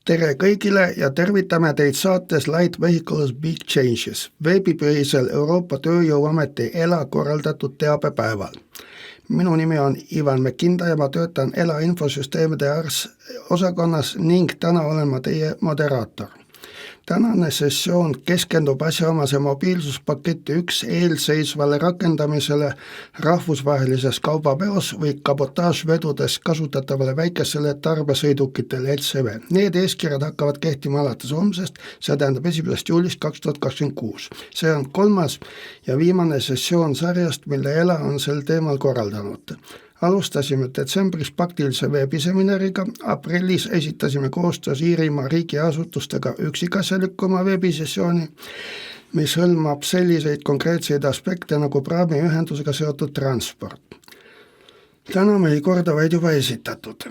Tere kõigile ja tervitame teid saates Light Vehicles Big Changes, veebipõhisel Euroopa Tööjõuameti ELA korraldatud teabepäeval. Minu nimi on Ivan Mekinda ja ma töötan ELA infosüsteemide osakonnas ning täna olen ma teie moderaator. Tänane sessioon keskendub asjaomase mobiilsuspaketti 1 eelseisvale rakendamisele rahvusvahelises kaubaveos või kabotaažvedudes kasutatavale väikesele tarbesõidukitele LCV. Need eeskirjad hakkavad kehtima alates homsest, see tähendab 1. juulist 2026. See on 3. ja viimane sessioon sarjast, mille ELA on sel teemal korraldanud. Alustasime detsembris praktilise veebiseminariga, aprillis esitasime koostöös Iirimaa riigiasutustega üksikasjalikuma veebisessiooni, mis hõlmab selliseid konkreetseid aspekte nagu praamiühendusega seotud transport. Täna me ei korda vaid juba esitatud.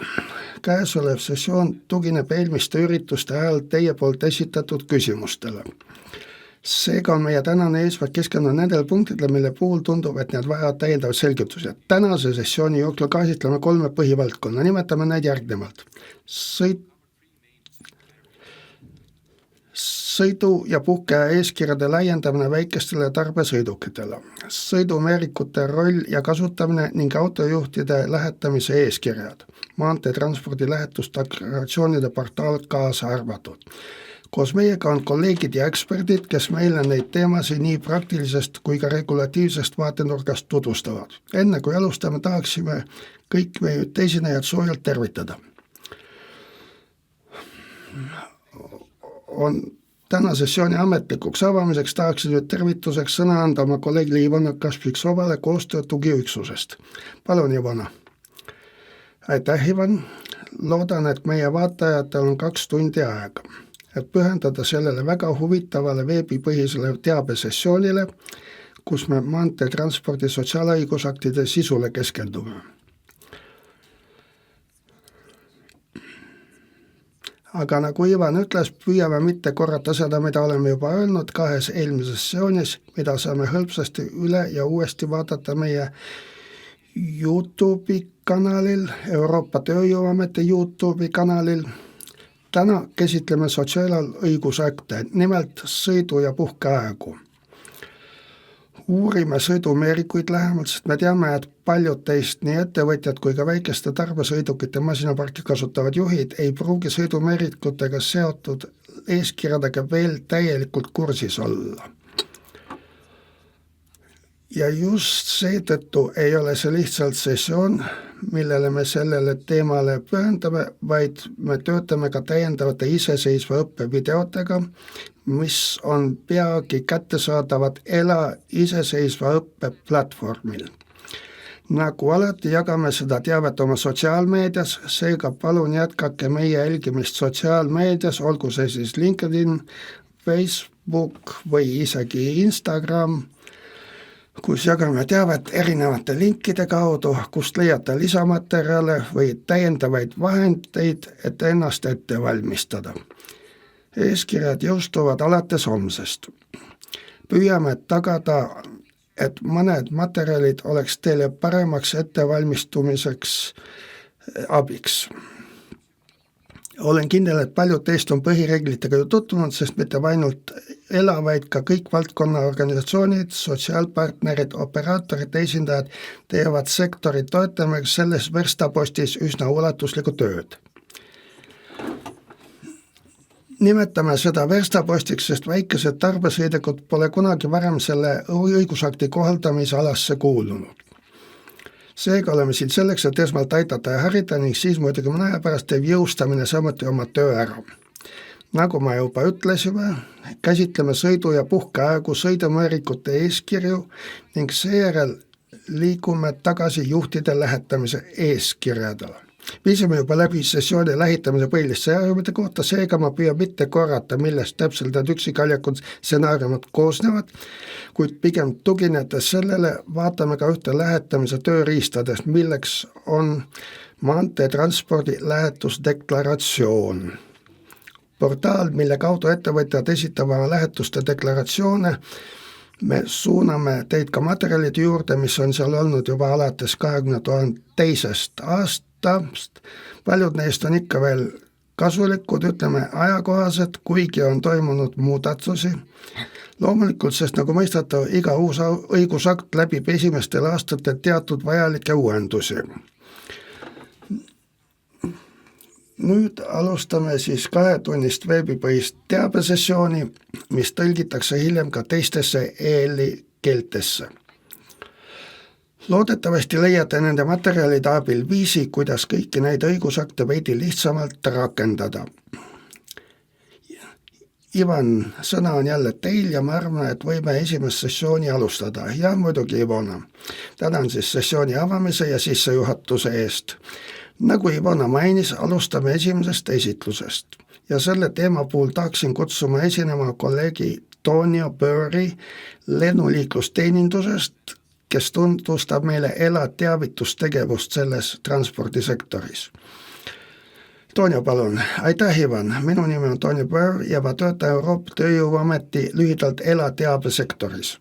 Käesolev sessioon tugineb eelmiste ürituste ajal teie poolt esitatud küsimustele. Seega on meie tänane eesmärk keskenduda nendele punktidele, mille puhul tundub, et need vajavad täiendavaid selgitusi. Tänase sessiooni jooksul käsitleme 3 põhivaldkonna, nimetame neid järgnevalt. Sõidu- ja puhkeaja eeskirjade laiendamine väikestele tarbesõidukitele, sõidumeerikute roll ja kasutamine ning autojuhtide lähetamise eeskirjad, maanteetranspordi lähetusdeklaratsioonide portaal kaasa arvatud. Koos meiega on kolleegid ja eksperdid, kes meile neid teemasid nii praktilisest kui ka regulatiivsest vaatenurgast tutvustavad. Enne kui alustame, tahaksime kõik meie esinejad soojalt tervitada. Täna sessiooni ametlikuks avamiseks tahaksin nüüd tervituseks sõna anda oma kolleegile Ivana Kaspik-Sobale koostöö tugiüksusest. Palun, Ivana. Aitäh, Ivan. Loodan, et meie vaatajatel on 2 tundi aega, et pühendada sellele väga huvitavale veebipõhisele teabesessioonile, kus me maanteetranspordi sotsiaalõigusaktide sisule keskendume. Aga nagu Ivan ütles, püüame mitte korrata seda, mida oleme juba öelnud 2 eelmises sessioonis, mida saame hõlpsasti üle ja uuesti vaadata meie YouTube'i kanalil, Euroopa Tööjõuameti YouTube'i kanalil. Täna käsitleme sotsiaalõigusakte, nimelt sõidu- ja puhkeaegu. Uurime sõidumeerikuid lähemalt, sest me teame, et paljud teist, nii ettevõtjad kui ka väikeste tarbesõidukite masinaparki kasutavad juhid, ei pruugi sõidumeerikutega seotud eeskirjadega veel täielikult kursis olla. Ja just seetõttu ei ole see lihtsalt sessioon, millele me sellele teemale pühendame, vaid me töötame ka täiendavate iseseisva õppevideotega, mis on peagi kättesaadavad ELA iseseisva õppe platvormil. Nagu alati jagame seda teavet oma sotsiaalmeedias, seega palun jätkake meie jälgimist sotsiaalmeedias, olgu see siis LinkedIn, Facebook või isegi Instagram, kus jagame teavet erinevate linkide kaudu, kust leiate lisamaterjale või täiendavaid vahendeid, et ennast ette valmistada. Eeskirjad jõustuvad alates homsest. Püüame tagada, et mõned materjalid oleks teile paremaks ettevalmistumiseks abiks. Olen kindel, et paljud teist on põhireeglitega ju tutvunud, sest mitte ainult ELA, vaid ka kõik valdkonnaorganisatsioonid, sotsiaalpartnerid, operaatorid, esindajad teevad sektori toetamiseks selles verstapostis üsna ulatuslikku tööd. Nimetame seda verstapostiks, sest väikesed tarbesõidukud pole kunagi varem selle õigusakti kohaldamise alasse kuulunud. Seega oleme siin selleks, et esmalt aidata ja harida ning siis muidugi mõne aja pärast teeb jõustamine samuti oma töö ära. Nagu ma juba ütlesime, käsitleme sõidu- ja puhkeaegu, sõidumeerikute eeskirju ning seejärel liigume tagasi juhtide lähetamise eeskirjadele. Viisime juba läbi sessiooni lähitamise põhilist stsenaariumide kohta, seega ma püüan mitte korrata, millest täpselt need üksikasjalikud stsenaariumid koosnevad, kuid pigem tuginedes sellele vaatame ka ühte lähetamise tööriistadest, milleks on maanteetranspordi lähetusdeklaratsioon. Portaal, mille kaudu ettevõtjad esitavad lähetuste deklaratsioone, me suuname teid ka materjalid juurde, mis on seal olnud juba alates 2002. aastast. Paljud neist on ikka veel kasulikud, ütleme ajakohased, kuigi on toimunud muudatusi. Loomulikult, sest nagu mõistatav, iga uus õigusakt läbib esimestel aastatel teatud vajalikke uuendusi. Nüüd alustame siis 2-tunnist veebipõhist teabesessiooni, mis tõlgitakse hiljem ka teistesse EL-i keeltesse. Loodetavasti leiate nende materjalide abil viisi, kuidas kõiki neid õigusakte veidi lihtsamalt rakendada. Ivan, sõna on jälle teil ja ma arvan, et võime esimest sessiooni alustada. Ja muidugi Ivona. Tänan siis sessiooni avamise ja sissejuhatuse eest. Nagu Ivona mainis, alustame esimesest esitlusest. Ja selle teema puhul tahaksin kutsuma esinema kolleegi Tonio Bööri lennuliiklusteenindusest, kes tutvustab meile ELA teavitustegevust selles transpordisektoris. Tonio, palun. Aitäh, Ivan. Minu nimi on Tonio Böör ja ma töötan Euroopa Tööjõuameti lühidalt ELA teabesektoris.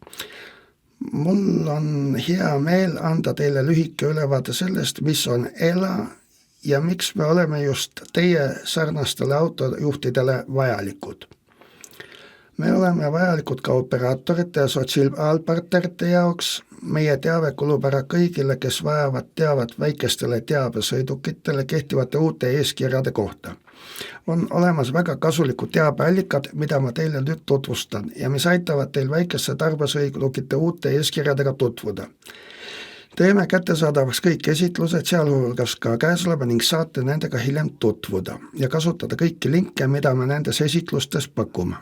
Mul on hea meel anda teile lühike ülevaade sellest, mis on ELA ja miks me oleme just teie sarnastele autojuhtidele vajalikud. Me oleme vajalikud ka operaatorite ja sotsiaalpartnerite jaoks. Meie teave kulub ära kõigile, kes vajavad teavet väikestele teabesõidukitele kehtivate uute eeskirjade kohta. On olemas väga kasulikud teabeallikad, mida ma teile nüüd tutvustan ja mis aitavad teil väikeste tarbesõidukite uute eeskirjadega tutvuda. Teeme kättesaadavaks kõik esitlused, sealhulgas ka käesoleva ning saate nendega hiljem tutvuda ja kasutada kõiki linke, mida me nendes esitlustes pakume.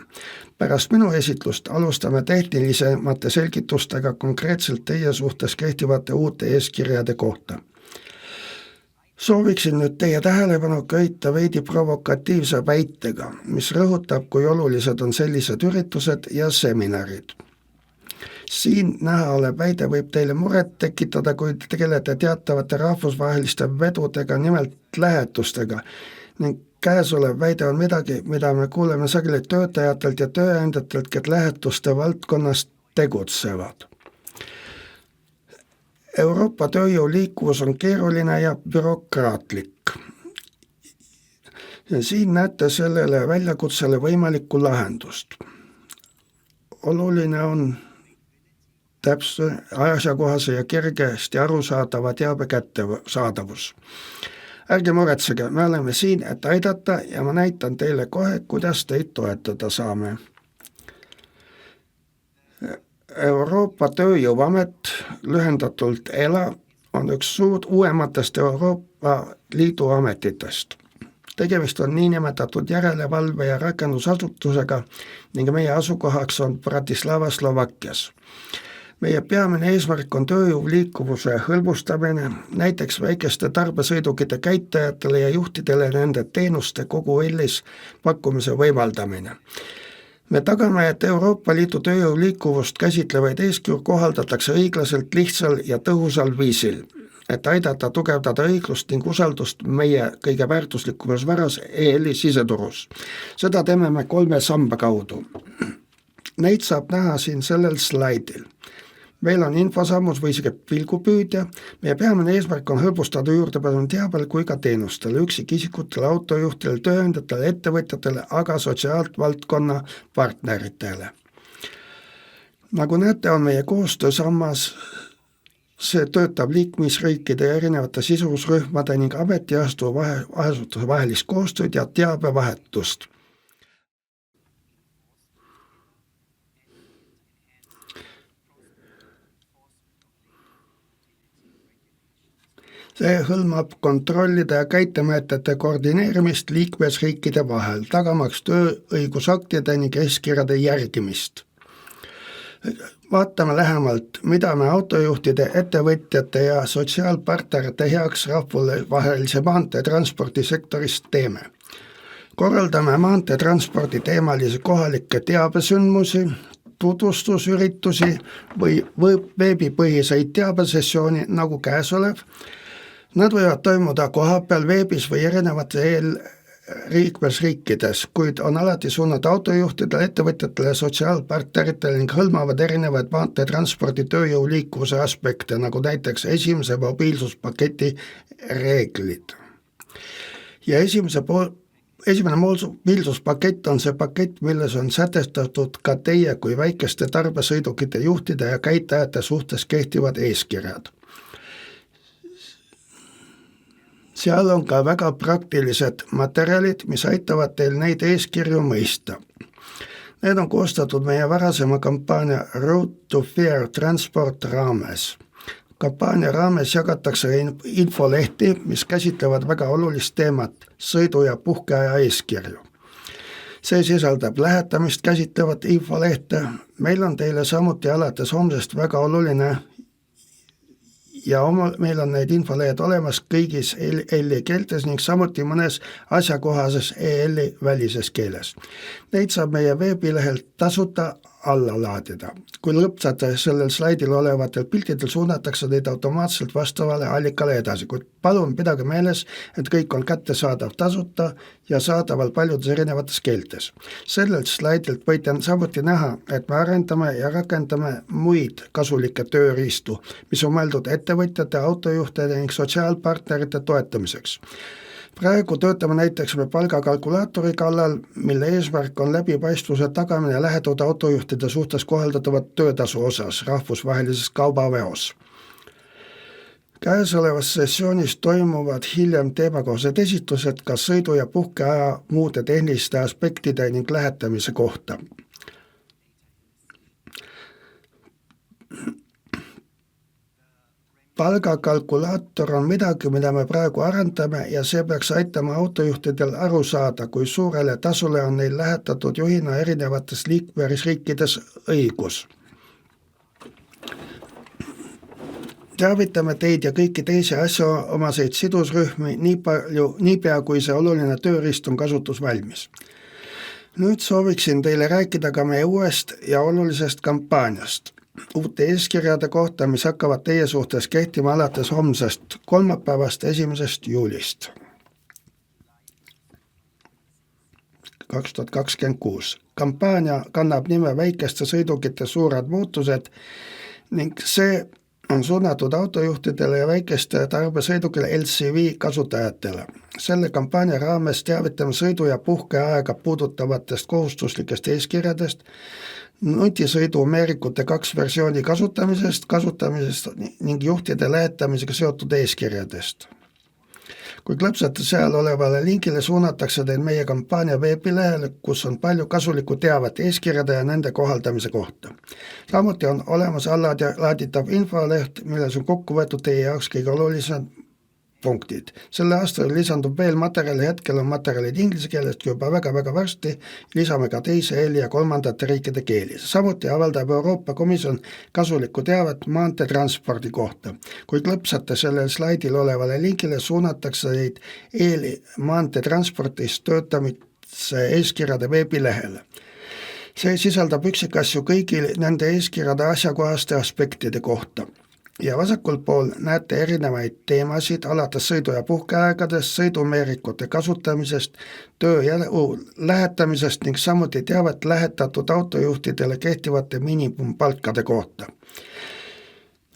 Pärast minu esitlust alustame tehnilisemate selgitustega konkreetselt teie suhtes kehtivate uute eeskirjade kohta. Sooviksin nüüd teie tähelepanu köita veidi provokatiivse väitega, mis rõhutab, kui olulised on sellised üritused ja seminarid. Siin näha olev väide võib teile muret tekitada, kui tegelete teatavate rahvusvaheliste vedudega, nimelt lähetustega, ning käesolev väide on midagi, mida me kuuleme sageli töötajatelt ja tööandjatelt, kes lähetuste valdkonnas tegutsevad. Euroopa tööjõu liikuvus on keeruline ja bürokraatlik. Ja siin näete sellele väljakutsele võimalikku lahendust. Oluline on täpse, asjakohase ja kergesti arusaadava teabe kättesaadavus. Ärge muretsege, me oleme siin, et aidata ja ma näitan teile kohe, kuidas teid toetada saame. Euroopa Tööjõuamet, lühendatult ELA, on üks uuematest Euroopa Liidu ametitest. Tegemist on niinimetatud järelevalve- ja rakendusasutusega ning meie asukohaks on Bratislava, Slovakkias. Meie peamine eesmärk on tööjõu liikuvuse hõlbustamine, näiteks väikeste tarbesõidukite käitajatele ja juhtidele nende teenuste kogu EL-is pakkumise võimaldamine. Me tagame, et Euroopa Liidu tööjõu liikuvust käsitlevaid eeskirju kohaldatakse õiglaselt, lihtsal ja tõhusal viisil, et aidata tugevdada õiglust ning usaldust meie kõige väärtuslikumas varas EL-i siseturus. Seda teeme me 3 samba kaudu. Neid saab näha siin sellel slaidil. Meil on infosammus või isegi pilgupüüdja. Meie peamine eesmärk on hõlbustada juurdepääsu teabele kui ka teenustele, üksikisikutele, autojuhtidele, tööandjatele, ettevõtjatele, aga sotsiaalvaldkonna partneritele. Nagu näete, on meie koostöösammas, see töötab liikmesriikide ja erinevate sisusrühmade ning ametiasutuse vahelist koostööd ja teabevahetust. See hõlmab kontrollida ja käitemeetmete koordineerimist liikmesriikide vahel, tagamaks tööõigusaktide ning eeskirjade järgimist. Vaatame lähemalt, mida me autojuhtide, ettevõtjate ja sotsiaalpartnerite heaks rahvusvahelise maanteetranspordisektoris teeme. Korraldame maanteetranspordi teemalisi kohalikke teabesündmusi, tutvustusüritusi või veebipõhiseid teabesessiooni nagu käesolev. Nad võivad toimuda kohapeal veebis või erinevate liikmesriikides, kuid on alati suunatud autojuhtidele, ettevõtjatele, sotsiaalpartneritele ning hõlmavad erinevaid maanteetranspordi tööjõu liikuvuse aspekte, nagu näiteks esimese mobiilsuspaketi reeglid. Ja esimese Esimene mobiilsuspakett on see pakett, milles on sätestatud ka teie kui väikeste tarbesõidukite juhtide ja käitajate suhtes kehtivad eeskirjad. Seal on ka väga praktilised materjalid, mis aitavad teil neid eeskirju mõista. Need on koostatud meie varasema kampaania Road to Fair Transport raames. Kampaania raames jagatakse infolehti, mis käsitlevad väga olulist teemat, sõidu- ja puhkeaja eeskirju. See sisaldab lähetamist käsitlevat infolehte. Meil on teile samuti alates homsest väga oluline ja meil on neid infolehed olemas kõigis EL-i keeltes ning samuti mõnes asjakohases EL-i välises keeles. Neid saab meie veebilehelt tasuta alla laadida. Kui lõpsate sellel slaidil olevatel piltidel, suunatakse neid automaatselt vastavale allikale edasi, kuid palun pidage meeles, et kõik on kättesaadav tasuta ja saadaval paljudes erinevates keeltes. Sellel slaidilt võite samuti näha, et me arendame ja rakendame muid kasulikke tööriistu, mis on mõeldud ettevõtjate, autojuhtide ning sotsiaalpartnerite toetamiseks. Praegu töötame näiteks palgakalkulaatori kallal, mille eesmärk on läbipaistvuse tagamine lähetud autojuhtide suhtes kohaldatavat töötasu osas rahvusvahelises kaubaveos. Käesolevas sessioonis toimuvad hiljem teemakohased esitlused ka sõidu- ja puhkeaja muude tehniliste aspektide ning lähetamise kohta. Palgakalkulaator on midagi, mida me praegu arendame ja see peaks aitama autojuhtidel aru saada, kui suurele tasule on neil lähetatud juhina erinevates liikmesriikides õigus. Teavitame teid ja kõiki teisi asjaomaseid sidusrühmi niipea, kui see oluline tööriist on kasutusvalmis. Nüüd sooviksin teile rääkida ka meie uuest ja olulisest kampaaniast. Uute eeskirjade kohta, mis hakkavad teie suhtes kehtima alates homsest kolmapäevast 1. juulist 2026. Kampaania kannab nime Väikeste sõidukite suured muutused ning see on suunatud autojuhtidele ja väikeste tarbesõidukile LCV kasutajatele. Selle kampaania raames teavitame sõidu- ja puhkeaega puudutavatest kohustuslikest eeskirjadest, nutisõidumeerikute 2 versiooni kasutamisest ning juhtide lähetamisega seotud eeskirjadest. Kui klõpsate seal olevale linkile, suunatakse teil meie kampaania veebilehele, kus on palju kasulikku teavet eeskirjade ja nende kohaldamise kohta. Samuti on olemas allalaaditav infoleht, milles on kokku võetud teie jaoks kõige olulised punktid. Selle aastal lisandub veel materjali, hetkel on materjalid inglise keelest juba väga varsti, lisame ka teise EL- ja kolmandate riikide keeli. Samuti avaldab Euroopa Komisjon kasulikku teavet maanteetranspordi kohta. Kui klõpsate sellel slaidil olevale linkile, suunatakse neid EL-i maanteetransportis töötamise eeskirjade veebilehele. See sisaldab üksikasju kõigi nende eeskirjade asjakohaste aspektide kohta. Ja vasakul pool näete erinevaid teemasid alates sõidu- ja puhkeaegadest, sõidumeerikute kasutamisest, töö ja lähetamisest ning samuti teavet lähetatud autojuhtidele kehtivate miinimumpalkade kohta.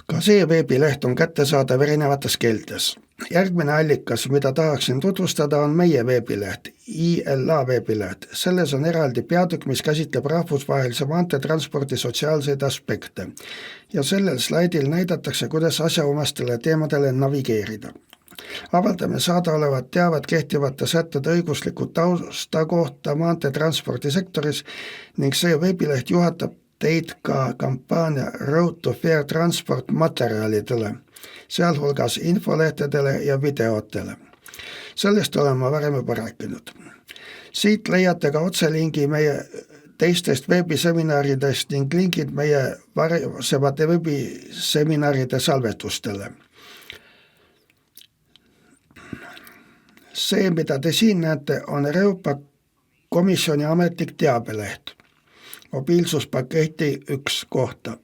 Ka see veebileht on kättesaadav erinevates keeltes. Järgmine allikas, mida tahaksin tutvustada, on meie veebileht, ILA veebileht. Selles on eraldi peatükk, mis käsitleb rahvusvahelise maanteetranspordi sotsiaalseid aspekte. Ja sellel slaidil näidatakse, kuidas asjaomastele teemadele navigeerida. Avaldame saadaolevat teavet kehtivate sätted õigusliku tausta kohta maanteetranspordi sektoris ning see veebileht juhatab teid ka kampaania Road to Fair Transport materjalidele, sealhulgas infolehtedele ja videotele. Sellest olen ma varem juba rääkinud. Siit leiate ka otselingi meie teistest veebiseminaridest ning lingid meie varasemate veebiseminaride salvestustele. See, mida te siin näete, on Euroopa Komisjoni ametlik teabeleht mobiilsuspaketi 1 kohta.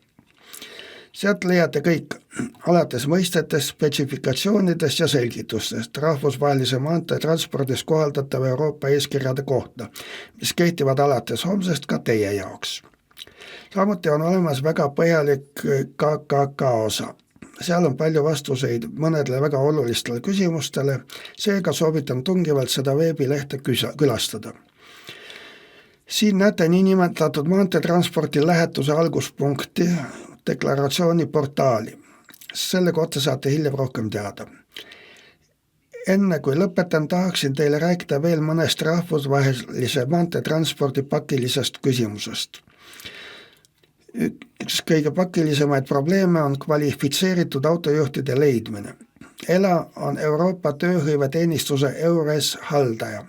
Sealt leiate kõik, alates mõistetest, spetsifikatsioonidest ja selgitustest rahvusvahelise maanteetranspordis kohaldatava Euroopa eeskirjade kohta, mis kehtivad alates homsest ka teie jaoks. Samuti on olemas väga põhjalik KKK osa. seal on palju vastuseid mõnedele väga olulistele küsimustele, seega soovitan tungivalt seda veebilehte külastada. Siin näete niinimetatud maanteetranspordi lähetuse alguspunkti, deklaratsiooni portaali. Selle kohta saate hiljem rohkem teada. Enne kui lõpetan, tahaksin teile rääkida veel mõnest rahvusvahelise maanteetranspordi pakilisest küsimusest. Üks kõige pakilisemaid probleeme on kvalifitseeritud autojuhtide leidmine. ELA on Euroopa tööhõiveteenistuse EURES haldaja.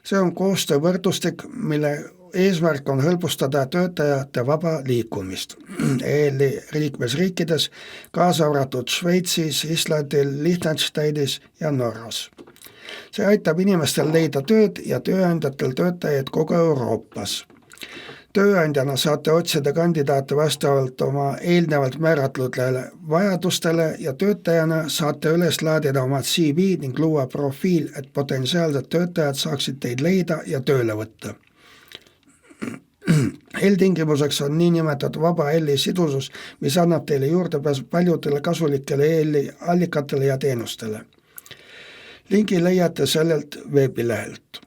See on koostöövõrgustik, mille eesmärk on hõlbustada töötajate vaba liikumist EL-i liikmesriikides, kaasa arvatud Šveitsis, Islandil, Liechtensteinis ja Norras. See aitab inimestel leida tööd ja tööandjatel töötajaid kogu Euroopas. Tööandjana saate otsida kandidaate vastavalt oma eelnevalt määratletele vajadustele ja töötajana saate üles laadida oma CV ning luua profiil, et potentsiaalsed töötajad saaksid teid leida ja tööle võtta. Eeltingimuseks on niinimetatud vaba EL-i sidusus, mis annab teile juurdepääsu paljudele kasulikele EL-i allikatele ja teenustele. Lingi leiate sellelt veebilehelt.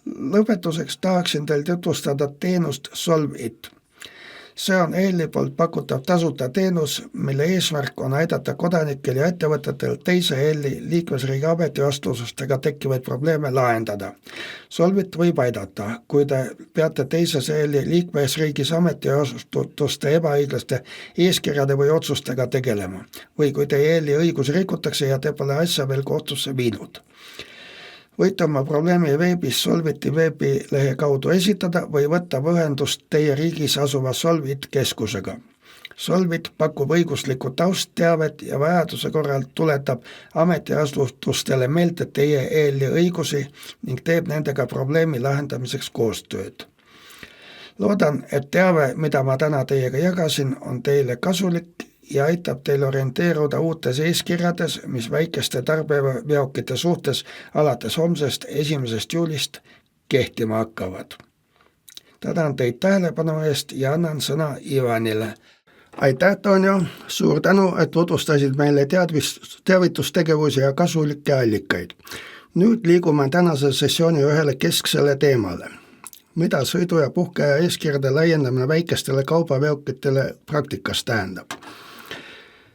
Lõpetuseks tahaksin teil tutvustada teenust Solvit. See on EL-i poolt pakutav tasuta teenus, mille eesmärk on aidata kodanikel ja ettevõtetel teise EL-i liikmesriigi ametiasutustega tekkivaid probleeme lahendada. Solvit võib aidata, kui te peate teises EL-i liikmesriigis ametiasutuste ebaõiglaste eeskirjade või otsustega tegelema või kui teie EL-i õigus rikutakse ja te pole asja veel kohtusse viinud. Võite oma probleemi veebis Solviti veebilehe kaudu esitada või võtta ühendust teie riigis asuva Solvit keskusega. Solvit pakub õiguslikku taustteavet ja vajaduse korral tuletab ametiasutustele meelde teie EL-i õigusi ning teeb nendega probleemi lahendamiseks koostööd. Loodan, et teave, mida ma täna teiega jagasin, on teile kasulik ja aitab teil orienteeruda uutes eeskirjades, mis väikeste tarbeveokite suhtes alates homsest 1. juulist kehtima hakkavad. Tänan teid tähelepanu eest ja annan sõna Ivanile. Aitäh, Tonjo! Suur tänu, et tutvustasid meile teavitustegevusi ja kasulikke allikaid. Nüüd liigume tänase sessiooni ühele kesksele teemale. Mida sõidu- ja puhkeaja eeskirjade laiendamine väikestele kaubaveokitele praktikas tähendab?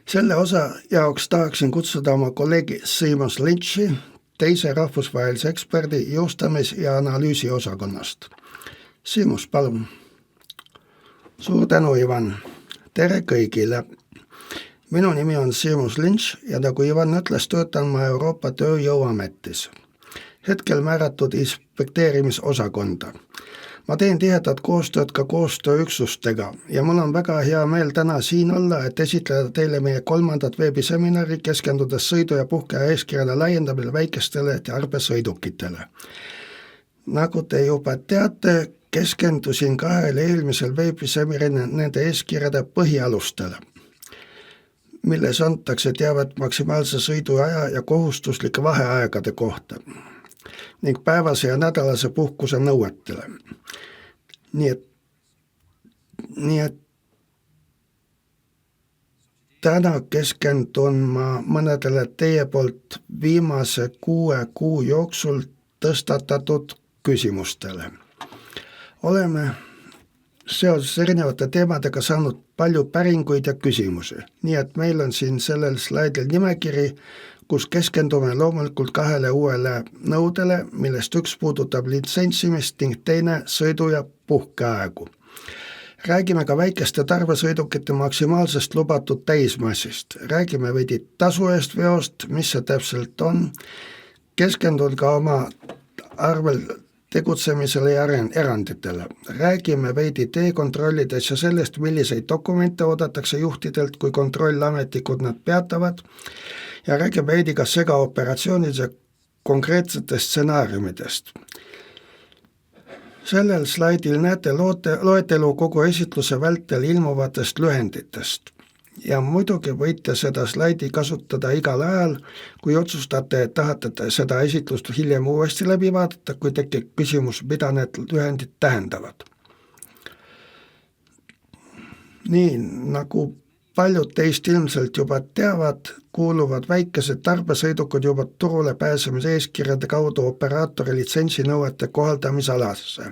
Selle osa jaoks tahaksin kutsuda oma kolleegi Seamus Lynchi, teise rahvusvahelise eksperdi jõustamis- ja analüüsi osakonnast. Seamus, palun. Suur tänu, Ivan. Tere kõigile. Minu nimi on Seamus Lynch ja nagu Ivan ütles, töötan ma Euroopa Tööjõuametis. Hetkel määratud inspekteerimisosakonda. Ma teen tihedat koostööd ka koostööüksustega ja mul on väga hea meel täna siin olla, et esitleda teile meie 3. veebiseminari keskendudes sõidu- ja puhkeaja eeskirjade laiendamine väikestele tarbesõidukitele. Nagu te juba teate, keskendusin 2 eelmisel veebiseminaril nende eeskirjade põhialustele, milles antakse teavet maksimaalse sõiduaja ja kohustuslike vaheaegade kohta ning päevase ja nädalase puhkuse nõuetele. Nii et täna keskendun ma mõnedele teie poolt viimase 6 kuu jooksul tõstatatud küsimustele. Oleme seoses erinevate teemadega saanud palju päringuid ja küsimusi, nii et meil on siin sellel slaidil nimekiri, kus keskendume loomulikult 2 uuele nõudele, millest üks puudutab litsentsimist ning teine sõidu- ja puhkeaegu. Räägime ka väikeste tarbesõidukite maksimaalsest lubatud täismassist. Räägime veidi tasu eest veost, mis see täpselt on. Keskendun ka oma arvel tegutsemisele ja eranditele. Räägime veidi teekontrollides ja sellest, milliseid dokumente oodatakse juhtidelt, kui kontrollametnikud nad peatavad. Ja räägime veidi ka segaoperatsioonid ja konkreetsetest stsenaariumidest. Sellel slaidil näete loetelu kogu esitluse vältel ilmuvatest lühenditest. Ja muidugi võite seda slaidi kasutada igal ajal, kui otsustate, et tahate seda esitlust hiljem uuesti läbi vaadata, kui tekib küsimus, mida need lühendid tähendavad. Nii, nagu paljud teist ilmselt juba teavad, kuuluvad väikesed tarbesõidukid juba turule pääsemise eeskirjade kaudu operaatori litsentsinõuete kohaldamisalasse.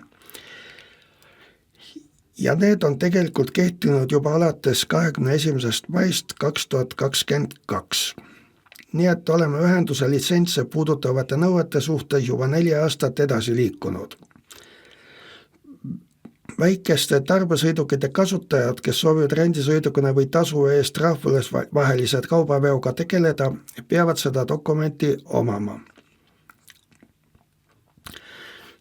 Ja need on tegelikult kehtinud juba alates 21. maist 2022. Nii et oleme ühenduse litsentse puudutavate nõuete suhtes juba 4 aastat edasi liikunud. Väikeste tarbesõidukite kasutajad, kes soovivad rendisõidukuna või tasu eest rahvusvahelised kaubaveoga tegeleda, peavad seda dokumenti omama.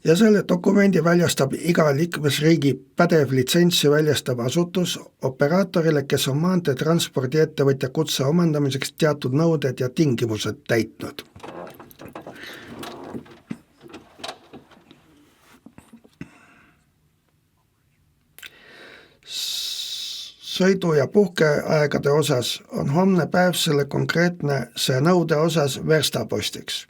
Ja selle dokumendi väljastab iga liikmesriigi pädev litsentsi väljastav asutus operaatorile, kes on maanteetranspordiettevõtja kutse omandamiseks teatud nõuded ja tingimused täitnud. Sõidu- ja puhkeaegade osas on homne päev selle konkreetse nõude osas verstapostiks.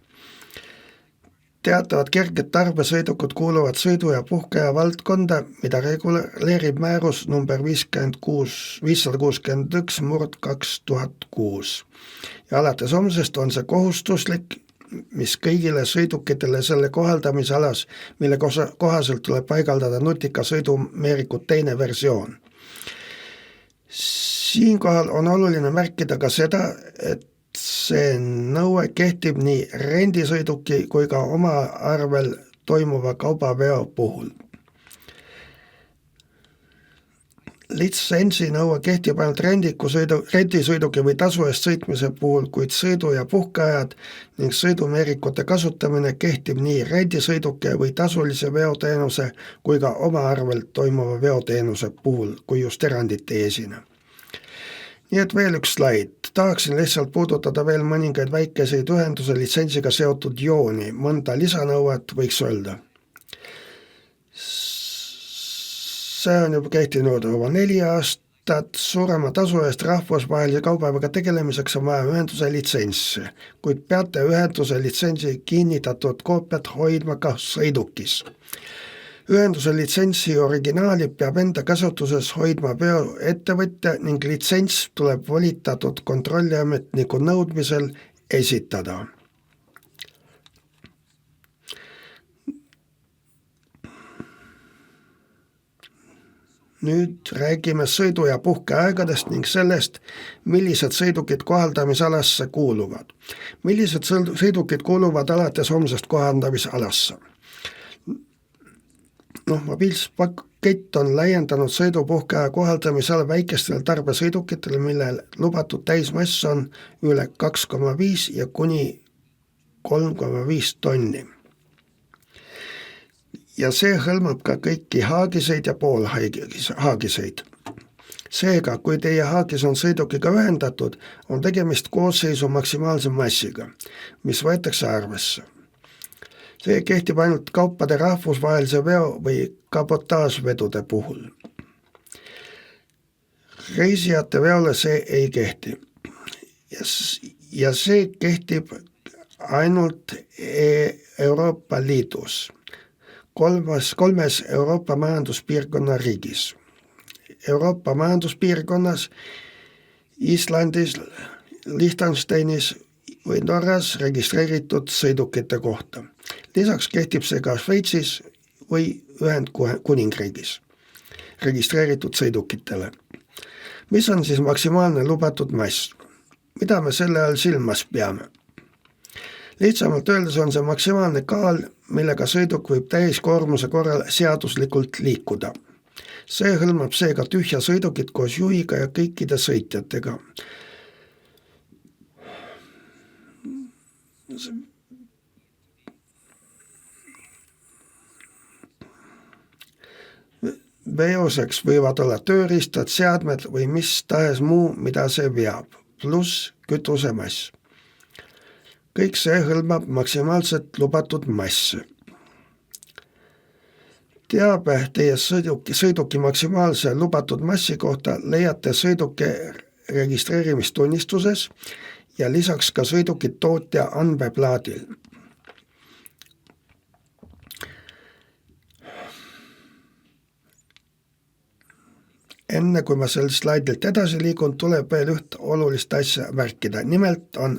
Teatavad kerged tarbesõidukid kuuluvad sõidu- ja puhkeaja valdkonda, mida reguleerib määrus number 561/2006. Ja alates homsest on see kohustuslik, mis kõigile sõidukitele selle kohaldamisalas, mille kohaselt tuleb paigaldada nutika sõidumeerikut teine versioon. Siinkohal on oluline märkida ka seda, et see nõue kehtib nii rendisõiduki kui ka oma arvel toimuva kaubaveo puhul. Litsentsi nõue kehtib ainult rendisõiduki või tasu eest sõitmise puhul, kuid sõidu- ja puhkeajad ning sõidumeerikute kasutamine kehtib nii rendisõiduki või tasulise veoteenuse kui ka oma arvel toimuva veoteenuse puhul, kui just erandit ei esine. Nii et veel üks slaid. Tahaksin lihtsalt puudutada veel mõningaid väikeseid ühenduse litsentsiga seotud jooni, mõnda lisanõuet võiks öelda. See on juba kehtinud juba 4 aastat, suurema tasu eest rahvusvahelise kaubaveoga tegelemiseks on vaja ühenduse litsentsi, kuid peate ühenduse litsentsi kinnitatud koopiat hoidma ka sõidukis. Ühenduse litsentsi originaali peab enda kasutuses hoidma veoettevõtja ning litsents tuleb volitatud kontrolliametniku nõudmisel esitada. Nüüd räägime sõidu- ja puhkeaegadest ning sellest, millised sõidukid kohaldamisalasse kuuluvad. Millised sõidukid kuuluvad alates homsest kohaldamisalasse? Mobiilsuspakett on laiendanud sõidupuhkeaja kohaldamisala väikestele tarbesõidukitele, millel lubatud täismass on üle 2,5 ja kuni 3,5 tonni. Ja see hõlmab ka kõiki haagiseid ja poolhaagiseid. Seega, kui teie haagis on sõidukiga ühendatud, on tegemist koosseisu maksimaalse massiga, mis võetakse arvesse. See kehtib ainult kaupade rahvusvahelise veo või kabotaažvedude puhul. Reisijate veole see ei kehti. Ja see kehtib ainult Euroopa Liidus, kolmes Euroopa majanduspiirkonna riigis. Euroopa majanduspiirkonnas, Islandis, Liechtensteinis või Norras registreeritud sõidukite kohta. Lisaks kehtib see ka Šveitsis või Ühendkuningriigis registreeritud sõidukitele. Mis on siis maksimaalne lubatud mass? Mida me selle all silmas peame? Lihtsamalt öeldes on see maksimaalne kaal, millega sõiduk võib täiskoormuse korral seaduslikult liikuda. See hõlmab seega tühja sõidukit koos juhiga ja kõikide sõitjatega. Veoseks võivad olla tööriistad, seadmed või mis tahes muu, mida see veab, pluss kütusemass. Kõik see hõlmab maksimaalselt lubatud massi. Teabe teie sõiduki maksimaalse lubatud massi kohta leiate sõiduki registreerimistunnistuses ja lisaks ka sõiduki tootja andmeplaadil. Enne kui ma sel slaidilt edasi liigun, tuleb veel üht olulist asja märkida. Nimelt on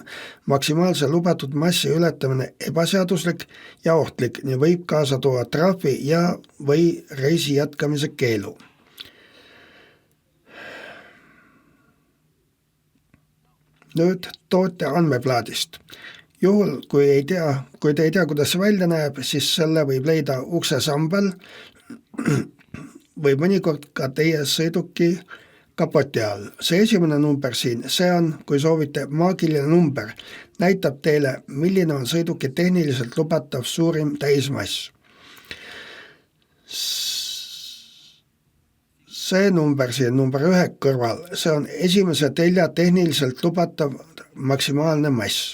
maksimaalse lubatud massi ületamine ebaseaduslik ja ohtlik ja võib kaasa tuua trahvi ja või reisi jätkamise keelu. Nüüd toote andmeplaadist. Juhul, kui te ei tea, kuidas see välja näeb, siis selle võib leida uksesambal või mõnikord ka teie sõiduki kapoti all. See esimene number siin, see on, kui soovite, maagiline number, näitab teile, milline on sõiduki tehniliselt lubatav suurim täismass. See number siin, number 1 kõrval, see on esimese telja tehniliselt lubatav maksimaalne mass.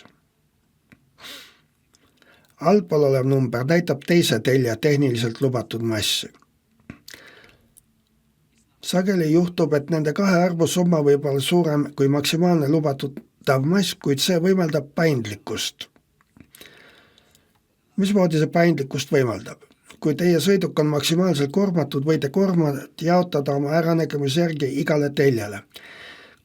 Allpool olev number näitab teise telja tehniliselt lubatud massi. Sageli juhtub, et nende kahe arvu summa võib olla suurem kui maksimaalne lubatud mass, kuid see võimaldab paindlikkust. Mismoodi see paindlikkust võimaldab? Kui teie sõiduk on maksimaalselt koormatud, võite koormat jaotada oma äranägemise järgi igale teljele,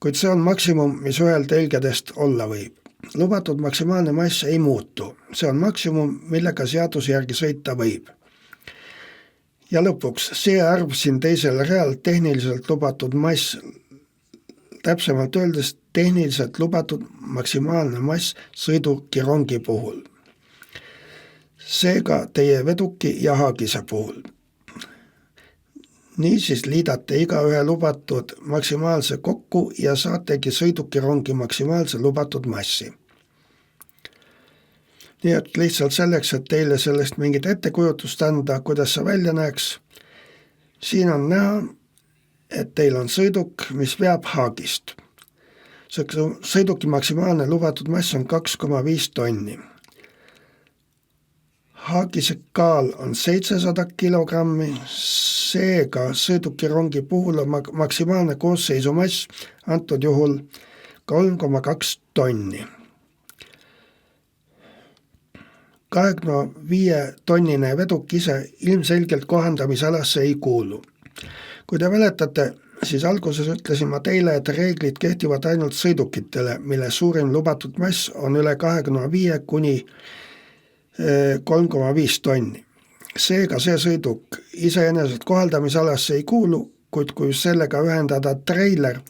kuid see on maksimum, mis ühel telgedest olla võib. Lubatud maksimaalne mass ei muutu, see on maksimum, millega seaduse järgi sõita võib. Ja lõpuks, see arv siin teisel real tehniliselt lubatud mass, täpsemalt öeldes tehniliselt lubatud maksimaalne mass sõiduki rongi puhul. Seega teie veduki ja haagise puhul. Niisiis liidate igaühe lubatud maksimaalse kokku ja saategi sõiduki rongi maksimaalse lubatud massi. Nii et lihtsalt selleks, et teile sellest mingit ettekujutust anda, kuidas see välja näeks, siin on näha, et teil on sõiduk, mis veab haagist. Sõiduki maksimaalne lubatud mass on 2,5 tonni. Haagise kaal on 700 kilogrammi, seega sõiduki rongi puhul on maksimaalne koosseisumass antud juhul 3,2 tonni. 25 tonnine veduk ise ilmselgelt kohandamisalasse ei kuulu. Kui te mäletate, siis alguses ütlesin ma teile, et reeglid kehtivad ainult sõidukitele, mille suurim lubatud mass on üle 25 kuni 3,5 tonni. Seega see sõiduk iseenesest kohaldamisalasse ei kuulu, kuid kui sellega ühendada treiler,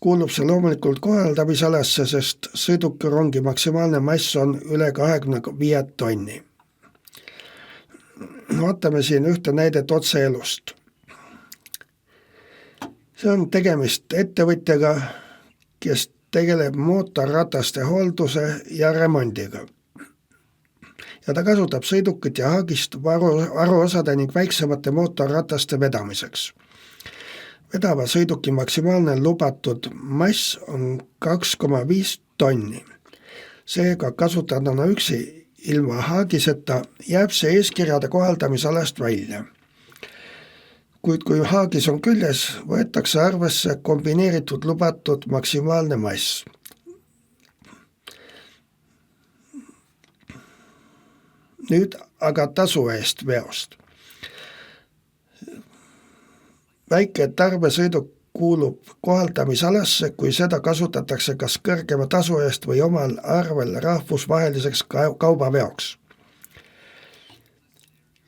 kuulub see loomulikult kohaldamisalasse, sest sõidukirongi maksimaalne mass on üle 25 tonni. Vaatame siin ühte näidet otseelust. See on tegemist ettevõtjaga, kes tegeleb mootorrataste hoolduse ja remondiga. Ja ta kasutab sõidukit ja haagist varuosade ning väiksemate mootorrataste vedamiseks. Vedava sõiduki maksimaalne lubatud mass on 2,5 tonni. Seega kasutadana üksi ilma haagiseta jääb see eeskirjade kohaldamisalast välja. Kuid kui haagis on küljes, võetakse arvesse kombineeritud lubatud maksimaalne mass. Nüüd aga tasu eest veost. Väike tarbesõiduk kuulub kohaldamisalasse, kui seda kasutatakse kas kõrgema tasu eest või omal arvel rahvusvaheliseks kaubaveoks.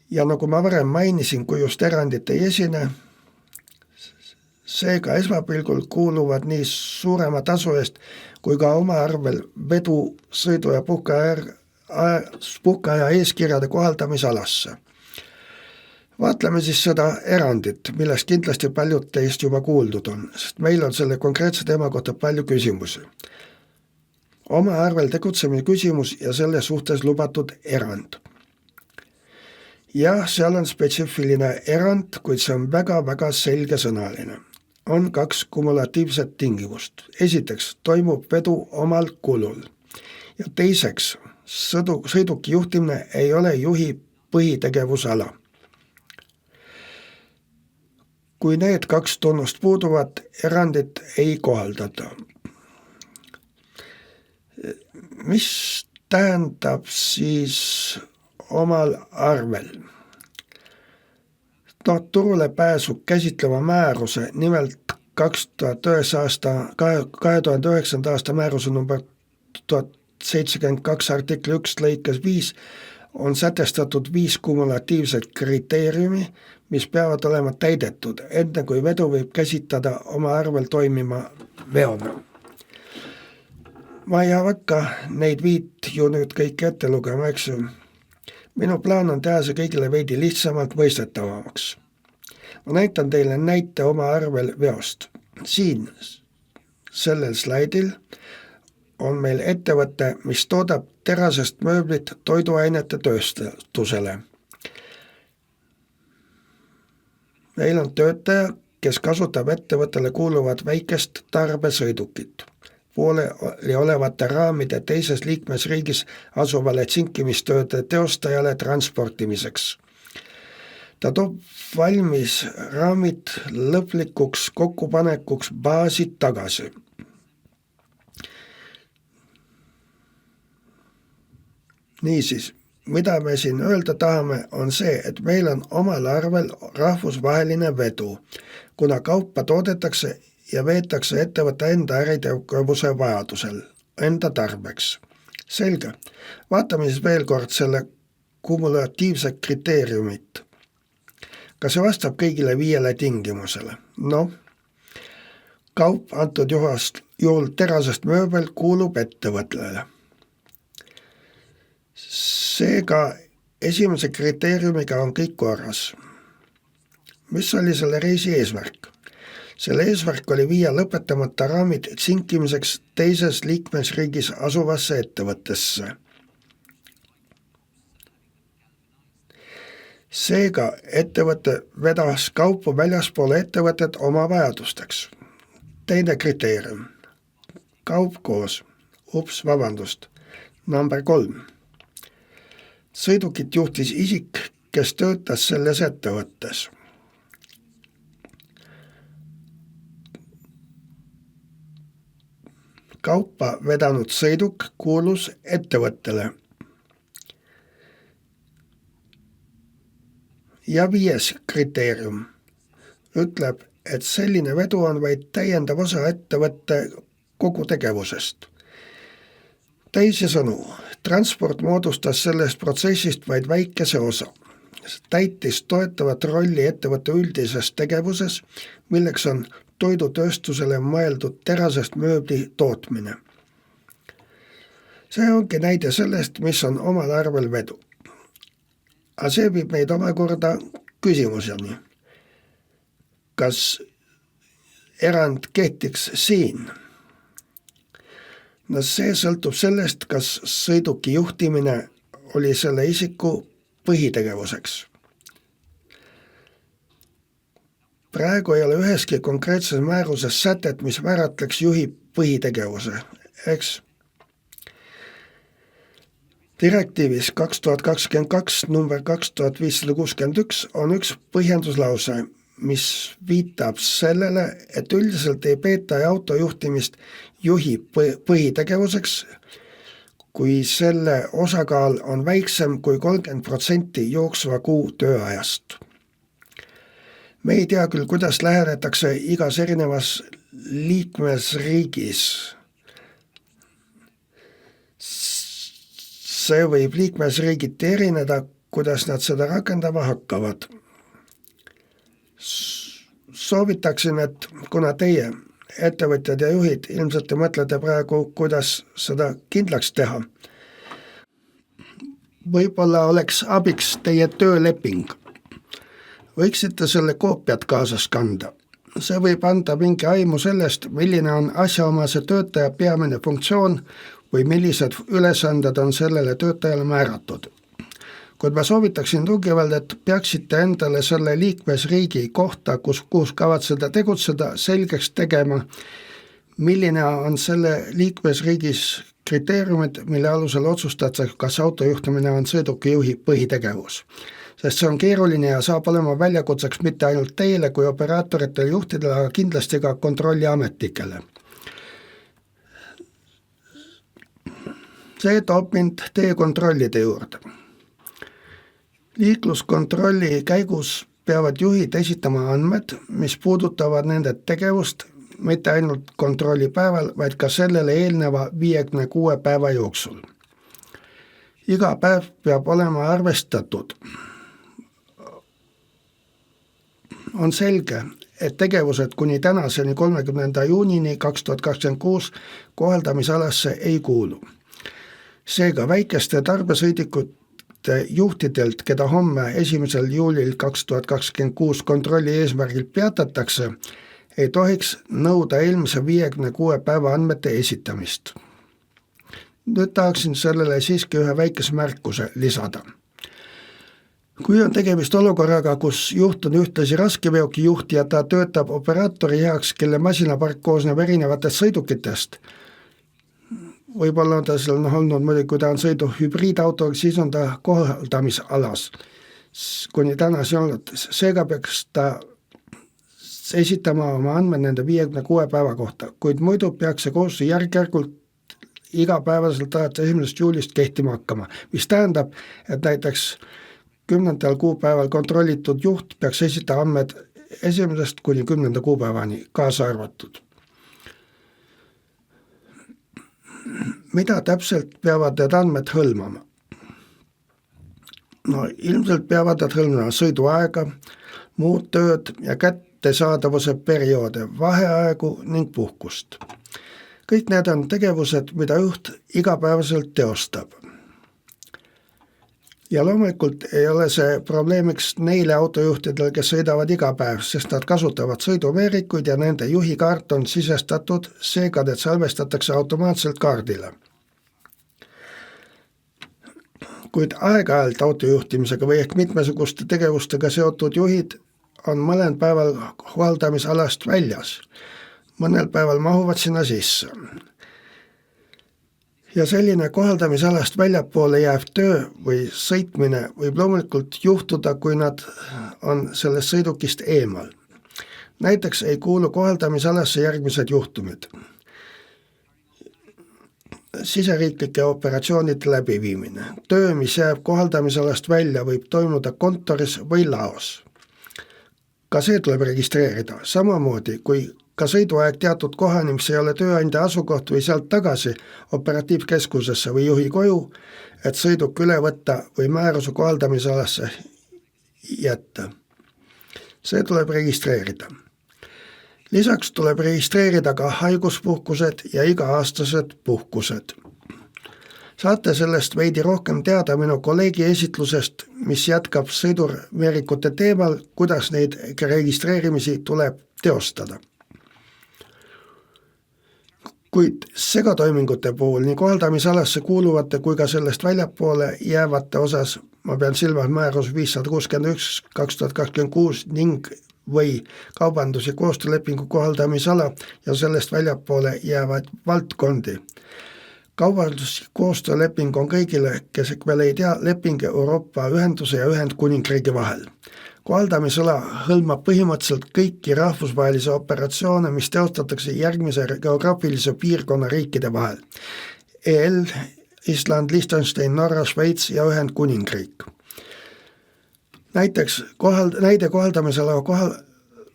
Ja nagu ma varem mainisin, kui just erandit ei esine, seega esmapilgul kuuluvad nii suurema tasu eest kui ka oma arvel vedu, sõidu ja puhkeaja eeskirjade kohaldamisalasse. Vaatleme siis seda erandit, millest kindlasti paljud teist juba kuuldud on, sest meil on selle konkreetse teema kohta palju küsimusi. Oma arvel tegutsemise küsimus ja selle suhtes lubatud erand. Jah, seal on spetsiifiline erand, kuid see on väga-väga selgesõnaline. On 2 kumulatiivset tingimust. Esiteks toimub vedu omal kulul. Ja teiseks, sõiduki juhtimine ei ole juhi põhitegevusala. Kui need 2 tunnust puuduvad, erandit ei kohaldata. Mis tähendab siis omal arvel? turule pääsu käsitleva määruse, nimelt 2009. aasta määruse number 1072 artikli 1 lõikes 5 on sätestatud 5 kumulatiivset kriteeriumi, mis peavad olema täidetud, enne kui vedu võib käsitada oma arvel toimima veona. Ma ei hakka neid 5 ju nüüd kõik ette lugema, eks ju. Minu plaan on teha see kõigile veidi lihtsamalt mõistetavamaks. Ma näitan teile näite oma arvel veost. Siin, sellel slaidil, on meil ettevõte, mis toodab terasest mööblit toiduainete tööstusele. Meil on töötaja, kes kasutab ettevõttele kuuluvat väikest tarbesõidukit pooleli olevate raamide teises liikmesriigis asuvale tsinkimistööde teostajale transportimiseks. Ta toob valmis raamid lõplikuks kokkupanekuks baasi tagasi. Niisiis, mida me siin öelda tahame, on see, et meil on omal arvel rahvusvaheline vedu, kuna kaupa toodetakse ja veetakse ettevõtte enda äritegevuse vajadusel, enda tarbeks. Selge. Vaatame siis veel kord selle kumulatiivse kriteeriumit. Kas see vastab kõigile 5 tingimusele? Kaup antud juhul terasest mööbel kuulub ettevõttele. Seega esimese kriteeriumiga on kõik korras. Mis oli selle reisi eesmärk? Selle eesmärk oli viia lõpetamata raamid tsinkimiseks teises liikmesriigis asuvasse ettevõttesse. Seega ettevõte vedas kaupu väljaspoole ettevõtet oma vajadusteks. Teine kriteerium. Kaup koos. Number 3. Sõidukit juhtis isik, kes töötas selles ettevõttes. Kaupa vedanud sõiduk kuulus ettevõttele. Ja 5. kriteerium ütleb, et selline vedu on vaid täiendav osa ettevõtte kogu tegevusest. Teisisõnu, transport moodustas sellest protsessist vaid väikese osa. Täitis toetavat rolli ettevõtte üldises tegevuses, milleks on toidutööstusele mõeldud terasest mööbli tootmine. See ongi näide sellest, mis on omal arvel vedu. Aga see viib meid omakorda küsimuseni. Kas erand kehtiks siin? See sõltub sellest, kas sõiduki juhtimine oli selle isiku põhitegevuseks. Praegu ei ole üheski konkreetses määruses sätet, mis määratleks juhi põhitegevuse, eks? Direktiivis 2022 number 2561 on üks põhjenduslause, mis viitab sellele, et üldiselt ei peeta autojuhtimist juhi põhitegevuseks, kui selle osakaal on väiksem kui 30% jooksva kuu tööajast. Me ei tea küll, kuidas lähenetakse igas erinevas liikmesriigis. See võib liikmesriigiti erineda, kuidas nad seda rakendama hakkavad. Soovitaksin, et kuna teie ettevõtjad ja juhid ilmselt te mõtlete praegu, kuidas seda kindlaks teha. Võib-olla oleks abiks teie tööleping. Võiksite selle koopiat kaasas kanda. See võib anda mingi aimu sellest, milline on asjaomase töötaja peamine funktsioon või millised ülesanded on sellele töötajale määratud. Kuid ma soovitaksin tugevalt, et peaksite endale selle liikmesriigi kohta, kus kavatseda tegutseda, selgeks tegema, milline on selle liikmesriigis kriteeriumid, mille alusel otsustatakse, kas autojuhtimine on sõidukijuhi põhitegevus. Sest see on keeruline ja saab olema väljakutseks mitte ainult teile kui operaatoritel juhtidele, aga kindlasti ka kontrolliametnikele. See toob mind teie kontrollide juurde. Liikluskontrolli käigus peavad juhid esitama andmed, mis puudutavad nende tegevust mitte ainult kontrollipäeval, vaid ka sellele eelneva 56 päeva jooksul. Iga päev peab olema arvestatud. On selge, et tegevused kuni tänaseni 30. juunini 2026 kohaldamisalasse ei kuulu. Seega väikeste tarbesõidikute juhtidelt, keda homme 1. juulil 2026 kontrolli eesmärgil peatatakse, ei tohiks nõuda eelmise 56 päeva andmete esitamist. Nüüd tahaksin sellele siiski ühe väikese märkuse lisada. Kui on tegemist olukorraga, kus juht on ühtlasi raskeveoki juht ja ta töötab operaatori heaks, kelle masinapark koosneb erinevatest sõidukitest, võib-olla on ta seal olnud muidugi, kui ta on sõidu hübriidauto, siis on ta kohaldamisalas, kuni tänasi olnud. Seega peaks ta esitama oma andmed nende 56 päeva kohta, kuid muidu peaks see kohustus järk-järgult igapäevaselt alates 1. juulist kehtima hakkama, mis tähendab, et näiteks 10. kuupäeval kontrollitud juht peaks esitama andmed 1. kuni 10. kuupäevani kaasa arvatud. Mida täpselt peavad need andmed hõlmama? No ilmselt peavad nad hõlmama sõiduaega, muud tööd ja kättesaadavuse perioode, vaheaegu ning puhkust. Kõik need on tegevused, mida juht igapäevaselt teostab. Ja loomulikult ei ole see probleemiks neile autojuhtidel, kes sõidavad iga päev, sest nad kasutavad sõiduveerikuid ja nende juhikaart on sisestatud, seega need salvestatakse automaatselt kaardile. Kuid aeg-ajalt autojuhtimisega või ehk mitmesuguste tegevustega seotud juhid on mõnel päeval kohaldamisalast väljas. Mõnel päeval mahuvad sinna sisse. Ja selline kohaldamisalast väljapoole jääv töö või sõitmine võib loomulikult juhtuda, kui nad on sellest sõidukist eemal. Näiteks ei kuulu kohaldamisalasse järgmised juhtumid. Siseriiklike operatsioonide läbiviimine. Töö, mis jääb kohaldamisalast välja, võib toimuda kontoris või laos. Ka see tuleb registreerida, samamoodi kui ka sõiduaeg teatud kohani, mis ei ole tööandja asukoht või sealt tagasi operatiivkeskusesse või juhi koju, et sõiduk üle võtta või määruse kohaldamisalasse jätta. See tuleb registreerida. Lisaks tuleb registreerida ka haiguspuhkused ja iga-aastased puhkused. Saate sellest veidi rohkem teada minu kolleegi esitlusest, mis jätkab sõiduveerikute teemal, kuidas neid registreerimisi tuleb teostada. Kuid segatoimingute puhul nii kohaldamisalasse kuuluvate kui ka sellest väljapoole jäävate osas, ma pean silmas määrus 561/2026 ning või kaubandus- ja koostöölepingu kohaldamisala ja sellest väljapoole jäävad valdkondi. Kaubandus- ja koostööleping on kõigile, kes veel ei tea, leping Euroopa Ühenduse ja Ühendkuningriigi vahel. Kohaldamisala hõlmab põhimõtteliselt kõiki rahvusvahelisi operatsioone, mis teostatakse järgmise geograafilise piirkonna riikide vahel. EL, Island, Liechtenstein, Norra, Šveits ja Ühendkuningriik. Näide kohaldamisala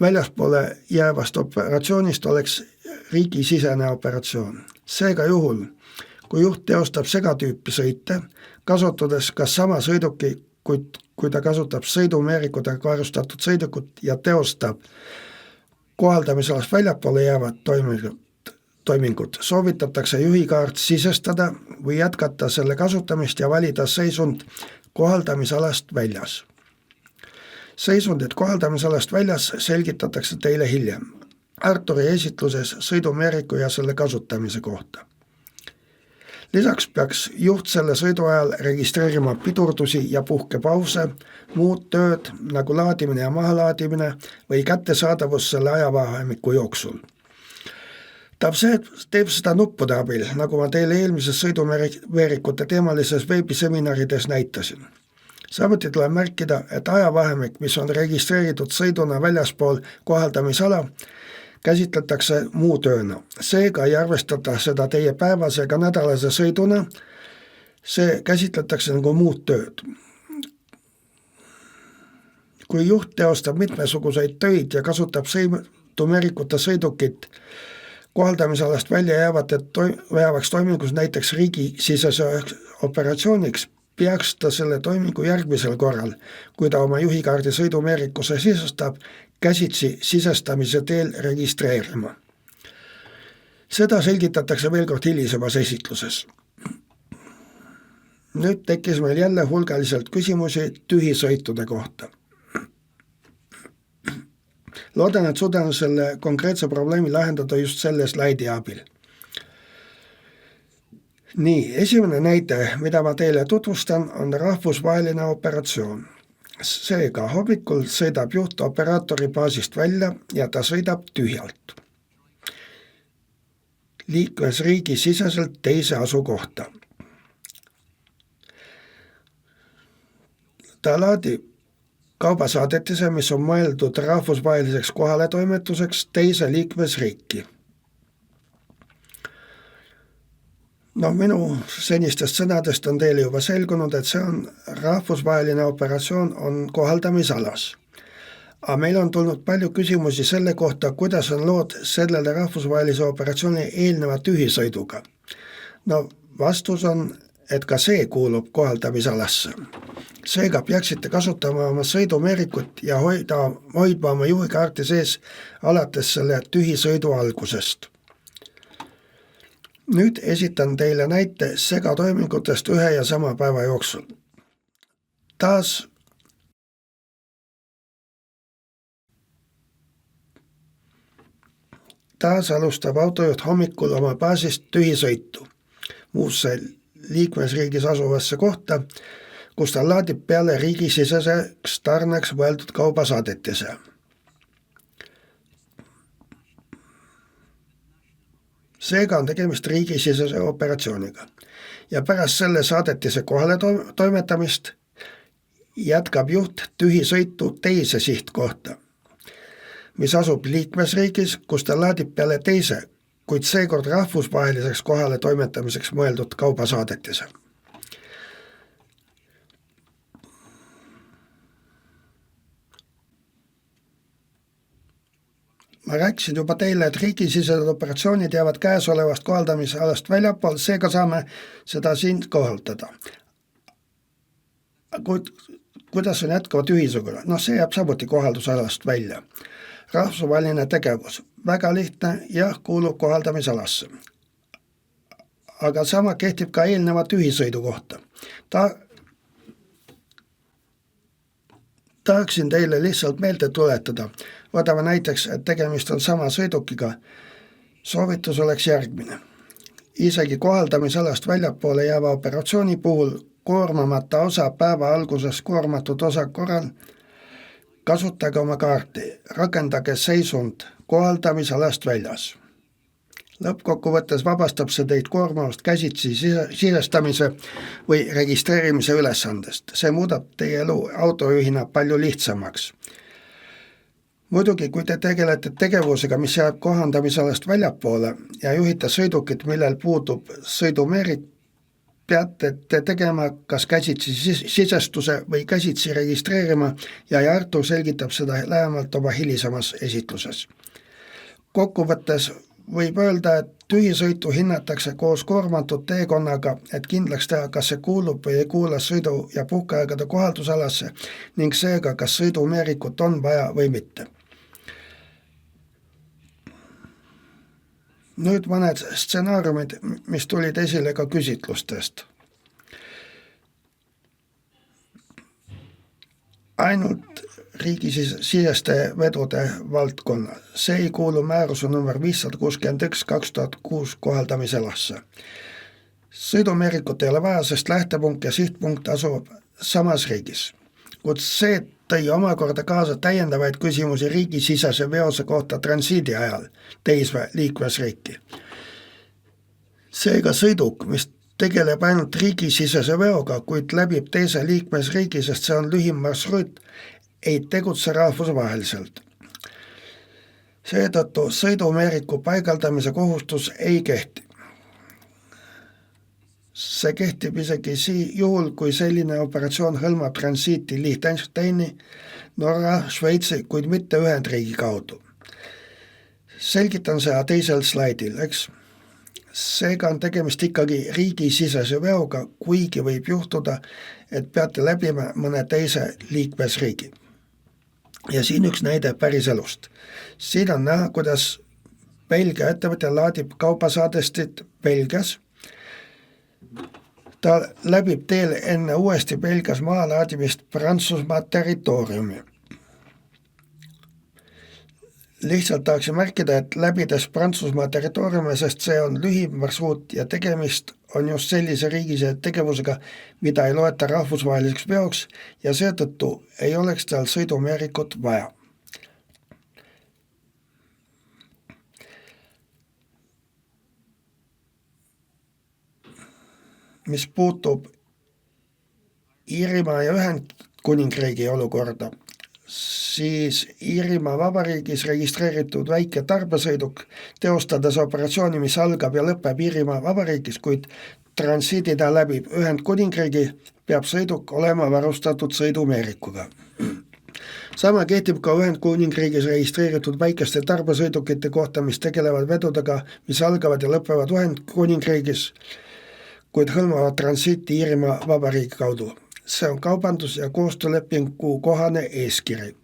väljaspoole jäävast operatsioonist oleks riigisisene operatsioon. Seega juhul, kui juht teostab segatüüpi sõite, kasutades kas sama sõiduki, kui ta kasutab sõidumeerikutega varustatud sõidukut ja teostab kohaldamisalast väljapoole jäävad toimingut, soovitatakse juhikaart sisestada või jätkata selle kasutamist ja valida seisund kohaldamisalast väljas. Seisundid kohaldamisalast väljas selgitatakse teile hiljem Arturi esitluses sõidumeeriku ja selle kasutamise kohta. Lisaks peaks juht selle sõidu ajal registreerima pidurdusi ja puhkepause, muud tööd nagu laadimine ja mahalaadimine või kättesaadavus selle ajavahemiku jooksul. Ta teeb seda nuppude abil, nagu ma teile eelmises sõiduveerikute teemalises veebiseminarides näitasin. Samuti tuleb märkida, et ajavahemik, mis on registreeritud sõiduna väljaspool kohaldamisala, käsitletakse muu tööna. Seega ei arvestata seda teie päevase ega nädalase sõiduna, see käsitletakse nagu muud tööd. Kui juht teostab mitmesuguseid töid ja kasutab sõidumeerikute sõidukit kohaldamisalast välja jäävaks toimingus näiteks riigisisese operatsiooniks, peaks ta selle toimingu järgmisel korral, kui ta oma juhikaardi sõidumeerikuse sisestab, käsitsi sisestamise teel registreerima. Seda selgitatakse veel kord hilisemas esitluses. Nüüd tekkis meil jälle hulgaliselt küsimusi tühisõitude kohta. Loodan, et suudan selle konkreetse probleemi lahendada just selle slaidi abil. Nii, esimene näide, mida ma teile tutvustan, on rahvusvaheline operatsioon. Seega hommikul sõidab juht operaatori baasist välja ja ta sõidab tühjalt liikmesriigi siseselt teise asukohta. Ta laadib kaubasaadetise, mis on mõeldud rahvusvaheliseks kohaletoimetuseks teise liikmesriiki. Minu senistest sõnadest on teile juba selgunud, et see on rahvusvaheline operatsioon on kohaldamisalas. Aga meil on tulnud palju küsimusi selle kohta, kuidas on lood sellele rahvusvahelise operatsiooni eelneva tühisõiduga. Vastus on, et ka see kuulub kohaldamisalasse. Seega peaksite kasutama oma sõidumeerikut ja hoidma oma juhikaarti sees alates selle tühisõidu algusest. Nüüd esitan teile näite segatoimingutest ühe ja sama päeva jooksul. Taas alustab autojuht hommikul oma baasist tühisõitu muusse liikmesriigis asuvasse kohta, kus ta laadib peale riigisiseseks tarneks mõeldud kaubasaadetise. Seega on tegemist riigisisese operatsiooniga ja pärast selle saadetise kohale toimetamist jätkab juht tühisõitu teise sihtkohta, mis asub liikmesriigis, kus ta laadib peale teise, kuid seekord rahvusvaheliseks kohale toimetamiseks mõeldud kaubasaadetise. Ma rääkisin juba teile, et riigisisesed operatsioonid jäävad käesolevast kohaldamisalast väljapool, seega saame seda siin kohaldada. Kuidas on jätkava tühisõiduga? See jääb samuti kohaldusalast välja. Rahvusvaheline tegevus, väga lihtne ja kuulub kohaldamisalasse. Aga sama kehtib ka eelneva tühisõidu kohta. Tahaksin teile lihtsalt meelde tuletada, võtame näiteks, et tegemist on sama sõidukiga. Soovitus oleks järgmine. Isegi kohaldamisalast väljapoole jääva operatsiooni puhul koormamata osa päeva alguses koormatud osa korral kasutage oma kaarti, rakendage seisund kohaldamisalast väljas. Lõppkokkuvõttes vabastab see teid koormavast käsitsi sisestamise või registreerimise ülesandest. See muudab teie elu autojuhina palju lihtsamaks. Muidugi, kui te tegelete tegevusega, mis jääb kohandamisalast väljapoole ja juhite sõidukit, millel puudub sõidumeerik, peate te tegema kas käsitsi sisestuse või käsitsi registreerima ja Artur selgitab seda lähemalt oma hilisemas esitluses. Kokkuvõttes võib öelda, et tühisõitu hinnatakse koos koormatud teekonnaga, et kindlaks teha, kas see kuulub või ei kuula sõidu- ja puhkeaegade kohaldusalasse ning seega, kas sõidumeerikut on vaja või mitte. Nüüd mõned stsenaariumid, mis tulid esile ka küsitlustest. Ainult riigisiseste vedude valdkonna. See ei kuulu määruse number 561/2006 kohaldamisalasse. Sõidumeerikut ei ole vaja, sest lähtepunkt ja sihtpunkt asub samas riigis. Kuid see tõi omakorda kaasa täiendavaid küsimusi riigisisese veose kohta transiidi ajal teise liikmesriiki. Seega sõiduk, mis tegeleb ainult riigisisese veoga, kuid läbib teise liikmesriigi, sest see on lühim marsruut, ei tegutse rahvusvaheliselt. Seetõttu sõidumeeriku paigaldamise kohustus ei kehti. See kehtib isegi juhul, kui selline operatsioon hõlmab transiiti Liechtensteini, Norra, Šveitsi, kuid mitte Ühendriigi kaudu. Selgitan seda teisel slaidil, eks. Seega on tegemist ikkagi riigisisese veoga, kuigi võib juhtuda, et peate läbima mõne teise liikmesriigi. Ja siin üks näide päris elust. Siin on näha, kuidas Belgia ettevõtja laadib kaubasaadestit Belgias. Ta läbib teel enne uuesti Belgias maalaadimist Prantsusmaa territooriumi. Lihtsalt tahaksin märkida, et läbides Prantsusmaa territooriumi, sest see on lühim marsruut ja tegemist on just sellise riigise tegevusega, mida ei loeta rahvusvaheliseks veoks ja seetõttu ei oleks tal sõidumeerikut vaja. Mis puutub Iirimaa ja Ühendkuningriigi olukorda, siis Iirimaa Vabariigis registreeritud väike tarbesõiduk teostades operatsiooni, mis algab ja lõpeb Iirimaa Vabariigis, kuid transiidina läbib Ühendkuningriigi, peab sõiduk olema varustatud sõidumeerikuga. Sama kehtib ka Ühendkuningriigis registreeritud väikeste tarbesõidukite kohta, mis tegelevad vedudega, mis algavad ja lõpevad Ühendkuningriigis, kuid hõlmavad transiiti Iirimaa Vabariigi kaudu. See on kaubandus- ja koostöölepingu kohane eeskiri.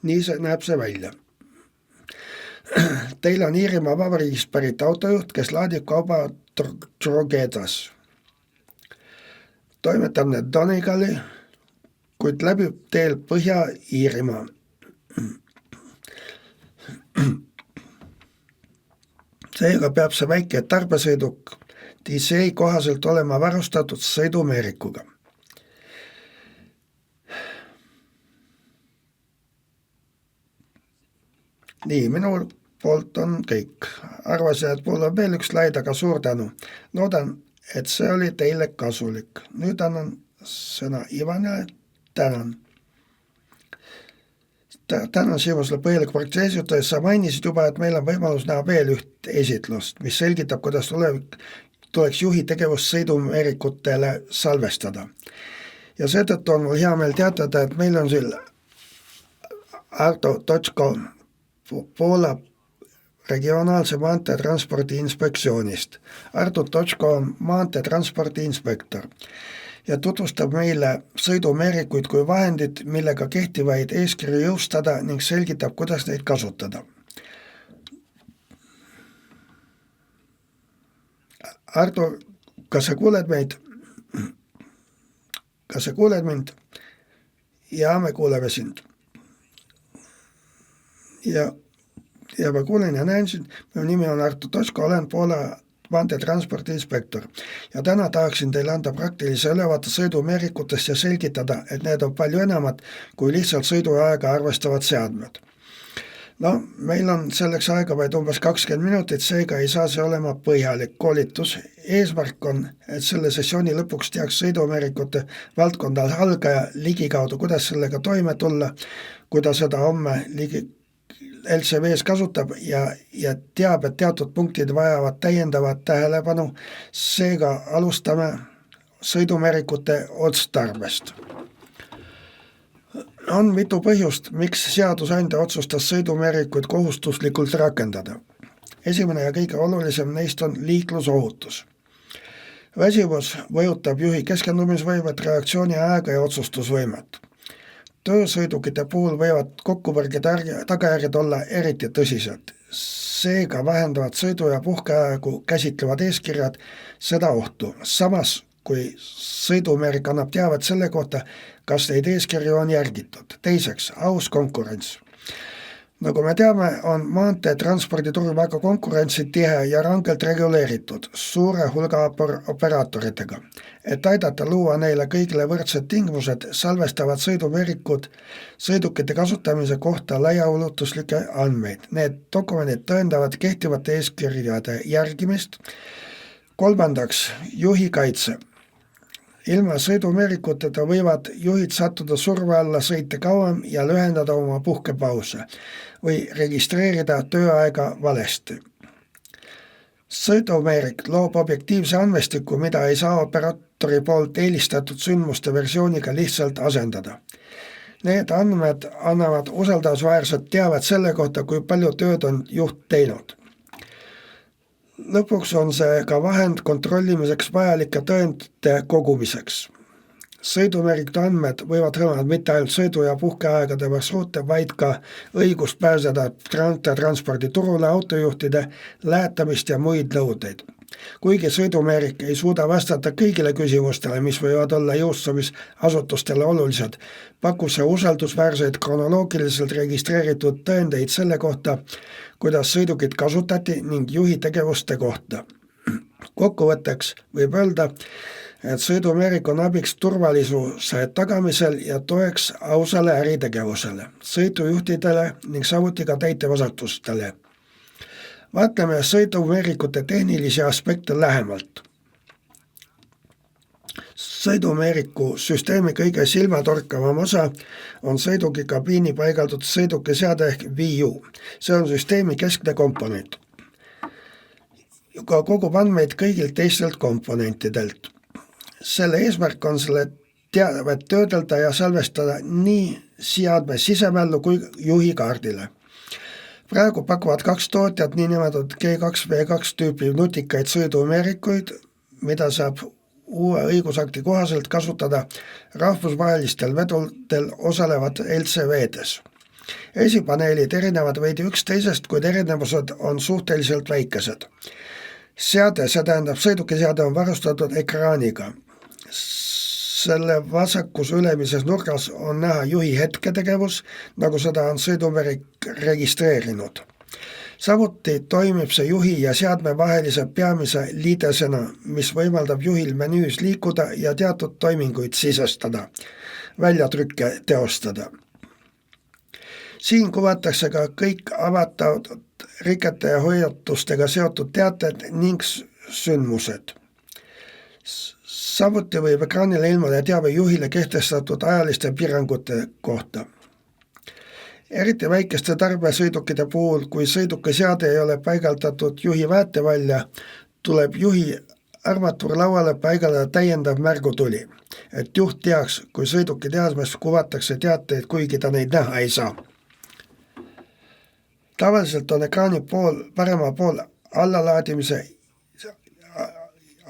Nii näeb see välja. Teil on Iirimaa Vabariigist pärit autojuht, kes laadib kauba Droghedas. Toimetab need Donegali, kuid läbib teel Põhja-Iirimaa. Seega peab see väike tarbesõiduk DCA kohaselt olema varustatud sõidumeerikuga. Nii, minu poolt on kõik. Arvasin, et mul on veel üks slaid, aga suur tänu. Loodan, et see oli teile kasulik. Nüüd annan sõna Ivanile. Tänan. Tänan sinusele põhjalik projekteesitud, sa mainisid juba, et meil on võimalus näha veel üht esitlust, mis selgitab, kuidas tuleks juhi tegevust sõidumeerikutele salvestada. Ja seetõttu on mul hea meel teatada, et meil on siin Arto.com Poola regionaalse maanteetranspordi inspektsioonist. Arto.com maanteetranspordi inspektor ja tutvustab meile sõidumeerikuid kui vahendid, millega kehtivaid eeskirju jõustada ning selgitab, kuidas neid kasutada. Arto, kas sa kuuled meid? Kas sa kuuled mind? Ja me kuuleme sind. Ja ma kuulen ja näen sind. Minu nimi on Arto Toško, olen Poola maanteetranspordi inspektor. Ja täna tahaksin teile anda praktilise ülevaate sõidumeerikutest ja selgitada, et need on palju enamat kui lihtsalt sõiduaega arvestavad seadmed. No, meil on selleks aega vaid umbes 20 minutit, seega ei saa see olema põhjalik koolitus. Eesmärk on, et selle sessiooni lõpuks teaks sõidumeerikute valdkonda algaja ligikaudu, kuidas sellega toime tulla, kuidas seda homme LCV-s kasutab ja teab, et teatud punktid vajavad täiendavat tähelepanu. Seega alustame sõidumeerikute otstarbest. On mitu põhjust, miks seadusandja otsustas sõidumeerikuid kohustuslikult rakendada. Esimene ja kõige olulisem neist on liiklusohutus. Väsimus mõjutab juhi keskendumisvõimet, reaktsiooni aega ja otsustusvõimet. Töösõidukite puhul võivad kokkupõrge tagajärjed olla eriti tõsiselt. Seega vähendavad sõidu- ja puhkeaegu käsitlevad eeskirjad seda ohtu. Samas, kui sõidumeerik annab teavet selle kohta, kas neid eeskirju on järgitud. Teiseks, aus konkurents. Nagu me teame, on maanteetransporditurg väga konkurentsitihe ja rangelt reguleeritud suure hulga operaatoritega. Et aidata luua neile kõigile võrdsed tingimused, salvestavad sõidumeerikud sõidukite kasutamise kohta laiaulatuslikke andmeid. Need dokumendid tõendavad kehtivate eeskirjade järgimist. Kolmandaks, juhi kaitse. Ilma sõidumeerikuteta võivad juhid sattuda surve alla sõita kauem ja lühendada oma puhkepause või registreerida tööaega valesti. Sõidumeerik loob objektiivse andmestiku, mida ei saa operaatori poolt eelistatud sündmuste versiooniga lihtsalt asendada. Need andmed annavad usaldusväärset teavet selle kohta, kui palju tööd on juht teinud. Lõpuks on see ka vahend kontrollimiseks vajalike tõendite kogumiseks. Sõidumeerikute andmed võivad hõlmata mitte ainult sõidu- ja puhkeaegade marsruute, vaid ka õigust pääseda transporditurule, autojuhtide lähetamist ja muid nõudeid. Kuigi sõidumeerik ei suuda vastata kõigile küsimustele, mis võivad olla jõustamisasutustele olulised, pakub see usaldusväärseid kronoloogiliselt registreeritud tõendeid selle kohta, kuidas sõidukit kasutati ning juhi tegevuste kohta. Kokkuvõtteks võib öelda, et sõidumeerik on abiks turvalisuse tagamisel ja toeks ausale äritegevusele, sõidujuhtidele ning samuti ka täitevasutustele. Vaatleme sõidumeerikute tehnilisi aspekte lähemalt. Sõidumeeriku süsteemi kõige silmatorkavam osa on sõiduki kabiini paigaldatud sõidukiseade ehk VU. See on süsteemi keskne komponent. Ka kogub andmeid kõigilt teistelt komponentidelt. Selle eesmärk on selle teavet töödelda ja salvestada nii seadme sisemällu kui juhi kaardile. Praegu pakuvad 2 tootjat niinimetatud G2V2 tüüpi nutikaid sõidumeerikuid, mida saab uue õigusakti kohaselt kasutada rahvusvahelistel vedudel osalevad LCV-des. Esipaneelid erinevad veidi üksteisest, kuid erinevused on suhteliselt väikesed. Seade, see tähendab sõidukiseade on varustatud ekraaniga. Selle vasakus ülemises nurgas on näha juhi hetketegevus, nagu seda on sõidumeerik registreerinud. Samuti toimib see juhi ja seadme vahelise peamise liidesena, mis võimaldab juhil menüüs liikuda ja teatud toiminguid sisestada, väljatrükke teostada. Siin kuvatakse ka kõik avatud rikete ja hoiatustega seotud teated ning sündmused. Samuti võib ekraanile ilmuda teave juhile kehtestatud ajaliste piirangute kohta. Eriti väikeste tarbesõidukite puhul, kui sõidukiseade ei ole paigaldatud juhi väätevälja, tuleb juhi armatuurlauale paigaldada täiendav märgutuli, et juht teaks, kui sõiduki seadmes kuvatakse teateid, kuigi ta neid näha ei saa. Tavaliselt on ekraani parema pool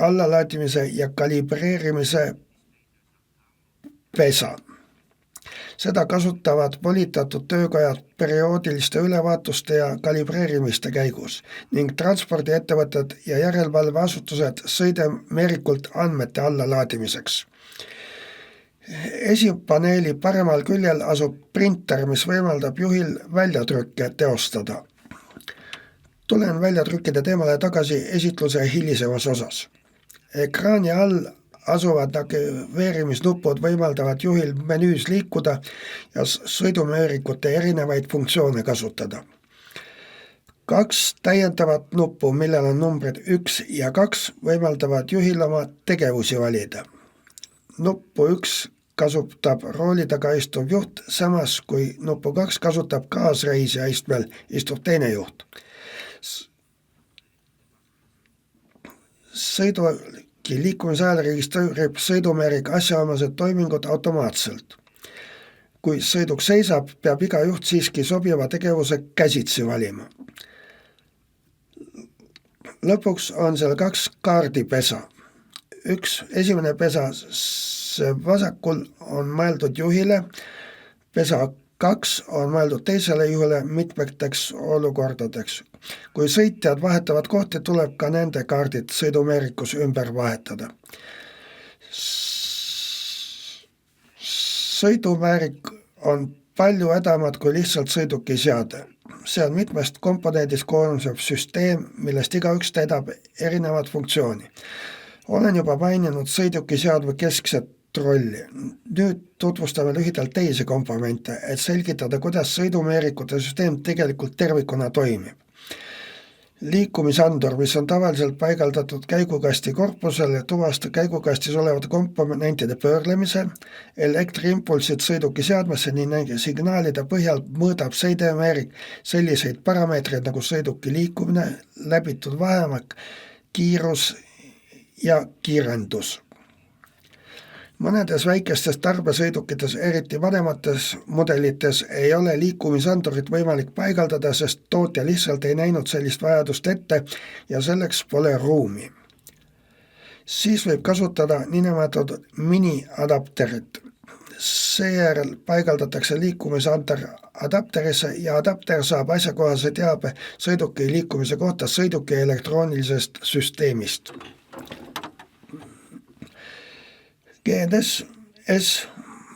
allalaadimise ja kalibreerimise pesa. Seda kasutavad volitatud töökojad perioodiliste ülevaatuste ja kalibreerimiste käigus ning transpordiettevõtted ja järelevalveasutused sõidumeerikult andmete allalaadimiseks. Esipaneeli paremal küljel asub printer, mis võimaldab juhil väljatrükke teostada. Tulen väljatrükkide teemale tagasi esitluse hilisemas osas. Ekraani all asuvad navigeerimisnupud võimaldavad juhil menüüs liikuda ja sõidumeerikute erinevaid funktsioone kasutada. 2 täiendavat nuppu, millel on numbrid 1 ja 2, võimaldavad juhil oma tegevusi valida. Nuppu 1 kasutab rooli taga istuv juht, samas kui nuppu 2 kasutab kaasreisija istmel istuv teine juht. Sõiduki liikumise ajal registreerib sõidumeerik asjaomased toimingud automaatselt. Kui sõiduk seisab, peab iga juht siiski sobiva tegevuse käsitsi valima. Lõpuks on seal 2 kaardipesa. Esimene pesa vasakul on mõeldud juhile, pesa 2 on mõeldud teisele juhile mitmeteks olukordadeks. Kui sõitjad vahetavad kohti, tuleb ka nende kaardid sõidumeerikus ümber vahetada. Sõidumeerik on palju edamad kui lihtsalt sõidukiseade. See on mitmest komponendist koosnev süsteem, millest igaüks täidab erinevat funktsiooni. Olen juba maininud sõidukiseadme keskset rolli. Nüüd tutvustame lühidalt teisi komponente, et selgitada, kuidas sõidumeerikute süsteem tegelikult tervikuna toimib. Liikumisandur, mis on tavaliselt paigaldatud käigukasti korpusele, tuvastab käigukastis olevate komponentide pöörlemise, elektriimpulsid sõiduki seadmesse ning signaalide põhjal mõõdab sõidumeerik selliseid parameetreid nagu sõiduki liikumine, läbitud vahemaak, kiirus ja kiirendus. Mõnedes väikestes tarbesõidukites, eriti vanemates mudelites, ei ole liikumisandurit võimalik paigaldada, sest tootja lihtsalt ei näinud sellist vajadust ette ja selleks pole ruumi. Siis võib kasutada niinimetatud mini-adapterit. Seejärel paigaldatakse liikumisandur adapterisse ja adapter saab asjakohase teabe sõiduki liikumise kohta sõiduki elektroonilisest süsteemist.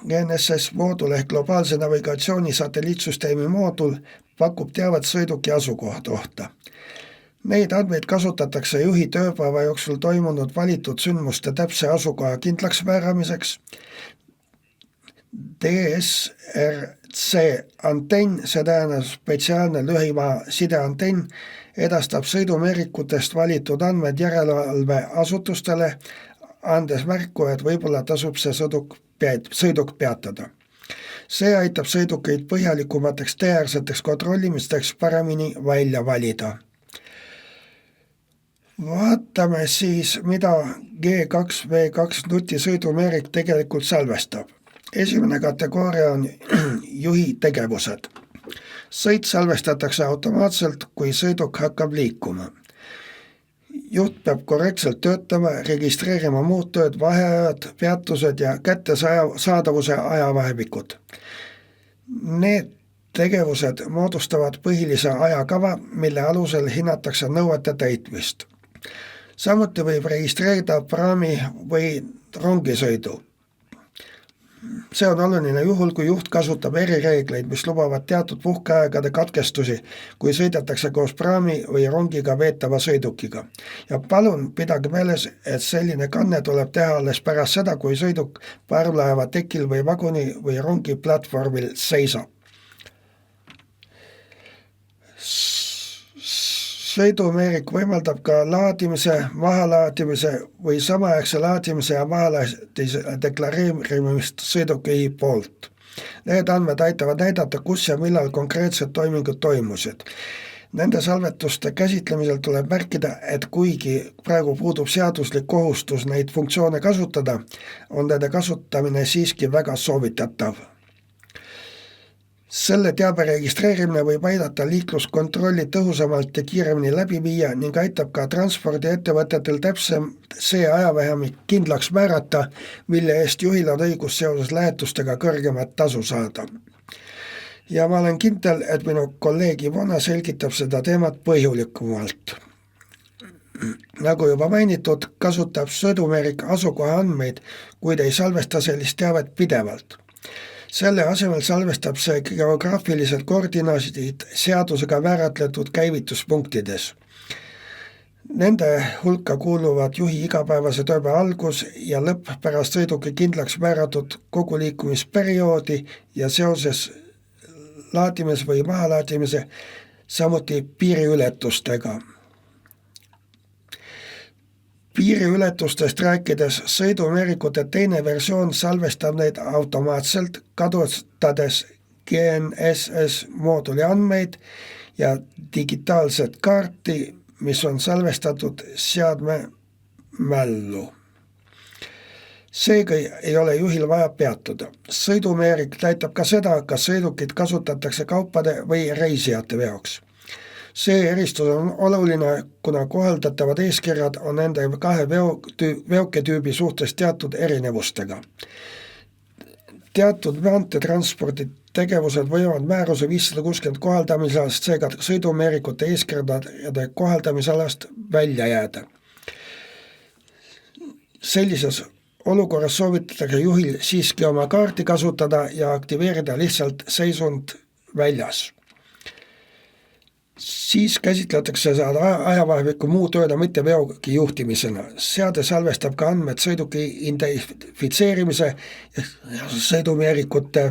GNSS moodul ehk globaalse navigatsiooni satelliitsüsteemi moodul pakub teavet sõiduki asukoha kohta. Neid andmeid kasutatakse juhi tööpäeva jooksul toimunud valitud sündmuste täpse asukoha kindlaks määramiseks. DSRC antenn, see tähendab spetsiaalne lühimaa sideantenn, edastab sõidumeerikutest valitud andmed järelevalveasutustele, andes märku, et võib-olla tasub see sõiduk peatada. See aitab sõidukeid põhjalikumateks teeäärseteks kontrollimisteks paremini välja valida. Vaatame siis, mida G2V2 nutisõidumeerik tegelikult salvestab. Esimene kategooria on juhi tegevused. Sõit salvestatakse automaatselt, kui sõiduk hakkab liikuma. Juht peab korrektselt töötama, registreerima muud tööd, vaheajad, peatused ja kättesaadavuse ajavahemikud. Need tegevused moodustavad põhilise ajakava, mille alusel hinnatakse nõuete täitmist. Samuti võib registreerida praami või rongisõidu. See on oluline juhul, kui juht kasutab erireegleid, mis lubavad teatud puhkeaegade katkestusi, kui sõidetakse koos praami või rongiga veetava sõidukiga. Ja palun pidage meeles, et selline kanne tuleb teha alles pärast seda, kui sõiduk parvlaeva tekil või vaguni või rongi platvormil seisab. Sõidumeerik võimaldab ka laadimise, mahalaadimise või samaaegse laadimise ja mahalaadimise deklareerimist sõiduki poolt. Need andmed aitavad näidata, kus ja millal konkreetsed toimingud toimusid. Nende salvetuste käsitlemisel tuleb märkida, et kuigi praegu puudub seaduslik kohustus neid funktsioone kasutada, on nende kasutamine siiski väga soovitatav. Selle teabe registreerimine võib aidata liikluskontrolli tõhusamalt ja kiiremini läbi viia ning aitab ka transpordiettevõtetel täpsem see ajavahemik kindlaks määrata, mille eest juhil on õigus seoses lähetustega kõrgemat tasu saada. Ja ma olen kindel, et minu kolleeg Ivona selgitab seda teemat põhjulikumalt. Nagu juba mainitud, kasutab sõidumeerik asukoha andmeid, kuid ei salvesta sellist teavet pidevalt. Selle asemel salvestab see geograafilised koordinaadid seadusega määratletud käivituspunktides. Nende hulka kuuluvad juhi igapäevase tööpäeva algus ja lõpp pärast sõiduki kindlaks määratud koguliikumisperioodi ja seoses laadimis- või mahalaadimise, samuti piiriületustega. Piiriületustest rääkides sõidumeerikute teine versioon salvestab neid automaatselt, kasutades GNSS mooduli andmeid ja digitaalset kaarti, mis on salvestatud seadme mällu. Seega ei ole juhil vaja peatuda. Sõidumeerik näitab ka seda, kas sõidukit kasutatakse kaupade või reisijate veoks. See eristus on oluline, kuna kohaldatavad eeskirjad on nende kahe veokitüübi suhtes teatud erinevustega. Teatud maanteetranspordi tegevused võivad määruse 560 kohaldamisalast, seega sõidumeerikute eeskirjade kohaldamisalast välja jääda. Sellises olukorras soovitatakse juhil siiski oma kaarti kasutada ja aktiveerida lihtsalt seisund väljas. Siis käsitletakse seda ajavahemikku muu tööna, mitte veoki juhtimisena. Seade salvestab ka andmed sõiduki identifitseerimise ja sõidumeerikute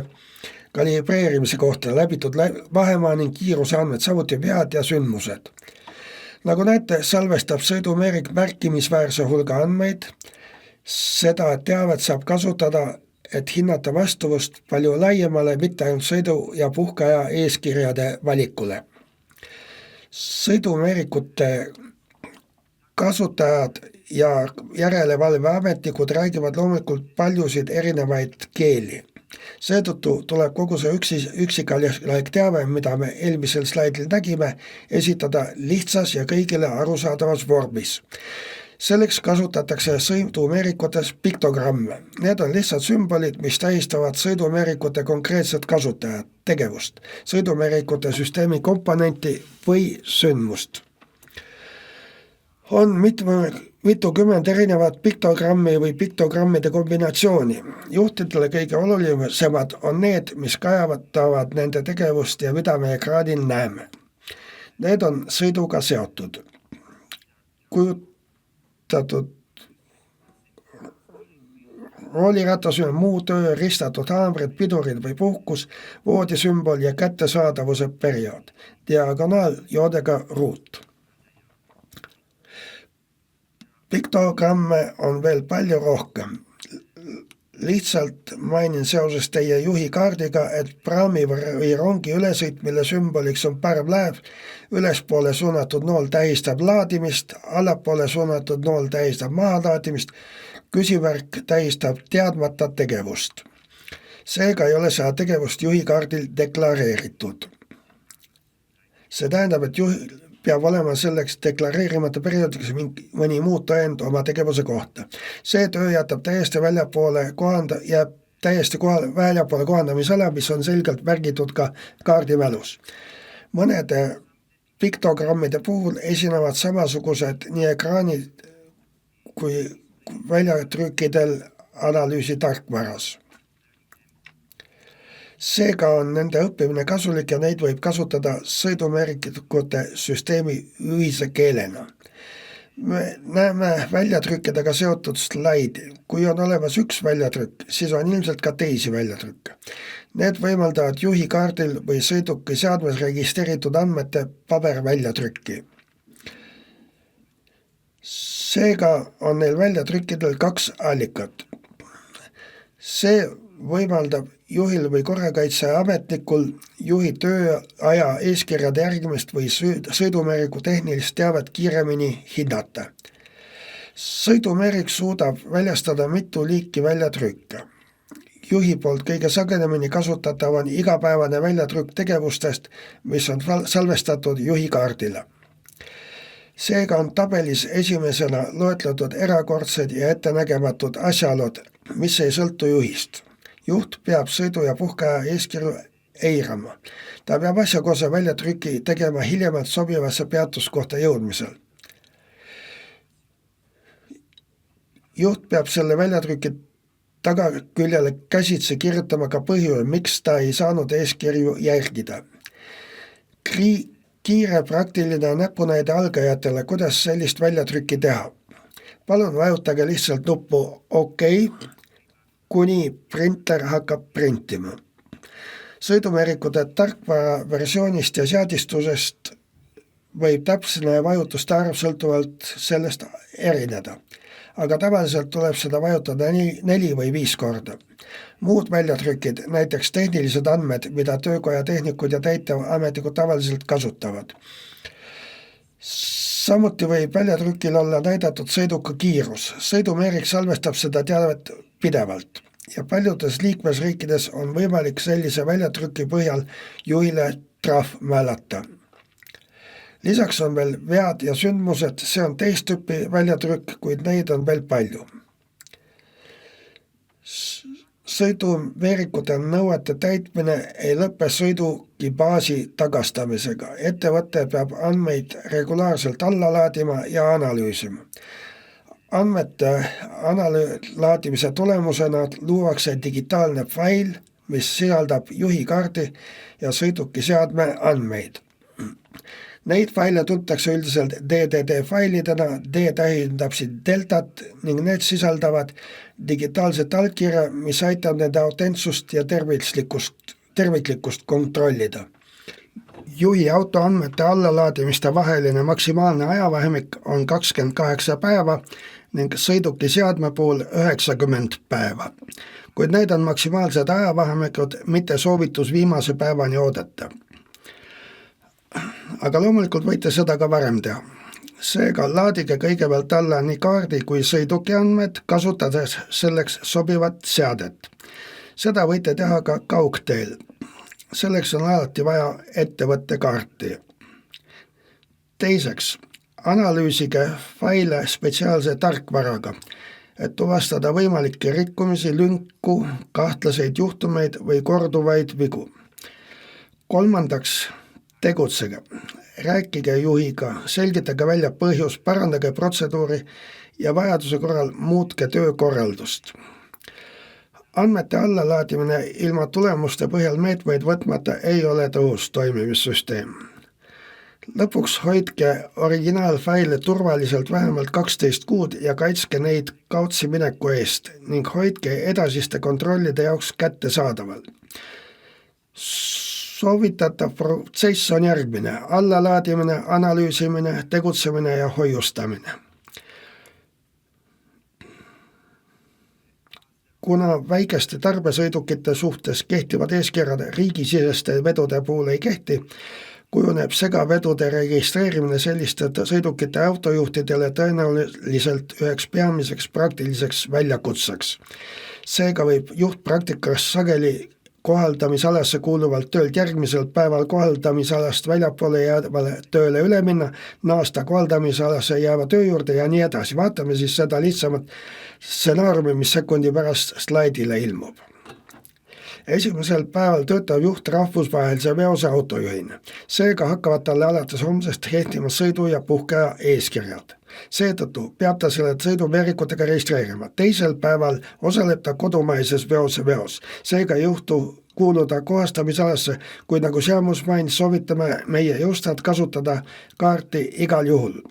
kalibreerimise kohta, läbitud vahemaa ning kiiruse andmed, samuti vead ja sündmused. Nagu näete, salvestab sõidumeerik märkimisväärse hulga andmeid. Seda teavet saab kasutada, et hinnata vastavust palju laiemale, mitte ainult sõidu- ja puhkeaja eeskirjade valikule. Sõidumeerikute kasutajad ja järelevalveametnikud räägivad loomulikult paljusid erinevaid keeli. Seetõttu tuleb kogu see üksikasjalik teave, mida me eelmisel slaidil nägime, esitada lihtsas ja kõigile arusaadavas vormis. Selleks kasutatakse sõidumeerikutes piktogramme. Need on lihtsad sümbolid, mis tähistavad sõidumeerikute konkreetset kasutajat, tegevust, sõidumeerikute süsteemi komponenti või sündmust. On mitukümmend erinevat piktogrammi või piktogrammide kombinatsiooni. Juhtidele kõige olulisemad on need, mis kajatavad nende tegevust ja mida me ekraanil näeme. Need on sõiduga seotud. Kujutatud rooliratas, muu töö, ristatud haamrid, pidurid või puhkus, voodisümbol ja kättesaadavuse periood, diagonaaljoodega ruut. Piktogramme on veel palju rohkem. Lihtsalt mainin seoses teie juhikaardiga, et praami või rongi ülesõit, mille sümboliks on parvlaev, ülespoole suunatud nool tähistab laadimist, allapoole suunatud nool tähistab mahalaadimist, küsimärk tähistab teadmata tegevust. Seega ei ole seda tegevust juhikaardil deklareeritud. See tähendab, et juhil peab olema selleks deklareerimata perioodiks mõni muu tõend oma tegevuse kohta. See töö jätab täiesti väljapoole kohandamisala, mis on selgelt märgitud ka kaardimälus. Mõnede piktogrammide puhul esinevad samasugused nii ekraanid kui väljatrükkidel analüüsi tarkvaras. Seega on nende õppimine kasulik ja neid võib kasutada sõidumeerikute süsteemi ühise keelena. Me näeme väljatrükkidega seotud slaidi. Kui on olemas üks väljatrükk, siis on ilmselt ka teisi väljatrükke. Need võimaldavad juhikaardil või sõiduki seadmes registreeritud andmete paberväljatrükki. Seega on neil väljatrükkidel 2 allikat. See võimaldab juhil või korrakaitseametnikul juhi tööaja eeskirjade järgimist või sõidumeeriku tehnilist teavet kiiremini hinnata. Sõidumeerik suudab väljastada mitu liiki väljatrükke. Juhi poolt kõige sagedamini kasutatav on igapäevane väljatrükk tegevustest, mis on salvestatud juhikaardile. Seega on tabelis esimesena loetletud erakordsed ja ettenägematud asjaolud, mis ei sõltu juhist. Juht peab sõidu- ja puhkeaja eeskirju eirama. Ta peab asjakohase väljatrüki tegema hiljemalt sobivasse peatuskohta jõudmisel. Juht peab selle väljatrüki tagaküljele käsitsi kirjutama ka põhjus, miks ta ei saanud eeskirju järgida. Kiire praktiline näpunäide algajatele, kuidas sellist väljatrükki teha. Palun vajutage lihtsalt nuppu OK, kuni printer hakkab printima. Sõidumeerikute tarkvara versioonist ja seadistusest võib täpsene vajutuste arv sõltuvalt sellest erineda, aga tavaliselt tuleb seda vajutada 4 või 5 korda. Muud väljatrükid, näiteks tehnilised andmed, mida töökoja tehnikud ja täitevametnikud tavaliselt kasutavad. Samuti võib väljatrükil olla näidatud sõiduka kiirus. Sõidumeerik salvestab seda teavet pidevalt ja paljudes liikmesriikides on võimalik sellise väljatrüki põhjal juhile trahv määrata. Lisaks on veel vead ja sündmused, see on teist tüüpi väljatrükk, kuid neid on veel palju. Sõidumeerikute nõuete täitmine ei lõppe sõiduki baasi tagastamisega. Ettevõte peab andmeid regulaarselt alla laadima ja analüüsima. Andmete laadimise tulemusena luuakse digitaalne fail, mis sisaldab juhikaardi ja sõiduki seadme andmeid. Neid faile tuntakse üldiselt DDD failidena, D tähendab siin deltat ning need sisaldavad digitaalset allkirja, mis aitab nende autentsust ja terviklikkust kontrollida. Juhi auto andmete allalaadimiste vaheline maksimaalne ajavahemik on 28 päeva ning sõiduki seadme puhul 90 päeva. Kuid need on maksimaalsed ajavahemikud, mitte soovitus viimase päevani oodata. Aga loomulikult võite seda ka varem teha. Seega laadige kõigepealt alla nii kaardi kui sõiduki andmed, kasutades selleks sobivat seadet. Seda võite teha ka kaugteel. Selleks on alati vaja ettevõttekaarti. Teiseks, analüüsige faile spetsiaalse tarkvaraga, et tuvastada võimalikke rikkumisi, lünku, kahtlaseid juhtumeid või korduvaid vigu. Kolmandaks, tegutsege. Rääkige juhiga, selgitage välja põhjus, parandage protseduuri ja vajaduse korral muutke töökorraldust. Andmete allalaadimine ilma tulemuste põhjal meetmeid võtmata ei ole tõhus toimimissüsteem. Lõpuks hoidke originaalfaile turvaliselt vähemalt 12 kuud ja kaitske neid kaotsi mineku eest ning hoidke edasiste kontrollide jaoks kättesaadaval. Soovitatav protsess on järgmine: allalaadimine, analüüsimine, tegutsemine ja hoiustamine. Kuna väikeste tarbesõidukite suhtes kehtivad eeskirjad riigisiseste vedude puhul ei kehti, kujuneb segavedude registreerimine selliste sõidukite autojuhtidele tõenäoliselt üheks peamiseks praktiliseks väljakutseks. Seega võib juht praktikas sageli kohaldamisalasse kuuluvalt töölt järgmisel päeval kohaldamisalast väljapoole jäävale tööle üle minna, naasta kohaldamisalasse jääva töö juurde ja nii edasi. Vaatame siis seda lihtsamat stsenaariumi, mis sekundi pärast slaidile ilmub. Esimesel päeval töötab juht rahvusvahelise veose autojuhina. Seega hakkavad talle alates homsest kehtima sõidu- ja puhkeaja eeskirjad. Seetõttu peab ta selle sõidumeerikutega registreerima. Teisel päeval osaleb ta kodumaises veos. Seega ei juhtu kuuluda kohastamisalasse, kuid nagu Seamus mainis, soovitame meie jõustajat kasutada kaarti igal juhul.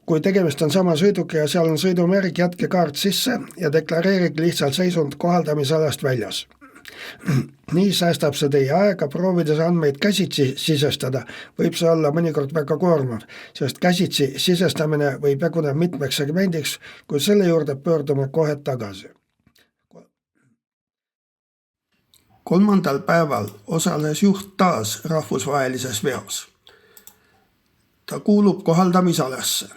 Kui tegemist on sama sõiduki ja seal on sõidumeerik, jätke kaart sisse ja deklareerige lihtsalt seisund kohaldamisalast väljas. Nii säästab see teie aega, proovides andmeid käsitsi sisestada, võib see olla mõnikord väga koormav, sest käsitsi sisestamine võib jaguneda mitmeks segmendiks, kui selle juurde pöördume kohe tagasi. Kolmandal päeval osales juht taas rahvusvahelises veos. Ta kuulub kohaldamisalasse.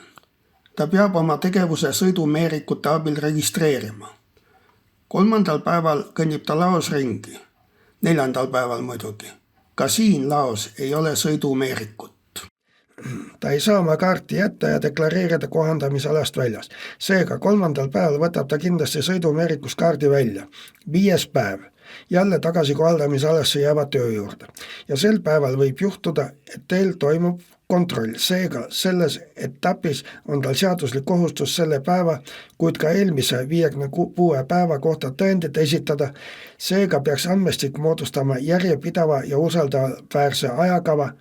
Ta peab oma tegevuse sõidumeerikute abil registreerima. Kolmandal päeval kõnnib ta laos ringi. Neljandal päeval muidugi. Ka siin laos ei ole sõidumeerikut. Ta ei saa oma kaarti jätta ja deklareerida kohandamisalast väljas. Seega kolmandal päeval võtab ta kindlasti sõidumeerikus kaardi välja. 5. päev. Jälle tagasi kohaldamisalasse jääva töö juurde. Ja sel päeval võib juhtuda, et teil toimub kontroll. Seega selles etapis on tal seaduslik kohustus selle päeva, kuid ka eelmise 56 päeva kohta tõendit esitada. Seega peaks andmestik moodustama järjepidava ja usaldaväärse ajakava.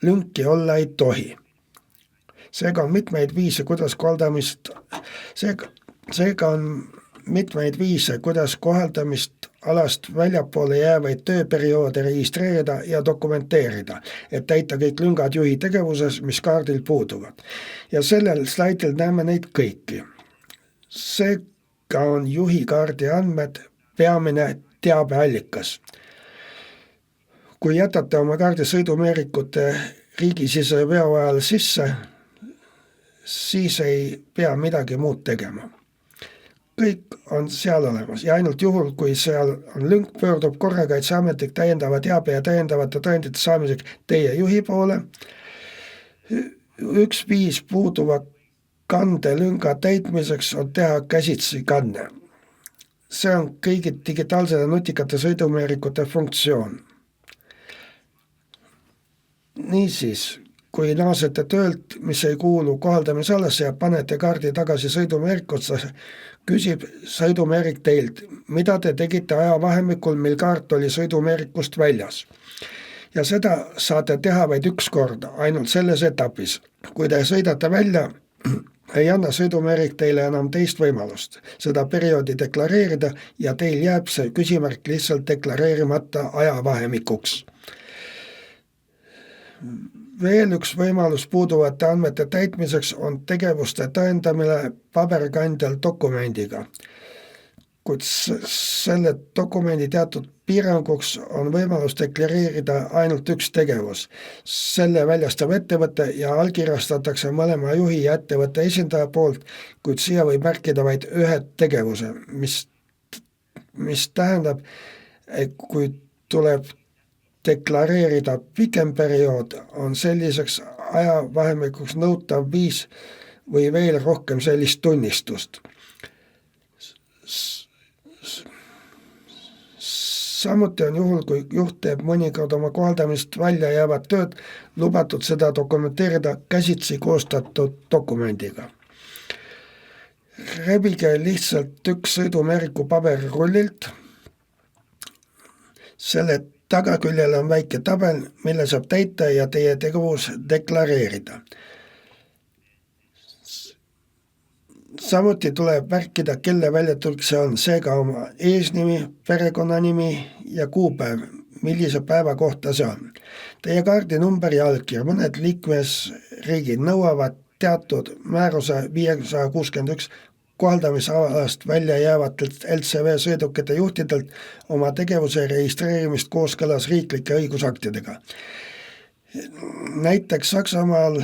Lünki olla ei tohi. Seega on mitmeid viise, kuidas kohaldamist alast väljapoole jäävaid tööperioode registreerida ja dokumenteerida, et täita kõik lüngad juhi tegevuses, mis kaardil puuduvad. Ja sellel slaidil näeme neid kõiki. Seega on juhi kaardi andmed peamine teabeallikas. Kui jätate oma kaardi sõidumeerikute riigisisese veo ajal sisse, siis ei pea midagi muud tegema. Kõik on seal olemas ja ainult juhul, kui seal on lünk, pöördub Korrakaitseametlik täiendava teabe ja täiendavate tõendite saamiseks teie juhi poole. Üks viis puuduva kandelünga täitmiseks on teha käsitsi kanne. See on kõigi digitaalsete nutikate sõidumeerikute funktsioon. Niisiis, kui naasete töölt, mis ei kuulu kohaldamisalasse ja panete kaardi tagasi sõidumeerikusse, küsib sõidumeerik teilt, mida te tegite ajavahemikul, mil kaart oli sõidumeerikust väljas. Ja seda saate teha vaid üks kord, ainult selles etapis. Kui te sõidate välja ei anna sõidumeerik teile enam teist võimalust seda perioodi deklareerida ja teil jääb see küsimärk lihtsalt deklareerimata ajavahemikuks. Veel üks võimalus puuduvate andmete täitmiseks on tegevuste tõendamine paberkandjal dokumendiga, kuid selle dokumendi teatud piiranguks on võimalus deklareerida ainult üks tegevus. Selle väljastab ettevõte ja allkirjastatakse mõlema juhi ja ettevõtte esindaja poolt, kuid siia võib märkida vaid ühe tegevuse, mis tähendab, et kui tuleb deklareerida pikem periood, on selliseks ajavahemikuks nõutav 5 või veel rohkem sellist tunnistust. Samuti on juhul, kui juht teeb mõnikord oma kohaldamist välja jäävad tööd, lubatud seda dokumenteerida käsitsi koostatud dokumendiga. Rebige lihtsalt üks sõidumeeriku paberirullilt. Selle tagaküljel on väike tabel, mille saab täita ja teie tegevus deklareerida. Samuti tuleb märkida, kelle väljatulek see on, seega oma eesnimi, perekonnanimi ja kuupäev, millise päeva kohta see on. Teie kaardi number ja allkirja. Mõned liikmesriigid nõuavad teatud määruse 561 kohaldamisalast välja jäävatelt LCV sõidukite juhtidelt oma tegevuse registreerimist kooskõlas riiklike õigusaktidega. Näiteks Saksamaal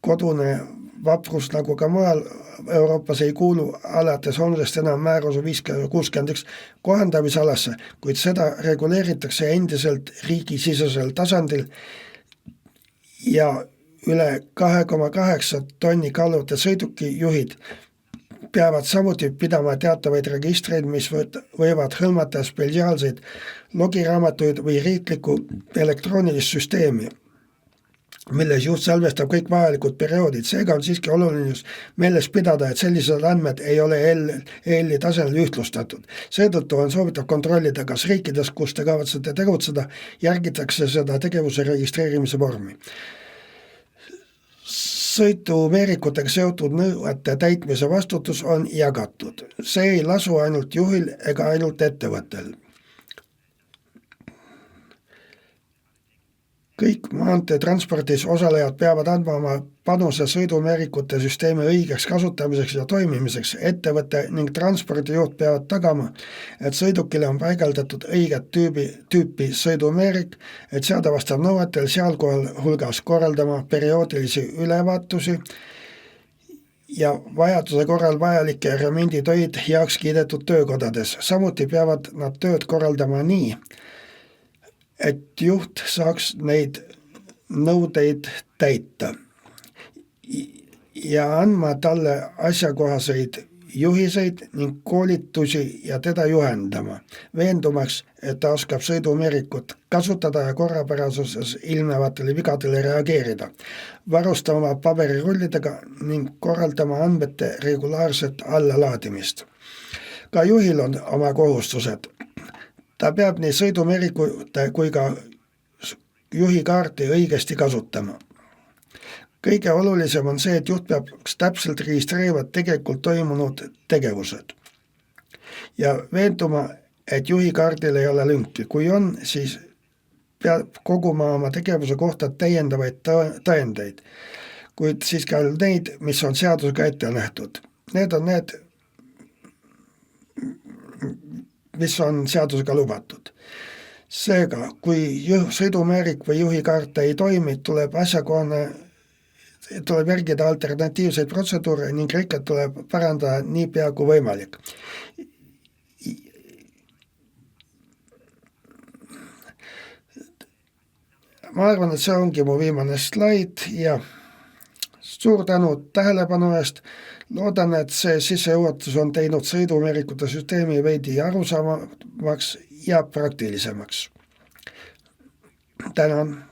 kodune vaprus nagu ka mujal Euroopas ei kuulu alates homsest enam määruse 561 kohandamisalasse, kuid seda reguleeritakse endiselt riigisisesel tasandil ja üle 2,8 tonni kaaluvate sõidukijuhid peavad samuti pidama teatavaid registreid, mis võivad hõlmata spetsiaalseid logiraamatuid või riiklikku elektroonilist süsteemi, milles juht salvestab kõik vajalikud perioodid. Seega on siiski oluline meeles pidada, et sellised andmed ei ole EL-i tasemel ühtlustatud. Seetõttu on soovitav kontrollida, kas riikides, kus te kavatsete tegutseda, järgitakse seda tegevuse registreerimise vormi. Sõidumeerikutega seotud nõuete täitmise vastutus on jagatud. See ei lasu ainult juhil ega ainult ettevõttel. Kõik maanteetranspordis osalejad peavad andma oma panuse sõidumeerikute süsteemi õigeks kasutamiseks ja toimimiseks. Ettevõte ning transpordijuht peavad tagama, et sõidukile on paigaldatud õiget tüüpi sõidumeerik, et seada vastav nõuetel sealkohal hulgas korraldama perioodilisi ülevaatusi ja vajaduse korral vajalikke remonditöid heaks kiidetud töökodades. Samuti peavad nad tööd korraldama nii, et juht saaks neid nõudeid täita ja andma talle asjakohaseid juhiseid ning koolitusi ja teda juhendama, veendumaks, et ta oskab sõidumeerikut kasutada ja korrapärasuses ilmnevatele vigadele reageerida, varustama paberirullidega ning korraldama andmete regulaarset allalaadimist. Ka juhil on oma kohustused. Ta peab nii sõidumeerikute kui ka juhi kaarti õigesti kasutama. Kõige olulisem on see, et juht peab täpselt registreerivad tegelikult toimunud tegevused ja veenduma, et juhi kaardil ei ole lünki. Kui on, siis peab koguma oma tegevuse kohta täiendavaid tõendeid, kuid siiski ainult neid, mis on seadusega ette nähtud. Need on need, mis on seadusega lubatud. Seega, kui sõidumeerik või juhikaart ei toimi, tuleb järgida alternatiivseid protseduure ning riket tuleb parandada nii pea kui võimalik. Ma arvan, et see ongi mu viimane slaid ja suur tänu tähelepanu eest. Loodan, et see sissejuhatus on teinud sõidumeerikute süsteemi veidi arusaamaks ja praktilisemaks. Tänan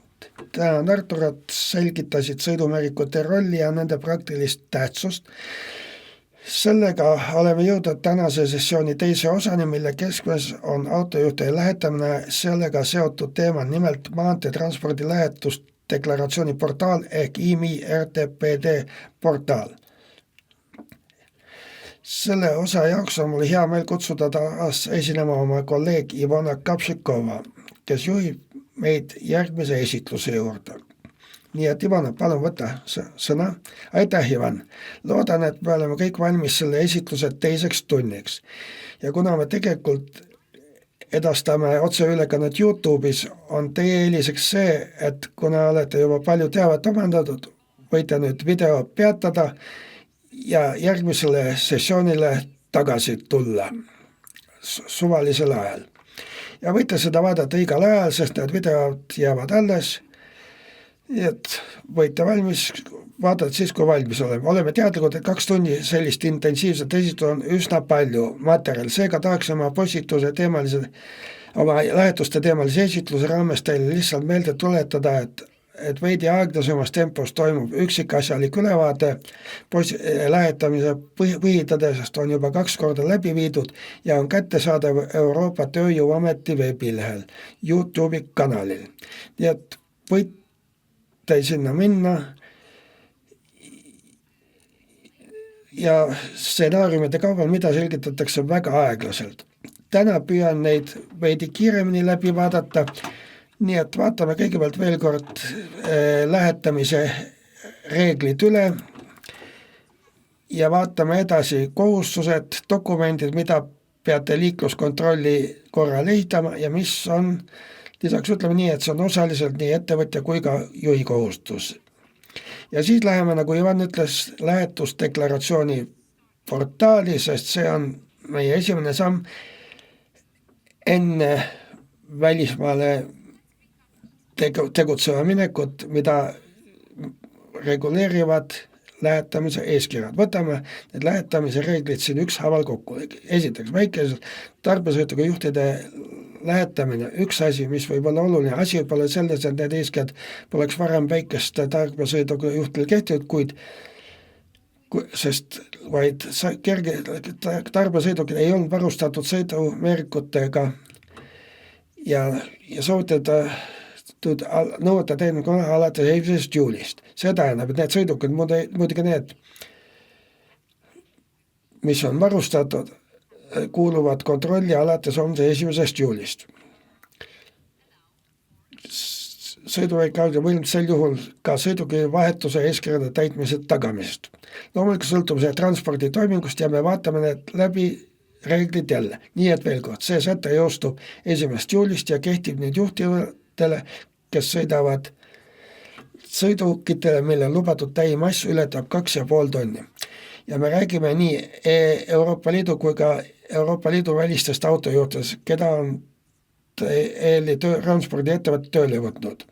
Artur, et selgitasid sõidumeerikute rolli ja nende praktilist tähtsust. Sellega oleme jõudnud tänase sessiooni teise osani, mille keskmes on autojuhtide lähetamine sellega seotud teema, nimelt maanteetranspordi lähetust deklaratsiooni portaal ehk IMI RTPD portaal. Selle osa jaoks on mul hea meel kutsuda taas esinema oma kolleeg Ivana Kapšikova, kes juhib meid järgmise esitluse juurde. Nii et Ivana, palun võta sõna. Aitäh, Ivan! Loodan, et me oleme kõik valmis selle esitluse teiseks tunniks. Ja kuna me tegelikult edastame otseülekannet YouTube'is, on teie eeliseks see, et kuna olete juba palju teavet omandatud, võite nüüd video peatada ja järgmisele sessioonile tagasi tulla suvalisel ajal. Ja võite seda vaadata igal ajal, sest need videod jäävad alles. Nii et võite valmis vaadata siis, kui valmis oleme. Oleme teadlikud, et 2 tundi sellist intensiivset esitlust on üsna palju materjal. Seega tahaksime oma lähetuste teemalise esitluse raames teile lihtsalt meelde tuletada, et veidi aeglasemas tempos toimub üksikasjalik ülevaade lähetamise põhitõdesest on juba 2 korda läbi viidud ja on kättesaadav Euroopa Tööjõuameti veebilehel, YouTube'i kanalil. Nii et võite sinna minna ja stsenaariumide kaupa, mida selgitatakse väga aeglaselt. Täna püüan neid veidi kiiremini läbi vaadata, nii et vaatame kõigepealt veel kord lähetamise reeglid üle ja vaatame edasi kohustused, dokumendid, mida peate liikluskontrolli korral ehitama ja mis on, lisaks ütleme nii, et see on osaliselt nii ettevõtja kui ka juhi kohustus. Ja siis läheme, nagu Ivan ütles, lähetusdeklaratsiooni portaali, sest see on meie esimene samm enne välismaale tegutsema minekut, mida reguleerivad lähetamise eeskirjad. Võtame need lähetamise reeglid siin ükshaaval kokku. Esiteks, väikeselt tarbesõiduga juhtide lähetamine, üks asi, mis võib olla oluline, asi pole selles, et need eeskirjad poleks varem väikest tarbesõiduga juhtidel kehtinud, sest vaid kerge tarbesõidukid ei olnud varustatud sõidumeerikutega ja soovitatud nõuete täitmine alates 1. juulist. See tähendab, et need sõidukid, muidugi need, mis on varustatud, kuuluvad kontrolli alates homse 1. juulist. Sõiduveik võim sel juhul ka sõiduki vahetuse eeskirjade täitmise tagamisest. Loomulikult sõltub see transpordi toimingust ja me vaatame need läbi reeglid jälle. Nii et veel kord, see säte jõustub 1. juulist ja kehtib nüüd juhtidele, kes sõidavad sõidukitele, mille lubatud täimass ületab 2,5 tonni. Ja me räägime nii Euroopa Liidu kui ka Euroopa Liidu välistest autojuhtidest, keda on EL-i transpordiettevõtte tööle võtnud.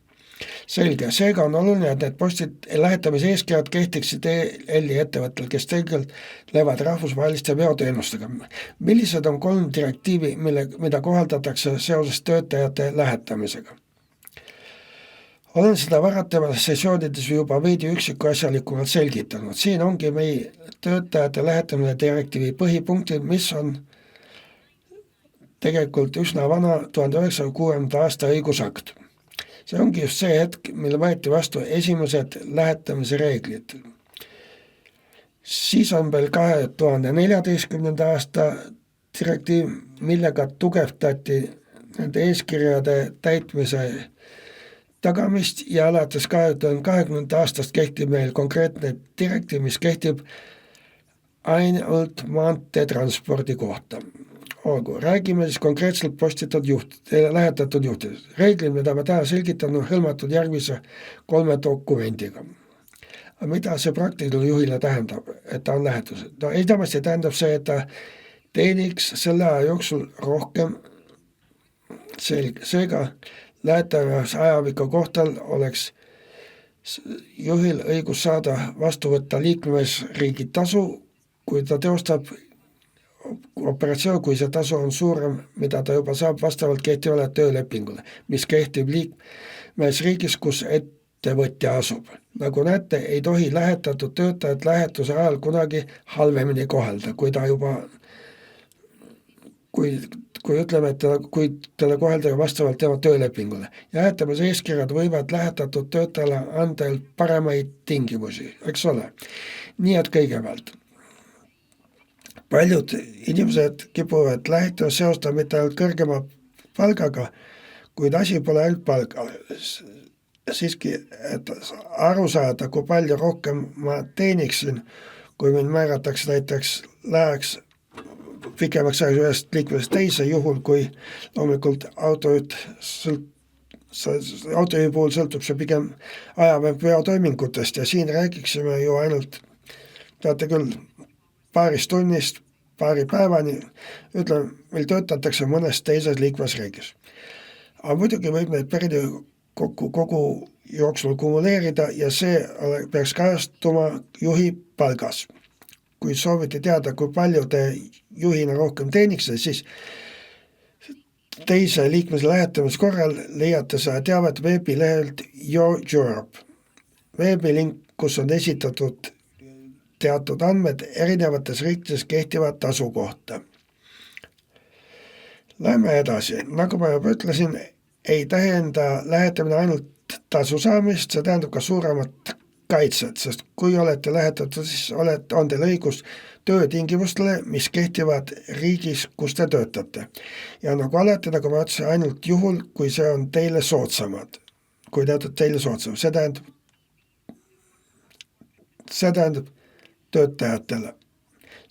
Selge, seega on oluline, et need postid lähetamise eeskirjad kehtiksid EL-i ettevõttel, kes tegelikult levad rahvusvaheliste veoteenustega. Millised on 3 direktiivi, mida kohaldatakse seoses töötajate lähetamisega? Olen seda varatavas sessioonides juba veidi üksiku asjalikumalt selgitanud. Siin ongi meie töötajate lähetamise direktiivi põhipunktid, mis on tegelikult üsna vana 1906. aasta õigusakt. See ongi just see hetk, mil võeti vastu esimesed lähetamise reeglid. Siis on veel 2014. aasta direktiiv, millega tugevdati nende eeskirjade täitmise tagamist ja alates 2020. aastast kehtib meil konkreetne direktiiv, mis kehtib ainult maanteetranspordi kohta. Olgu, räägime siis konkreetselt lähetatud juhtidest. Reeglid, mida me täna selgitan, on hõlmatud järgmise 3 dokumendiga. Aga mida see praktiline juhile tähendab, et ta on lähetus? No esmasti tähendab see, et ta teeniks selle aja jooksul rohkem seega lähetavas ajaviku kohtal oleks juhil õigus saada vastu võtta liikmesriigi tasu, kui ta teostab operatsioon, kui see tasu on suurem, mida ta juba saab vastavalt kehtivale töölepingule, mis kehtib liikmesriigis, kus ettevõtja asub. Nagu näete, ei tohi lähetatud töötajat lähetuse ajal kunagi halvemini kohelda, kui ta juba kui ütleme, et kui talle kohelda vastavalt tema töölepingule. Ja lähetamise eeskirjad võivad lähetatud töötajale anda paremaid tingimusi, eks ole. Nii et kõigepealt Paljud inimesed kipuvad lähetust seostama mitte ainult kõrgema palgaga, kuid asi pole ainult palgal. Siiski, et aru saada, kui palju rohkem ma teeniksin, kui mind määratakse näiteks läheks pikemaks ajaks ühest liikmesest teise, juhul kui loomulikult autojuhi puhul sõltub see pigem veotoimingutest ja siin räägiksime ju ainult, teate küll, paarist tunnist, paari päevani, ütleme, meil töötatakse mõnes teises liikmesriigis. Aga muidugi võib neid perioodi kogu jooksul kumuleerida ja see peaks kajastuma juhi palgas. Kui soovite teada, kui palju te juhina rohkem teeniksite, siis teise liikmese lähetamise korral leiate seda teavet veebilehelt Your Europe. Veebilink, kus on esitatud teatud andmed erinevates riikides kehtivat tasu kohta. Lähme edasi. Nagu ma juba ütlesin, ei tähenda lähetamine ainult tasu saamist, see tähendab ka suuremat kaitset, sest kui olete lähetatud, siis on teil õigus töötingimustele, mis kehtivad riigis, kus te töötate. Ja nagu alati, nagu ma ütlesin, ainult juhul, kui see on teile soodsamad. Kui teile soodsam. See tähendab töötajatele.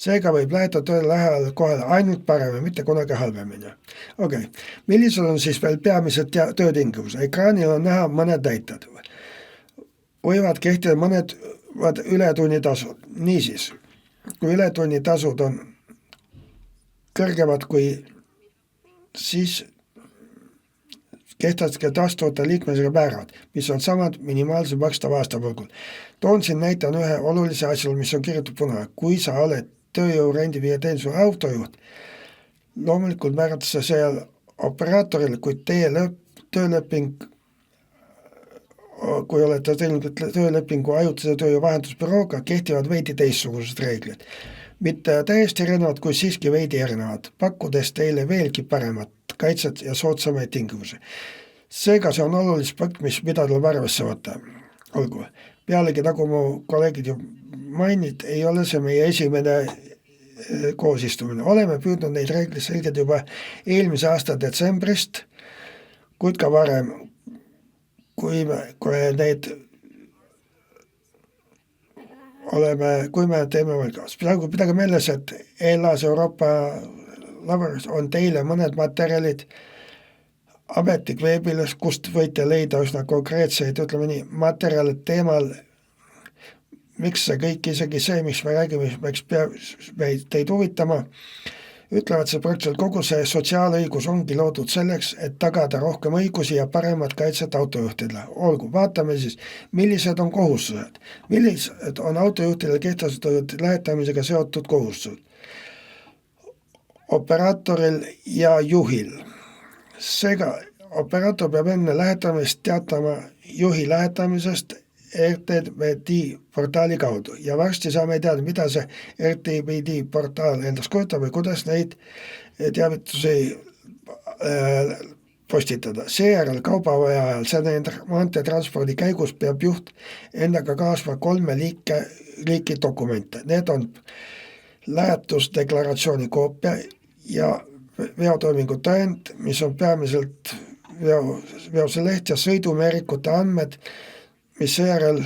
Seega võib lähetada tööle lähedale kohale ainult paremini, mitte kunagi halvemini. Okei. Millised on siis veel peamised töötingimused? Ekraanil on näha mõned näited. Võivad kehtida mõned ületunnitasud. Niisiis, kui ületunnitasud on kõrgemad kui siis kehtestake tastuvate liikmesega määrad, mis on samad minimaalse makstava aastapõlgul. Toon siin näitan ühe olulise asjal, mis on kirjutatud punane. Kui sa oled tööjõu rendiviie teenisuse autojuht, loomulikult määratakse seal operaatorile, kui teie tööleping, kui olete teinud töölepingu ajutise tööjõu vahendusbürooga, kehtivad veidi teistsugused reeglid. Mitte täiesti erinevad, kui siiski veidi erinevad, pakkudes teile veelgi paremat kaitset ja soodsamaid tingimusi. Seega see on olulis punkt, mida tuleb arvesse võtta. Olgu. Pealegi, nagu mu kolleegid ju mainid, ei ole see meie esimene koosistumine. Oleme püüdnud neid reegleid selged juba eelmise aasta detsembrist, kuid ka varem, kui me teeme valgas. Pidage meeles, et ELAS Euroopa Laboris on teile mõned materjalid ametlik veebiles, kust võite leida üsna konkreetseid, ütleme nii, materjalid teemal, miks see kõik, isegi see, mis me räägime, miks meid teid huvitama, ütlevad see praktiliselt kogu see sotsiaalõigus ongi loodud selleks, et tagada rohkem õigusi ja paremat kaitset autojuhtidele. Olgu, vaatame siis, millised on kohustused. Millised on autojuhtidele kehtestatud lähetamisega seotud kohustused? Operaatoril ja juhil. Seega operaator peab enne lähetamist teatama juhi lähetamisest RTBD portaali kaudu ja varsti saame teada, mida see RTBD portaal endas kujutab või kuidas neid teavitusi postitada. Seejärel kaubavaja ajal, see maanteetranspordi käigus peab juht endaga kaasma 3 liiki dokumente. Need on lähetusdeklaratsiooni koopia ja veotoimingu tõend, mis on peamiselt veose leht ja sõidumeerikute andmed, mis seejärel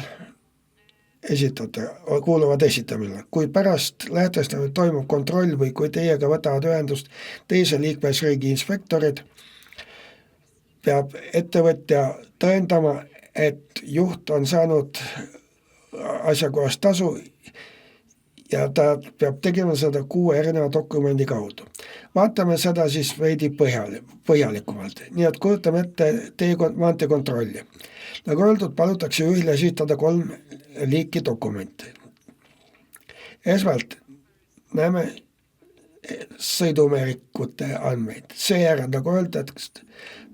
kuuluvad esitamisele. Kui pärast lähetustamist toimub kontroll või kui teiega võtavad ühendust teise liikmesriigi inspektorid, peab ettevõtja tõendama, et juht on saanud asjakohast tasu ja ta peab tegema seda 6 erineva dokumendi kaudu. Vaatame seda siis veidi põhjalikumalt. Nii et kujutame ette maanteekontrolli. Nagu öeldud, palutakse juhile esitada 3 liiki dokumente. Esmalt näeme sõidumeerikute andmeid. Seejärel, nagu öeldud,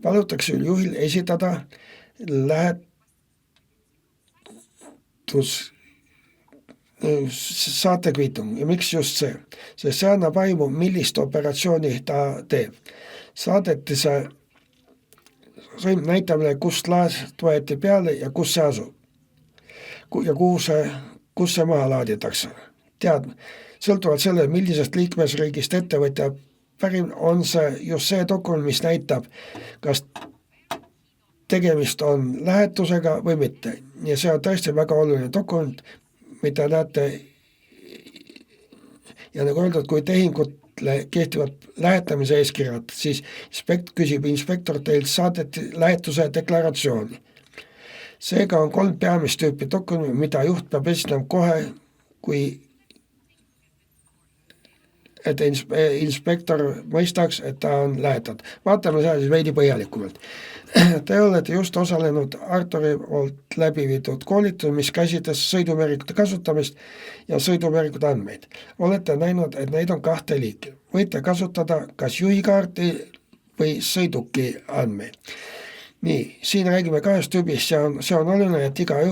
palutakse juhil esitada saatekviitung ja miks just see? Sest see annab aimu, millist operatsiooni ta teeb. Saadetise näitab meile, kust laest võeti peale ja kus see asub. Ja kus see maha laaditakse. teadma. Sõltuvalt selle, millisest liikmesriigist ettevõtja pärim, on see just see dokument, mis näitab, kas tegemist on lähetusega või mitte. Ja see on tõesti väga oluline dokument, mida näete. Ja nagu öeldud, kui tehingutle kehtivad lähetamise eeskirjad, siis küsib inspektor teilt saadeti lähetuse deklaratsiooni. Seega on 3 peamist tüüpi dokumenti, mida juht peab esitama kohe, kui et inspektor mõistaks, et ta on lähetatud. Vaatame seda siis veidi põhjalikumalt. Te olete just osalenud Arturi poolt läbi viidud koolitus, mis käsitles sõidumeerikute kasutamist ja sõidumeerikute andmeid. Olete näinud, et neid on 2 liiki. Võite kasutada kas juhikaarti või sõiduki andmeid. Nii, siin räägime 2 tüübist. See on oluline, et igal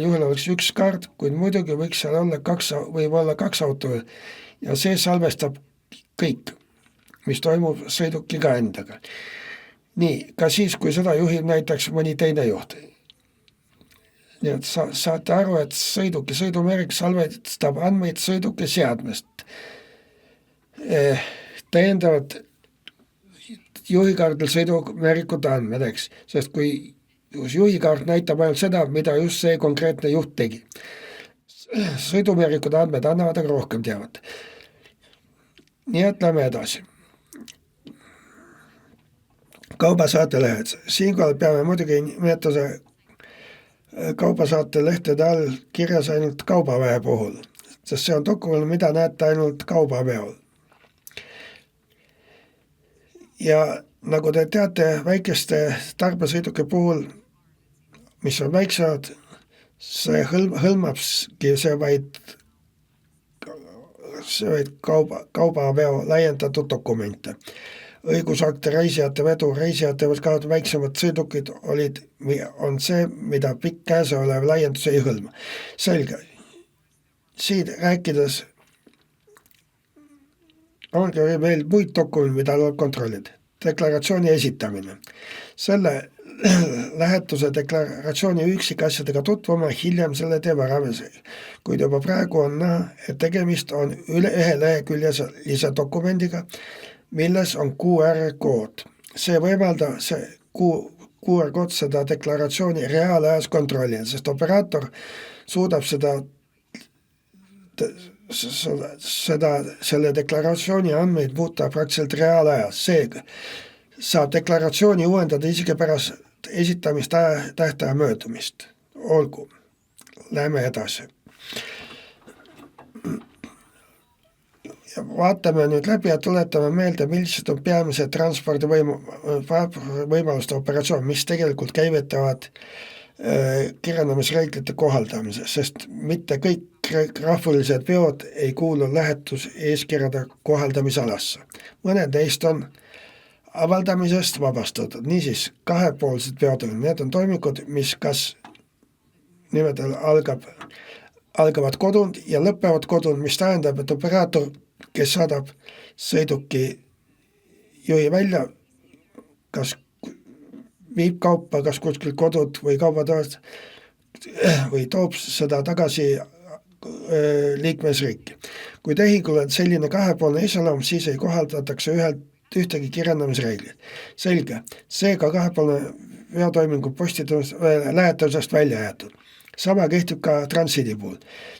juhul oleks 1 kaart, kuid muidugi võiks seal olla 2 auto ja see salvestab kõik, mis toimub sõidukiga endaga. Nii, ka siis, kui seda juhib näiteks mõni teine juht. Nii et saate aru, et sõidumeerik salvestab andmeid sõiduki seadmest. Täiendavad juhikaardil sõidumeerikute andmed, eks, sest kui juhikaart näitab ainult seda, mida just see konkreetne juht tegi. Sõidumeerikute andmed annavad aga rohkem teavat. Nii et lähme edasi. Kaubasaatelehed. Siinkohal peame muidugi nimetuse kaubasaatelehtede all kirjas ainult kaubaväe puhul, sest see on dokument, mida näete ainult kaubaveol. Ja nagu te teate, väikeste tarbesõiduki puhul, mis on väiksemad, see hõlmabki see vaid kaubaveo laiendatud dokumente. Õigusakte, reisijate vedu, reisijate võtkaad väiksemad sõidukid on see, mida pikk käesolev laiendus ei hõlma. Selge. Siin rääkides ongi veel muid dokumente, mida tuleb kontrollida. Deklaratsiooni esitamine. Selle lähetuse deklaratsiooni üksikasjadega tutvuma hiljem selle teema raames, kuid juba praegu on näha, et tegemist on ühe leheküljelise dokumendiga, milles on QR-kood. See võimaldab QR-kood seda deklaratsiooni reaalajas kontrollida, sest operaator suudab selle deklaratsiooni andmeid muuta praktiliselt reaalajas. Seega saab deklaratsiooni uuendada isegi pärast esitamist tähtaja möödumist. Olgu, lähme edasi. Ja vaatame nüüd läbi ja tuletame meelde, millised on peamised transpordi võimaluste operatsioon, mis tegelikult käivitavad kirjandamisreeglite kohaldamise, sest mitte kõik rahvulised veod ei kuulu lähetuseeskirjade kohaldamisalasse. Mõned neist on avaldamisest vabastatud. Niisiis, kahepoolsed veod, need on toimikud, mis kas nimetel algavad kodunt ja lõpevad kodunt, mis tähendab, et operaator, kes saadab sõiduki juhi välja, kas viib kaupa, kas kuskil kodud või kaubatoast või toob seda tagasi liikmesriiki. Kui tehingul on selline kahepoolne iseloom, siis ei kohaldatakse ühtegi kirjandamisreeglit. Selge, seega kahepoolne veotoimingu lähetusest välja jäetud. Sama kehtib ka transiidi puhul.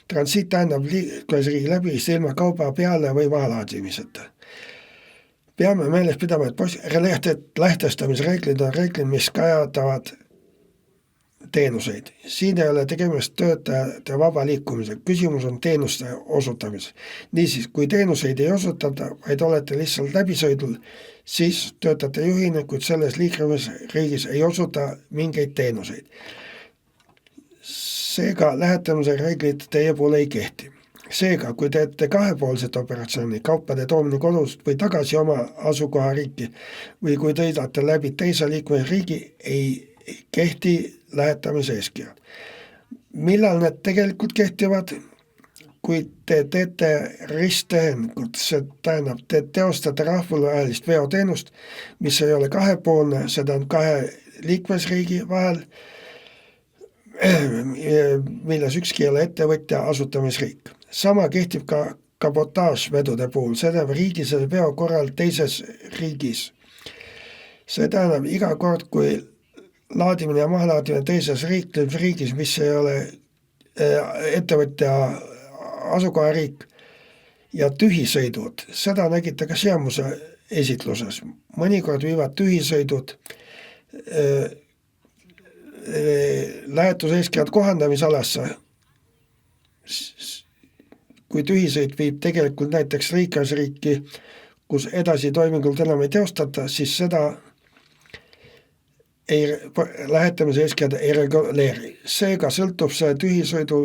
Transiit tähendab liikmesriigi läbi ilma kauba peale või mahalaadimiseta. Peame meeles pidama, et lähtestamisreeglid on reeglid, mis kajatavad teenuseid. Siin ei ole tegemist töötajate vaba liikumisega. Küsimus on teenuste osutamises. Niisiis, kui teenuseid ei osutata, vaid olete lihtsalt läbisõidul, siis töötate juhina, kuid selles liikmesriigis ei osuta mingeid teenuseid. Seega lähetamise reeglid teie puhul ei kehti. Seega, kui teete kahepoolset operatsiooni, kaupade toomine kodust või tagasi oma asukohariiki või kui tõidate läbi teise liikmesriigi, ei kehti lähetamise eeskirjad. Millal need tegelikult kehtivad? Kui te teete risttehingut, see tähendab, te teostate rahvusvahelist veoteenust, mis ei ole kahepoolne, seda on 2 liikmesriigi vahel, milles ükski ei ole ettevõtja asutamisriik. Sama kehtib ka kabotaažvedude puhul, see tähendab riigisel veo korral teises riigis. See tähendab iga kord, kui laadimine ja mahalaadimine teises riigis, mis ei ole ettevõtja asukohariik, ja tühisõidud, seda nägite ka Seamuse esitluses. Mõnikord viivad tühisõidud lähetuseeskirjad kohandamisalasse, kui tühisõid viib tegelikult näiteks liikmesriiki, kus edasi toimingult enam ei teostata, siis seda lähetamise eeskirjad ei reguleeri. Seega sõltub see tühisõidu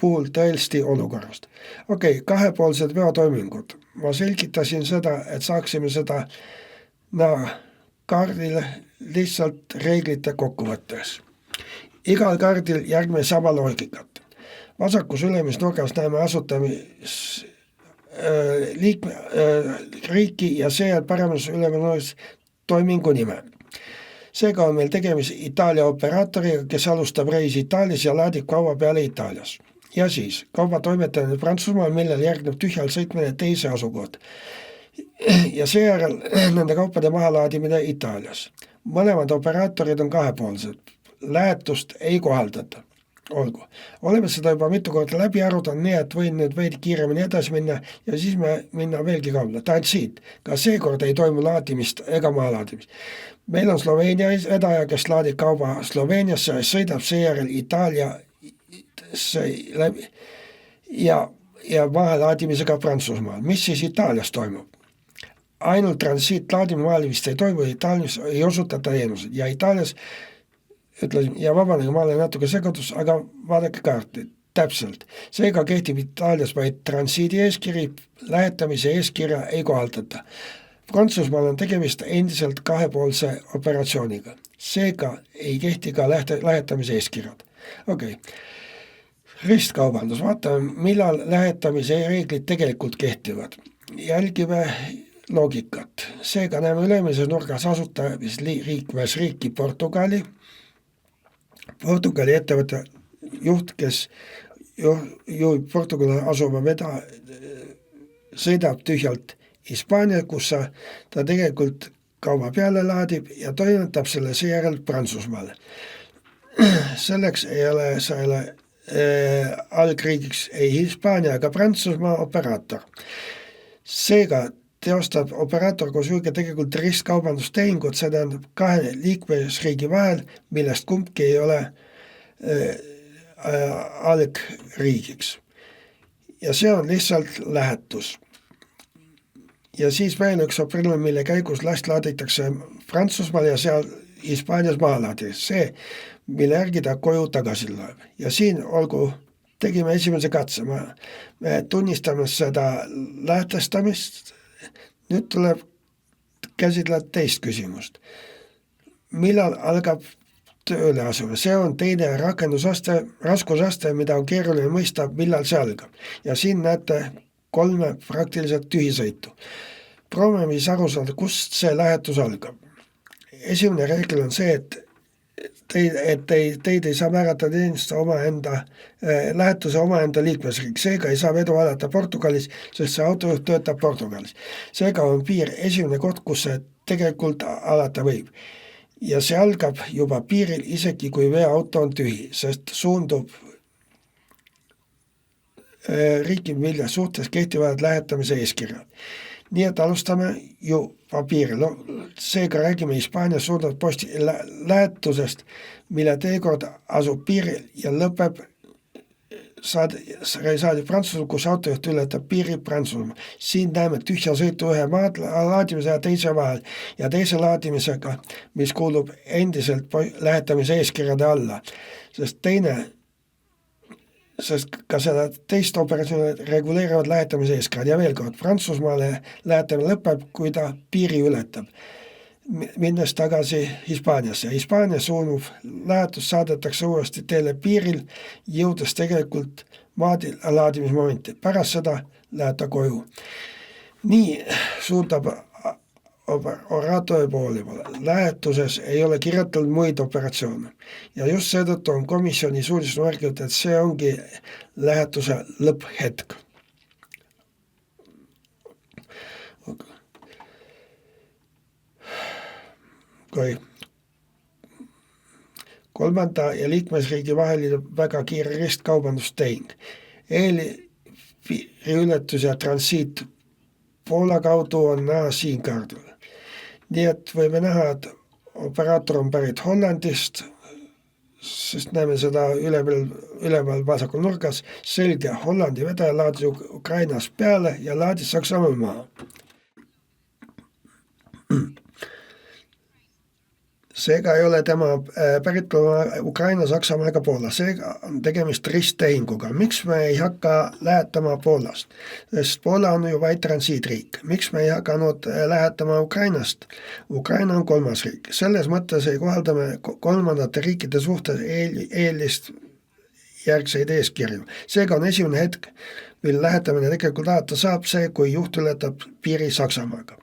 puhul tõesti olukorrast. Okei, kahepoolsed veotoimingud. Ma selgitasin seda, et saaksime seda näha kaardil lihtsalt reeglite kokkuvõttes. Igal kaardil järgmine sama loogikat. Vasakus ülemis nurgas näeme riiki ja seejärel paremas ülemis nurgas toimingu nime. Seega on meil tegemist Itaalia operaatoriga, kes alustab reisi Itaalias ja laadib kauba peale Itaalias. Ja siis kauba toimetamine Prantsusmaal, millel järgneb tühjal sõitmine teise asukohta. Ja seejärel nende kaupade mahalaadimine Itaalias. Mõlemad operaatorid on kahepoolsed. Lähetust ei kohaldata. Olgu. Oleme seda juba mitu korda läbi arutanud, nii et võin nüüd veidi kiiremini edasi minna ja siis minna veelgi kaugele. Transiit. Ka seekord ei toimu laadimist ega mahalaadimist. Meil on Sloveenia vedaja, kes laadib kauba Sloveeniasse ja sõidab seejärel Itaaliasse läbi ja mahalaadimisega Prantsusmaal. Mis siis Itaalias toimub? Ainult transiitlaadimine mahalaadimist ei toimu, Itaalias ei osutata teenused ja Itaalias ütlesin, ja vabanegi, ma olen natuke segadus, aga vaadake kaarti, täpselt. Seega kehtib Itaalias vaid transiidi eeskiri, lähetamise eeskirja ei kohaldata. Prantsusmaal on tegemist endiselt kahepoolse operatsiooniga. Seega ei kehti ka lähetamise eeskirjad. Okei. Ristkaubandus. Vaatame, millal lähetamise reeglid tegelikult kehtivad. Jälgime loogikat. Seega näeme ülemises nurgas asutamisriiki Portugali. Portugali ettevõtte juht, kes juhib Portugali asuma sõidab tühjalt Hispaania, kus ta tegelikult kauba peale laadib ja toimetab selle seejärel Prantsusmaale. Selleks ei ole selle algriigiks ei Hispaania ega Prantsusmaa operaator. Seega teostab operaator koos juhiga tegelikult ristkaubandustehingud, see tähendab kahe liikmesriigi vahel, millest kumbki ei ole algriigiks. Ja see on lihtsalt lähetus. Ja siis veel üks aprill, mille käigus last laaditakse Prantsusmaal ja seal Hispaanias maha laaditakse. See, mille järgi ta koju tagasi loeb. Ja siin tegime esimese katse. Me tunnistame seda lähtestamist. Nüüd tuleb käsitleda teist küsimust. Millal algab tööle asumine? See on teine rakendusaste, raskusaste, mida on keeruline mõista, millal see algab. Ja siin näete 3 praktiliselt tühisõitu. Proovime siis aru saada, kust see lähetus algab. Esimene reegel on see, et teid ei saa määrata teenust lähetuse omaenda liikmesriik. Seega ei saa vedu alata Portugalis, sest see autojuht töötab Portugalis. Seega on piir esimene koht, kus see tegelikult alata võib. Ja see algab juba piiril isegi, kui veoauto on tühi, sest suundub riigi, mille suhtes kehtivad lähetamise eeskirjad. Nii et alustame juba piiril. Seega räägime Hispaanias suundavat posti lähetusest, mille teekord asub piiril ja lõpeb saadi Prantsusmaal, kus autojuht ületab piiri Prantsusmaal. Siin näeme tühja sõitu ühe laadimise ja teise vahel ja teise laadimisega, mis kuulub endiselt lähetamise eeskirjade alla, sest ka seda teist operatsiooni reguleerivad lähetamise eeskirjad ja veel kord, Prantsusmaale lähetamine lõpeb, kui ta piiri ületab, minnes tagasi Hispaaniasse. Hispaania suunuv lähetus saadetakse uuesti teele piiril, jõudes tegelikult laadimismomenti. Pärast seda läheb ta koju. Nii suundab operaatori poole. Lähetuses ei ole kirjutanud muid operatsioone. Ja just seetõttu on komisjoni suuliselt märginud, et see ongi lähetuse lõpphetk. Kui kolmanda ja liikmesriigi vaheline väga kiire ristkaubandustehing, eelpiiriületus ja transiit Poola kaudu on näha siin kaardil. Nii et võime näha, et operaator on pärit Hollandist, sest näeme seda üleval vasakul nurgas, selge Hollandi vedaja laadis Ukrainas peale ja laadis Saksamaal maha. Seega ei ole tema päritolu Ukraina, Saksamaa ega Poola. Seega on tegemist risttehinguga. Miks me ei hakka lähetama Poolast? Sest Poola on ju vaid transiitriik. Miks me ei hakanud lähetama Ukrainast? Ukraina on kolmas riik. Selles mõttes ei kohaldame kolmandate riikide suhtes eelist järgseid eeskirju. Seega on esimene hetk, mil lähetamine tegelikult alata saab see, kui juht ületab piiri Saksamaaga.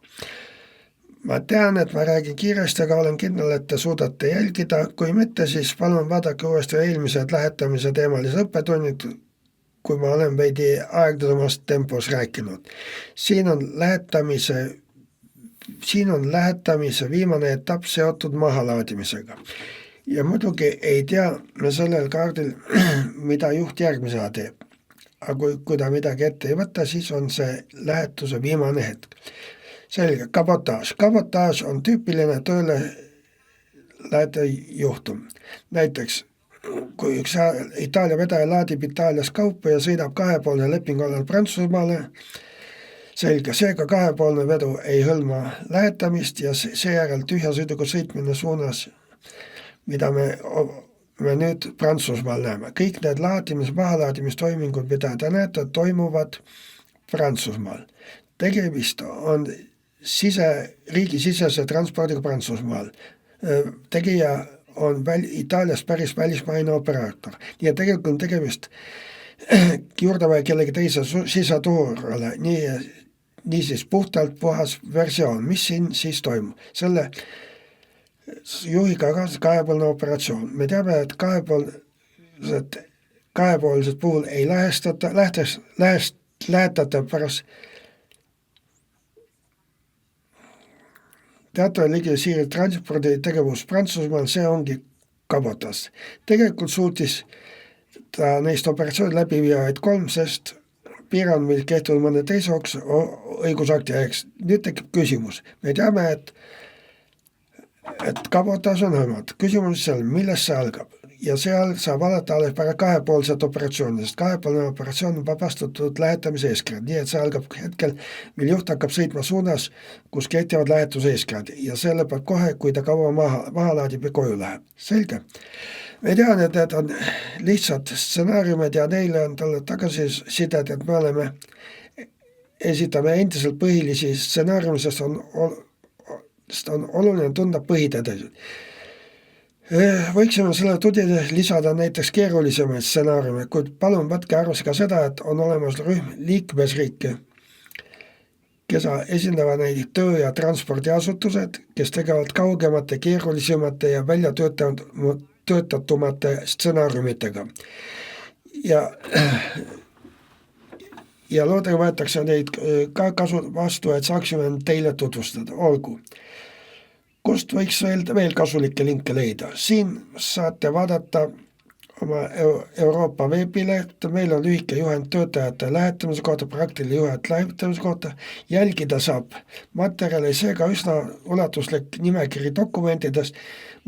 Ma tean, et ma räägin kiiresti, aga olen kindel, et te suudate jälgida. Kui mitte, siis palun vaadake uuesti eelmised lähetamise teemalised õppetunnid, kui ma olen veidi aeglasemast tempos rääkinud. Siin on lähetamise viimane etapp seotud mahalaadimisega. Ja muidugi ei tea me sellel kaardil, mida juht järgmisena teeb. Aga kui ta midagi ette ei võtta, siis on see lähetuse viimane hetk. Selge, kabotaaž. Kabotaaž on tüüpiline tööle lähetaja juhtum. Näiteks, kui üks Itaalia vedaja laadib Itaalias kaupa ja sõidab kahepoolne lepingu alal Prantsusmaale, selge, seega kahepoolne vedu ei hõlma lähetamist ja seejärel tühja sõiduga sõitmine suunas, mida me nüüd Prantsusmaal näeme. Kõik need mahalaadimistoimingud, mida te näete, toimuvad Prantsusmaal. Tegemist on riigisisese transpordiga Prantsusmaal. Tegija on Itaaliast päris välismaine operaator. Nii et tegelikult on tegemist juurdevaja kellegi teise siseturule. Nii siis puhas versioon. Mis siin siis toimub? Selle juhiga kahepoolne operatsioon. Me teame, et kahepoolsed puhul ei lähetata pärast teatava ligi siiri transpordi tegevus Prantsusmaal, see ongi kabotas. Tegelikult suutis ta neist operatsioonid läbi viia vaid 3, sest piirang meil kehtinud mõne teise õigusakti ajaks. Nüüd tekib küsimus. Me teame, et kabotas on hõlmatud. Küsimus seal, millest see algab? Ja seal saab alata alles pärast kahepoolset operatsiooni, sest kahepoolne operatsioon on vabastatud lähetamise eeskirjad. Nii et see algab hetkel, mil juht hakkab sõitma suunas, kus kehtivad lähetuse eeskirjad ja see lõpeb kohe, kui ta kaua maha laadib ja koju läheb. Selge. Me tean, et need on lihtsad stsenaariumid ja neile on talle tagasisided, et me esitame endiselt põhilisi stsenaariume, sest on oluline tunda põhitõdesid. Võiksime selle tudide lisada näiteks keerulisemaid stsenaariume, kuid palun võtke arvesse ka seda, et on olemas rühm liikmesriike, kes esindavad neid töö- ja transpordiasutused, kes tegevad kaugemate, keerulisemate ja väljatöötatumate stsenaariumitega. Ja loodega võetakse neid ka vastu, et saaksime teile tutvustada. Olgu. Kust võiks veel kasulikke linke leida? Siin saate vaadata oma Euroopa veebileht, meil on lühike juhend töötajate lähetamise kohta, praktiline juhend lähetamise kohta, jälgida saab materjali, seega üsna ulatuslik nimekiri dokumentidest,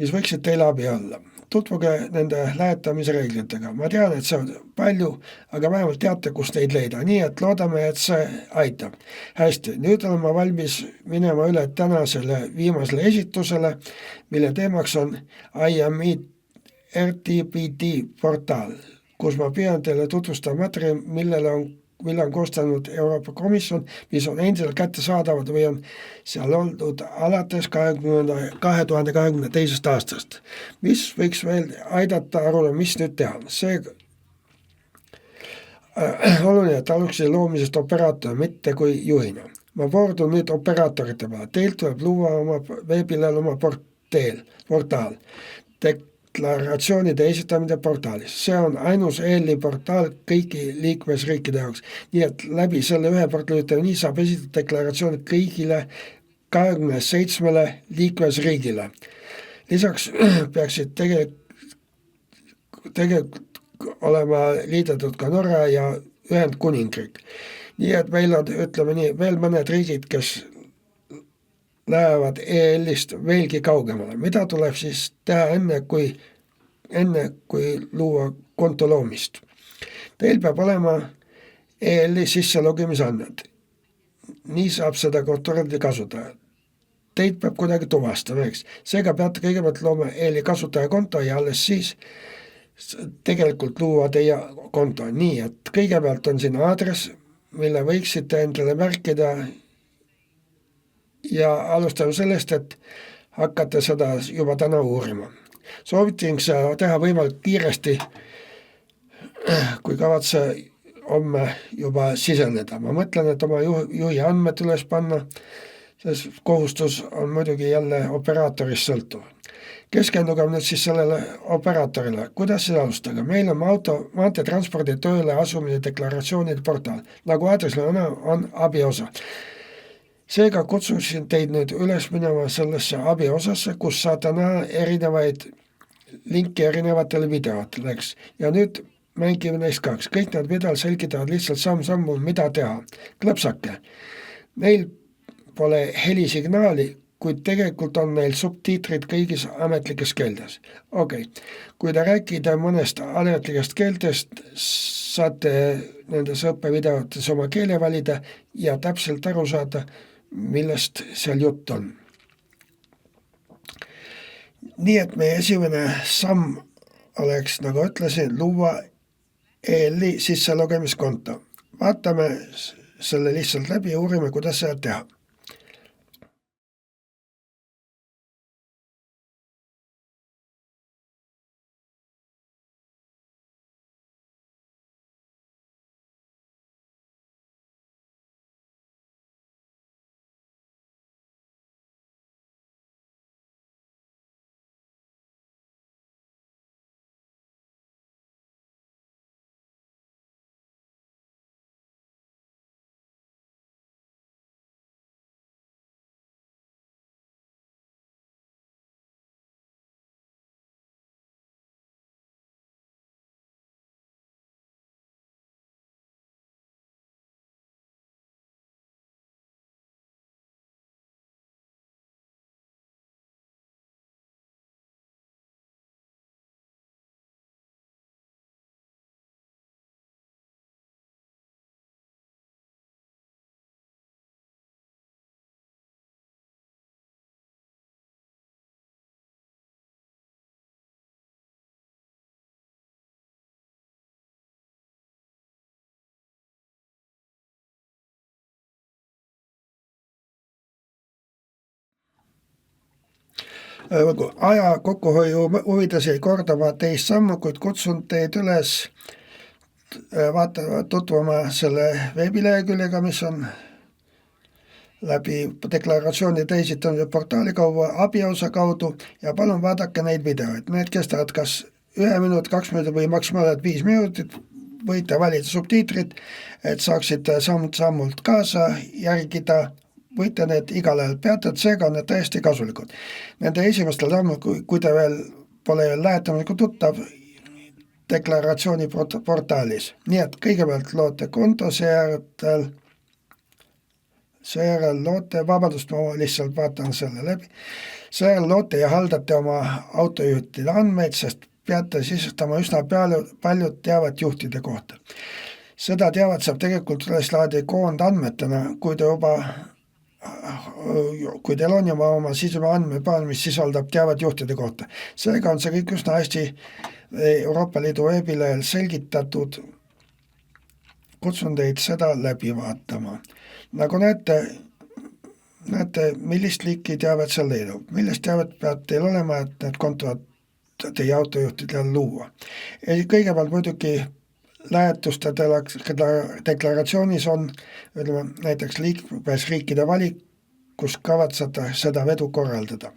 mis võiksid teile abi olla. Tutvuge nende lähetamise reeglitega. Ma tean, et see on palju, aga vähemalt teate, kust neid leida. Nii et loodame, et see aitab. Hästi, nüüd olen ma valmis minema üle tänasele viimasele esitusele, mille teemaks on IME RTPD portaal, kus ma püüan teile tutvustada materjali, mille on koostanud Euroopa Komisjon, mis on endiselt kättesaadavad või on seal olnud alates 2022. aastast. Mis võiks veel aidata aru, mis nüüd teha? See oluline, et aluksi loomisest operaator, mitte kui juhina. ma pöördun nüüd operaatorite peale. Teil tuleb luua oma veebilehel oma portaal. Deklaratsioonide esitamine portaalis. See on ainus EL-i portaal kõigi liikmesriikide jaoks. Nii et läbi selle ühe portaali nii saab esitada deklaratsioonid kõigile 27 liikmesriigile. Lisaks peaksid tegelikult olema liidetud ka Norra ja Ühendkuningriik. Nii et meil on, ütleme nii, veel mõned riigid, kes lähevad EL-ist veelgi kaugemale. Mida tuleb siis teha enne kui luua konto loomist? Teil peab olema EL-i sisselogimisandmed. Nii saab seda kontordi kasutada. Teid peab kuidagi tuvastama, eks. Seega peate kõigepealt looma EL-i kasutajakonto ja alles siis tegelikult luua teie konto. Nii, et kõigepealt on siin aadress, mille võiksite endale märkida ja alustame sellest, et hakkate seda juba täna uurima. Soovitin seda teha võimalik kiiresti, kui kavatse homme juba siseneda. Ma mõtlen, et oma juhi andmed üles panna, sest kohustus on muidugi jälle operaatorist sõltuv. Keskendugem nüüd siis sellele operaatorile. Kuidas siis alustada? Meil on maanteetranspordi tööle asumise deklaratsioonide portaal. Nagu aadressil on abiosa. Seega kutsusin teid nüüd üles minema sellesse abiosasse, kus saate näha erinevaid linki erinevatele videotele. Ja nüüd mängime neist 2. Kõik need videod selgitavad lihtsalt samm-sammul, mida teha. Klõpsake. Neil pole helisignaali, kuid tegelikult on neil subtiitrid kõigis ametlikes keeltes. Okei. Kui te rääkida mõnest ametlikest keeltest, saate nendes õppevideotes oma keele valida ja täpselt aru saada, millest seal jutt on. Nii et meie esimene samm oleks, nagu ütlesin, luua EL-i sisselogimiskonto. Vaatame selle lihtsalt läbi ja uurime, kuidas seda teha. Aja kokkuhoiu huvides ei kordama teist sammu, kuid kutsun teid üles tutvuma selle veebileheküljega, mis on läbi deklaratsioonide esitamise portaali kaudu, abiosa kaudu ja palun vaadake neid videoid. Need kestavad kas 1 minut, 2 minutit või maksimaalselt 5 minutit. Võite valida subtiitrid, et saaksite sammult kaasa järgida. Võite need igal ajal peatada, seega on need täiesti kasulikud. Nende esimestel sammul, kui te veel pole lähetamisega tuttav, deklaratsiooni portaalis. Nii et kõigepealt loote konto, seejärel loote, vabandust, ma lihtsalt vaatan selle läbi, seejärel loote ja haldate oma autojuhtide andmeid, sest peate sisestama üsna paljud teavet juhtide kohta. Seda teavet saab tegelikult üles laadi koondandmetena, kui teil on juba oma sisema andmebaas, mis sisaldab teavet juhtide kohta. Seega on see kõik üsna hästi Euroopa Liidu veebilehel selgitatud. Kutsun teid seda läbi vaatama. Nagu näete, millist liiki teavet seal leidub. Millist teavet peab teil olema, et need kontod teie autojuhtidel luua. Kõigepealt muidugi lähetuste deklaratsioonis on, ütleme, näiteks liikmesriikide valik, kus kavatsete seda vedu korraldada.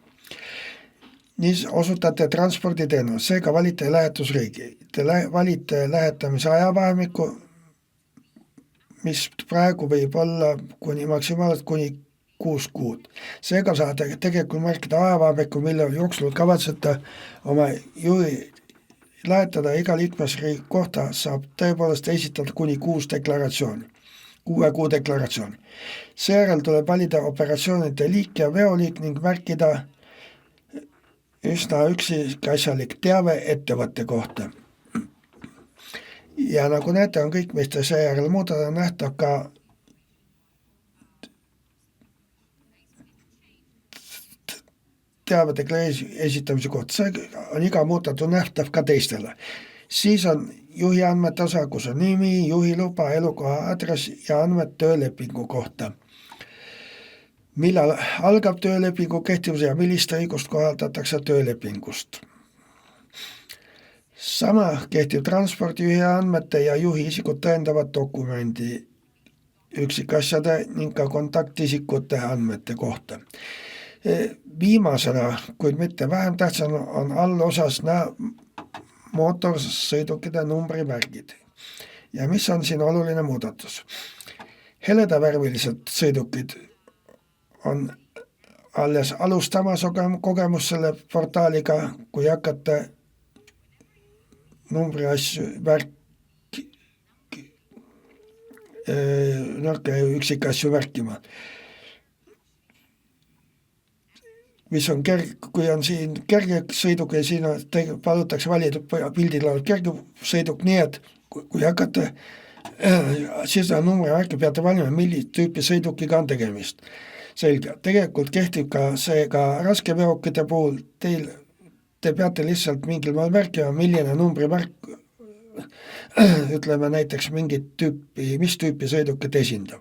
Nii osutate transporditeenus, seega valite lähetusriigi. Te valite lähetamise ajavahemiku, mis praegu võib olla maksimaalselt kuni 6 kuud. Seega saate tegelikult märkida ajavahemiku, mille jooksul kavatsete oma juhi lähetada. Iga liikmesriik kohta saab tõepoolest esitada kuni 6 kuu deklaratsiooni. Seejärel tuleb valida operatsioonide liik ja veoliik ning märkida üsna üksikasjalik teave ettevõtte kohta. Ja nagu näete, on kõik, mis te seejärel muudada, nähtav ka teavede esitamise kohta. See on iga muudatus nähtav ka teistele. Siis on juhi andmete osa, kus on nimi, juhi luba, elukoha aadress ja andmed töölepingu kohta. Millal algab töölepingu kehtivus ja millist õigust kohaldatakse töölepingust. Sama kehtib transpordijuhi andmete ja juhi isikut tõendavad dokumendi üksikasjade ning ka kontaktisikute andmete kohta. Viimasena, kuid mitte vähem tähtsam, on allosas mootorsõidukide numbrimärgid. Ja mis on siin oluline muudatus? Heledavärvilised sõidukid on alles alustamas kogemus selle portaaliga, kui hakkate numbri asju, üksikasju värkima. Mis on kui on siin kerge sõiduk ja siin palutakse valida pildil olev kerge sõiduk, nii et kui hakkate seda numbri värki, peate valima, millist tüüpi sõidukiga on tegemist. Selge, tegelikult kehtib ka see ka raskeveokite puhul, te peate lihtsalt mingil maal märkima, milline numbrimärk, ütleme näiteks mis tüüpi sõidukit esindab.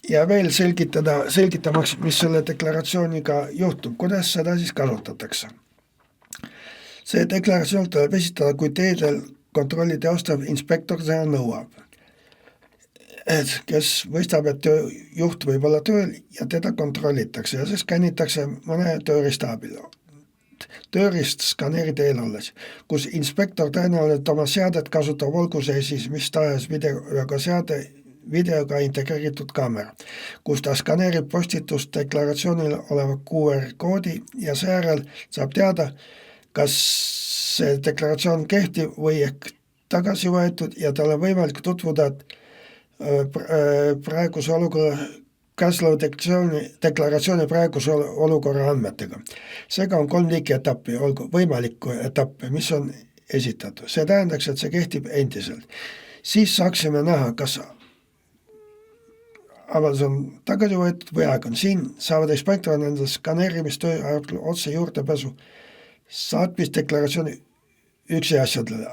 Ja veel selgitamaks, mis selle deklaratsiooniga juhtub, kuidas seda siis kasutatakse. See deklaratsioon tuleb esitada, kui teedel kontrolli teostav inspektor seda nõuab. Kes mõistab, et juht võib olla tööl ja teda kontrollitakse ja see skännitakse mõne tööriista abil. Tööriist skaneerida eelolles, kus inspektor tõenäoliselt oma seadet kasutab, olgu see siis mis tahes videoga integreeritud kaamera, kus ta skaneerib postitust deklaratsioonil oleva QR-koodi ja seejärel saab teada, kas see deklaratsioon kehtib või ehk tagasi võetud ja tal on võimalik tutvuda praeguse olukorra käesoleva deklaratsiooni praeguse olukorra andmetega. Seega on 3 liiki etappi, olgu võimalikku etappe, mis on esitatud. See tähendaks, et see kehtib endiselt. Siis saaksime näha, kas avaldus on tagasi võetud või aeg on. Siin saavad inspektor nende skaneerimistöö otse juurdepääsu saatmisdeklaratsiooni üksi asjadele.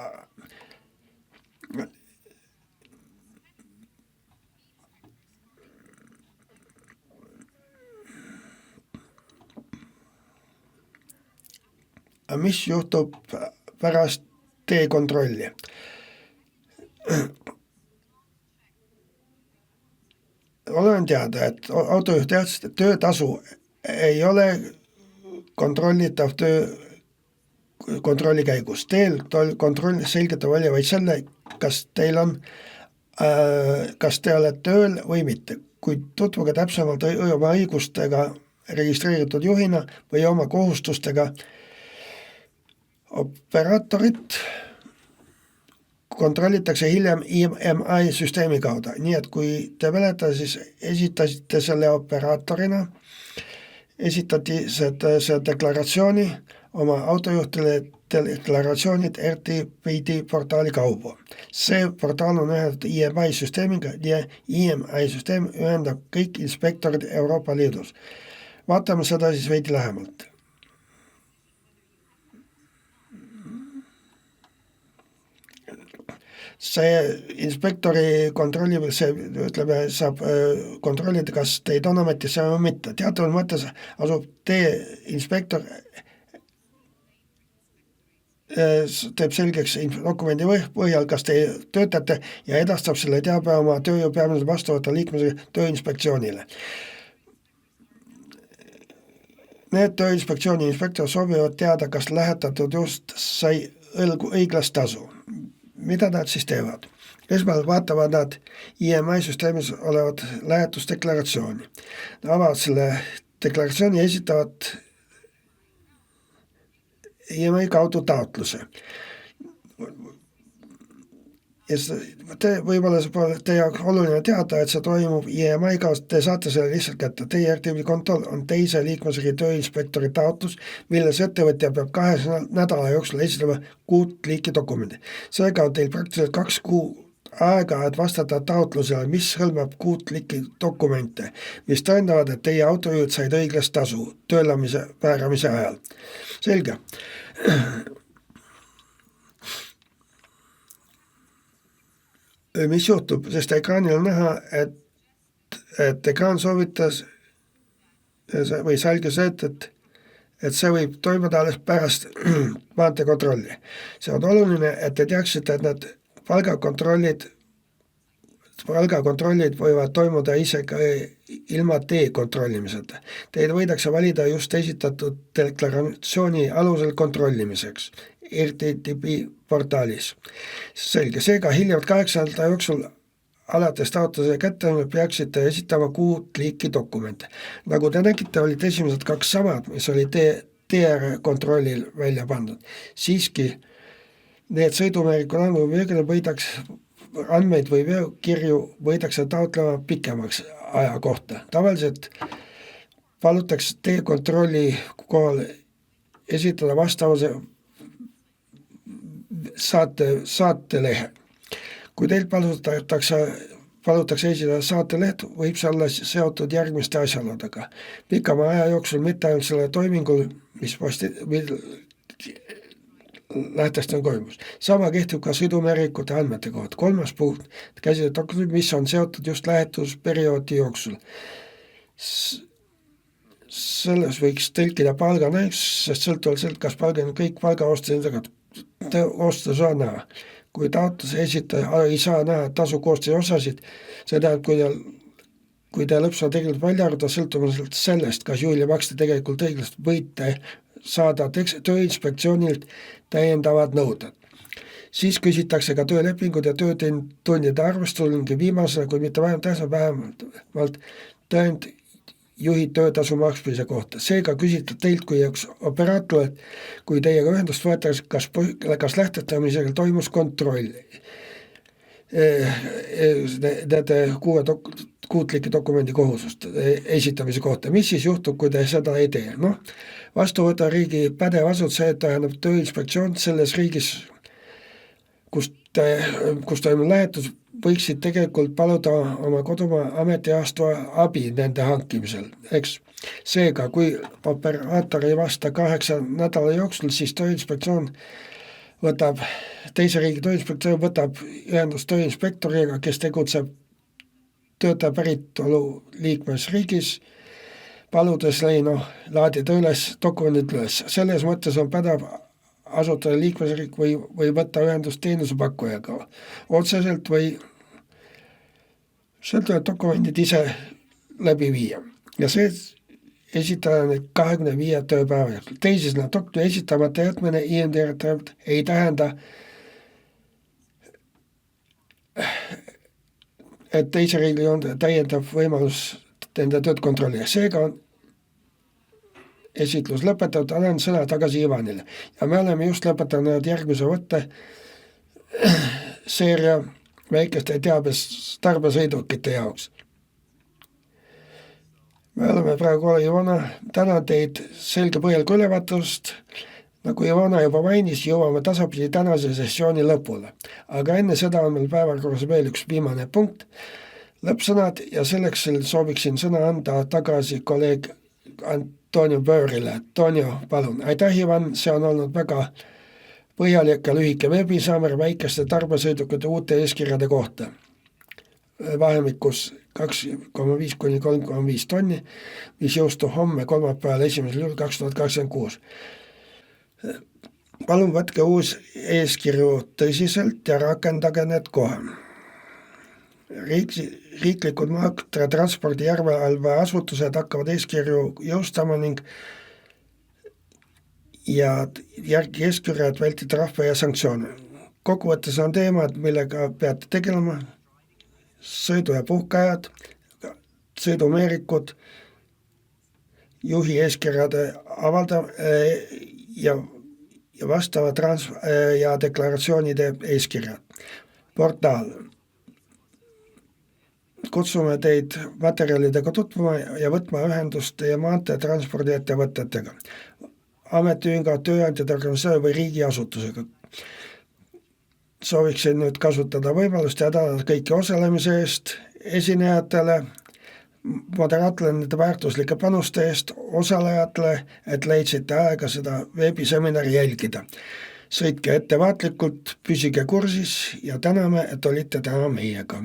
Mis juhtub pärast teekontrolli? Olen teada, et autojuht teadsid, et töötasu ei ole kontrollitav töö kontrolli käigus. Teel kontrolli selgitab välja vaid selle, kas te olete tööl või mitte. Kuid tutvuge täpsemalt oma õigustega registreeritud juhina või oma kohustustega. Operaatorit kontrollitakse hiljem IMI süsteemi kaudu, nii et kui te väleta, siis esitasite selle operaatorina, esitati see deklaratsiooni oma autojuhtile deklaratsioonid RTPD portaali kaudu. See portaal on ühendatud IMI süsteemiga ja IMI süsteem ühendab kõik inspektorid Euroopa Liidus. Vaatame seda siis veidi lähemalt. See inspektori kontrollib, saab kontrollida, kas teid on ametisse või mitte. Teataval mõttes asub teie inspektor teeb selgeks dokumendi põhjal, kas te töötate ja edastab selle teabe oma tööjõu peamiselt vastavate liikmesriigi tööinspektsioonile. Need tööinspektsiooni inspektor soovivad teada, kas lähetatud just sai õiglast tasu. Mida nad siis teevad? Esmalt vaatavad nad IMI süsteemis olevat lähetusdeklaratsiooni. Avavad selle deklaratsiooni, esitavad IMI kaudu taotluse. Ja võib-olla teie oluline teada, et see toimub IMI kaudu, te saate selle lihtsalt kätte. Teie RTB kontol on teise liikmesriigi tööinspektori taotlus, milles ettevõtja peab 2 nädala jooksul esitama 6 liiki dokumendi. Seega on teil praktiliselt 2 kuu aega, et vastata taotlusele, mis hõlmab 6 liiki dokumente, mis tõendavad, et teie autojuhid said õiglast tasu töölamise vääramise ajal. Selge. Mis juhtub, sest ekraanil on näha, et ekraan soovitas või selge see, et see võib toimuda alles pärast maanteekontrolli. See on oluline, et te teaksite, et need palgakontrollid võivad toimuda isegi ilma tee kontrollimiseta. Teid võidakse valida just esitatud deklaratsiooni alusel kontrollimiseks RTTP portaalis. Selge, seega hiljemalt 8 nädala jooksul alates taotluse kätte peaksite esitama 6 liiki dokumente. Nagu te nägite, olid esimesed 2 samad, mis oli TR kontrollil välja pandud. Siiski need sõidumeerikud andmeid või veokirju võidakse taotlema pikemaks aja kohta. Tavaliselt palutakse T-kontrolli kohal esitada vastavuse saatelehe. Kui teilt palutakse esitada saateleht, võib see olla seotud järgmiste asjaoludega. Pikama aja jooksul mitte ainult selle toimingul, mis lähtest on toimus. Sama kehtib ka sõidumeerikute andmete kohta. 3. punkt käsitleb, mis on seotud just lähetusperioodi jooksul. Selles võiks tõlkida palganäiks, sest sõltuvalt sellest, kas kõik palgaostus on näha. Kui taotluse esitaja ei saa näha tasu koostöö osasid, see tähendab, kui te lõpsena tegelikult välja arvuda, sõltumaselt sellest, kas juhile maksta tegelikult õiglast, võite saada tööinspektsioonilt täiendavad nõuded. Siis küsitakse ka töölepingud ja töötundide arvestus ning viimasena, kui mitte vähemalt tõend juhi töötasu maksmise kohta. Seega küsite teilt kui operaatorilt, kui teiega ühendust võetakse, kas lähtetamisega toimus kontroll nende 6 liiki dokumendi kohustust esitamise kohta. Mis siis juhtub, kui te seda ei tee? Vastuvõtta riigi pädev asutus, tähendab tööinspektsioon selles riigis, kus toimub lähetus, võiksid tegelikult paluda oma kodumaa ametiastu abi nende hankimisel, eks. Seega, kui operaator ei vasta 8 nädala jooksul, siis teise riigi tööinspektsioon võtab ühendust tööinspektoriga, kes tegutseb töötaja päritolu liikmesriigis, paludes laadida üles dokumendid üles. Selles mõttes on pädev asutada liikmesriik või võtta ühendust teenusepakkujaga otseselt või sealt tuleb dokumendid ise läbi viia ja see esitada need 25 tööpäeva jooksul. Teisisena doktori esitamata jätmine IMDR ei tähenda, et teise riigil on täiendav võimalus enda tööd kontrollida. Seega on esitlus lõpetatud, annan sõna tagasi Ivanile. Ja me oleme just lõpetanud järgmise võtte seeria väikeste tarbesõidukite jaoks. Me oleme praegu Ivana, tänan teid selge põhjaliku ülevaatust. Nagu Ivana juba mainis, jõuame tasapisi tänase sessiooni lõpule. Aga enne seda on meil päevakorras veel üks viimane punkt, lõppsõnad ja selleks sooviksin sõna anda tagasi kolleeg Antonio Böörile. Antonio, palun. Aitäh, Ivan, see on olnud väga põhjalik ja lühike webisaamer väikeste tarbesõidukute uute eeskirjade kohta. Vahemikus 2,5 kuni 3,5 tonni, mis jõustub homme kolmapäeval 1. juulil 2026. palun võtke uus eeskirju tõsiselt ja rakendage need kohe. Riiklikud maanteetranspordi järelevalveasutused hakkavad eeskirju jõustama ning järgi eeskirju, et vältida trahve ja sanktsioone. Kokkuvõttes on teemad, millega peate tegelema: sõidu- ja puhkeajad, sõidumeerikud, juhi eeskirjade ja vastava ja deklaratsioonide eeskirjad. Portaal. Kutsume teid materjalidega tutvuma ja võtma ühendust teie maanteetranspordi ettevõtetega, ametiühinga, tööandjate organisatsiooni või riigiasutusega. Sooviksin nüüd kasutada võimalust ja tänada kõiki osalemise eest, esinejatele, moderaatorile nende väärtuslike panuste eest, osalejatele, et leidsite aega seda veebiseminari jälgida. Sõitke ettevaatlikult, püsige kursis ja täname, et olite täna meiega.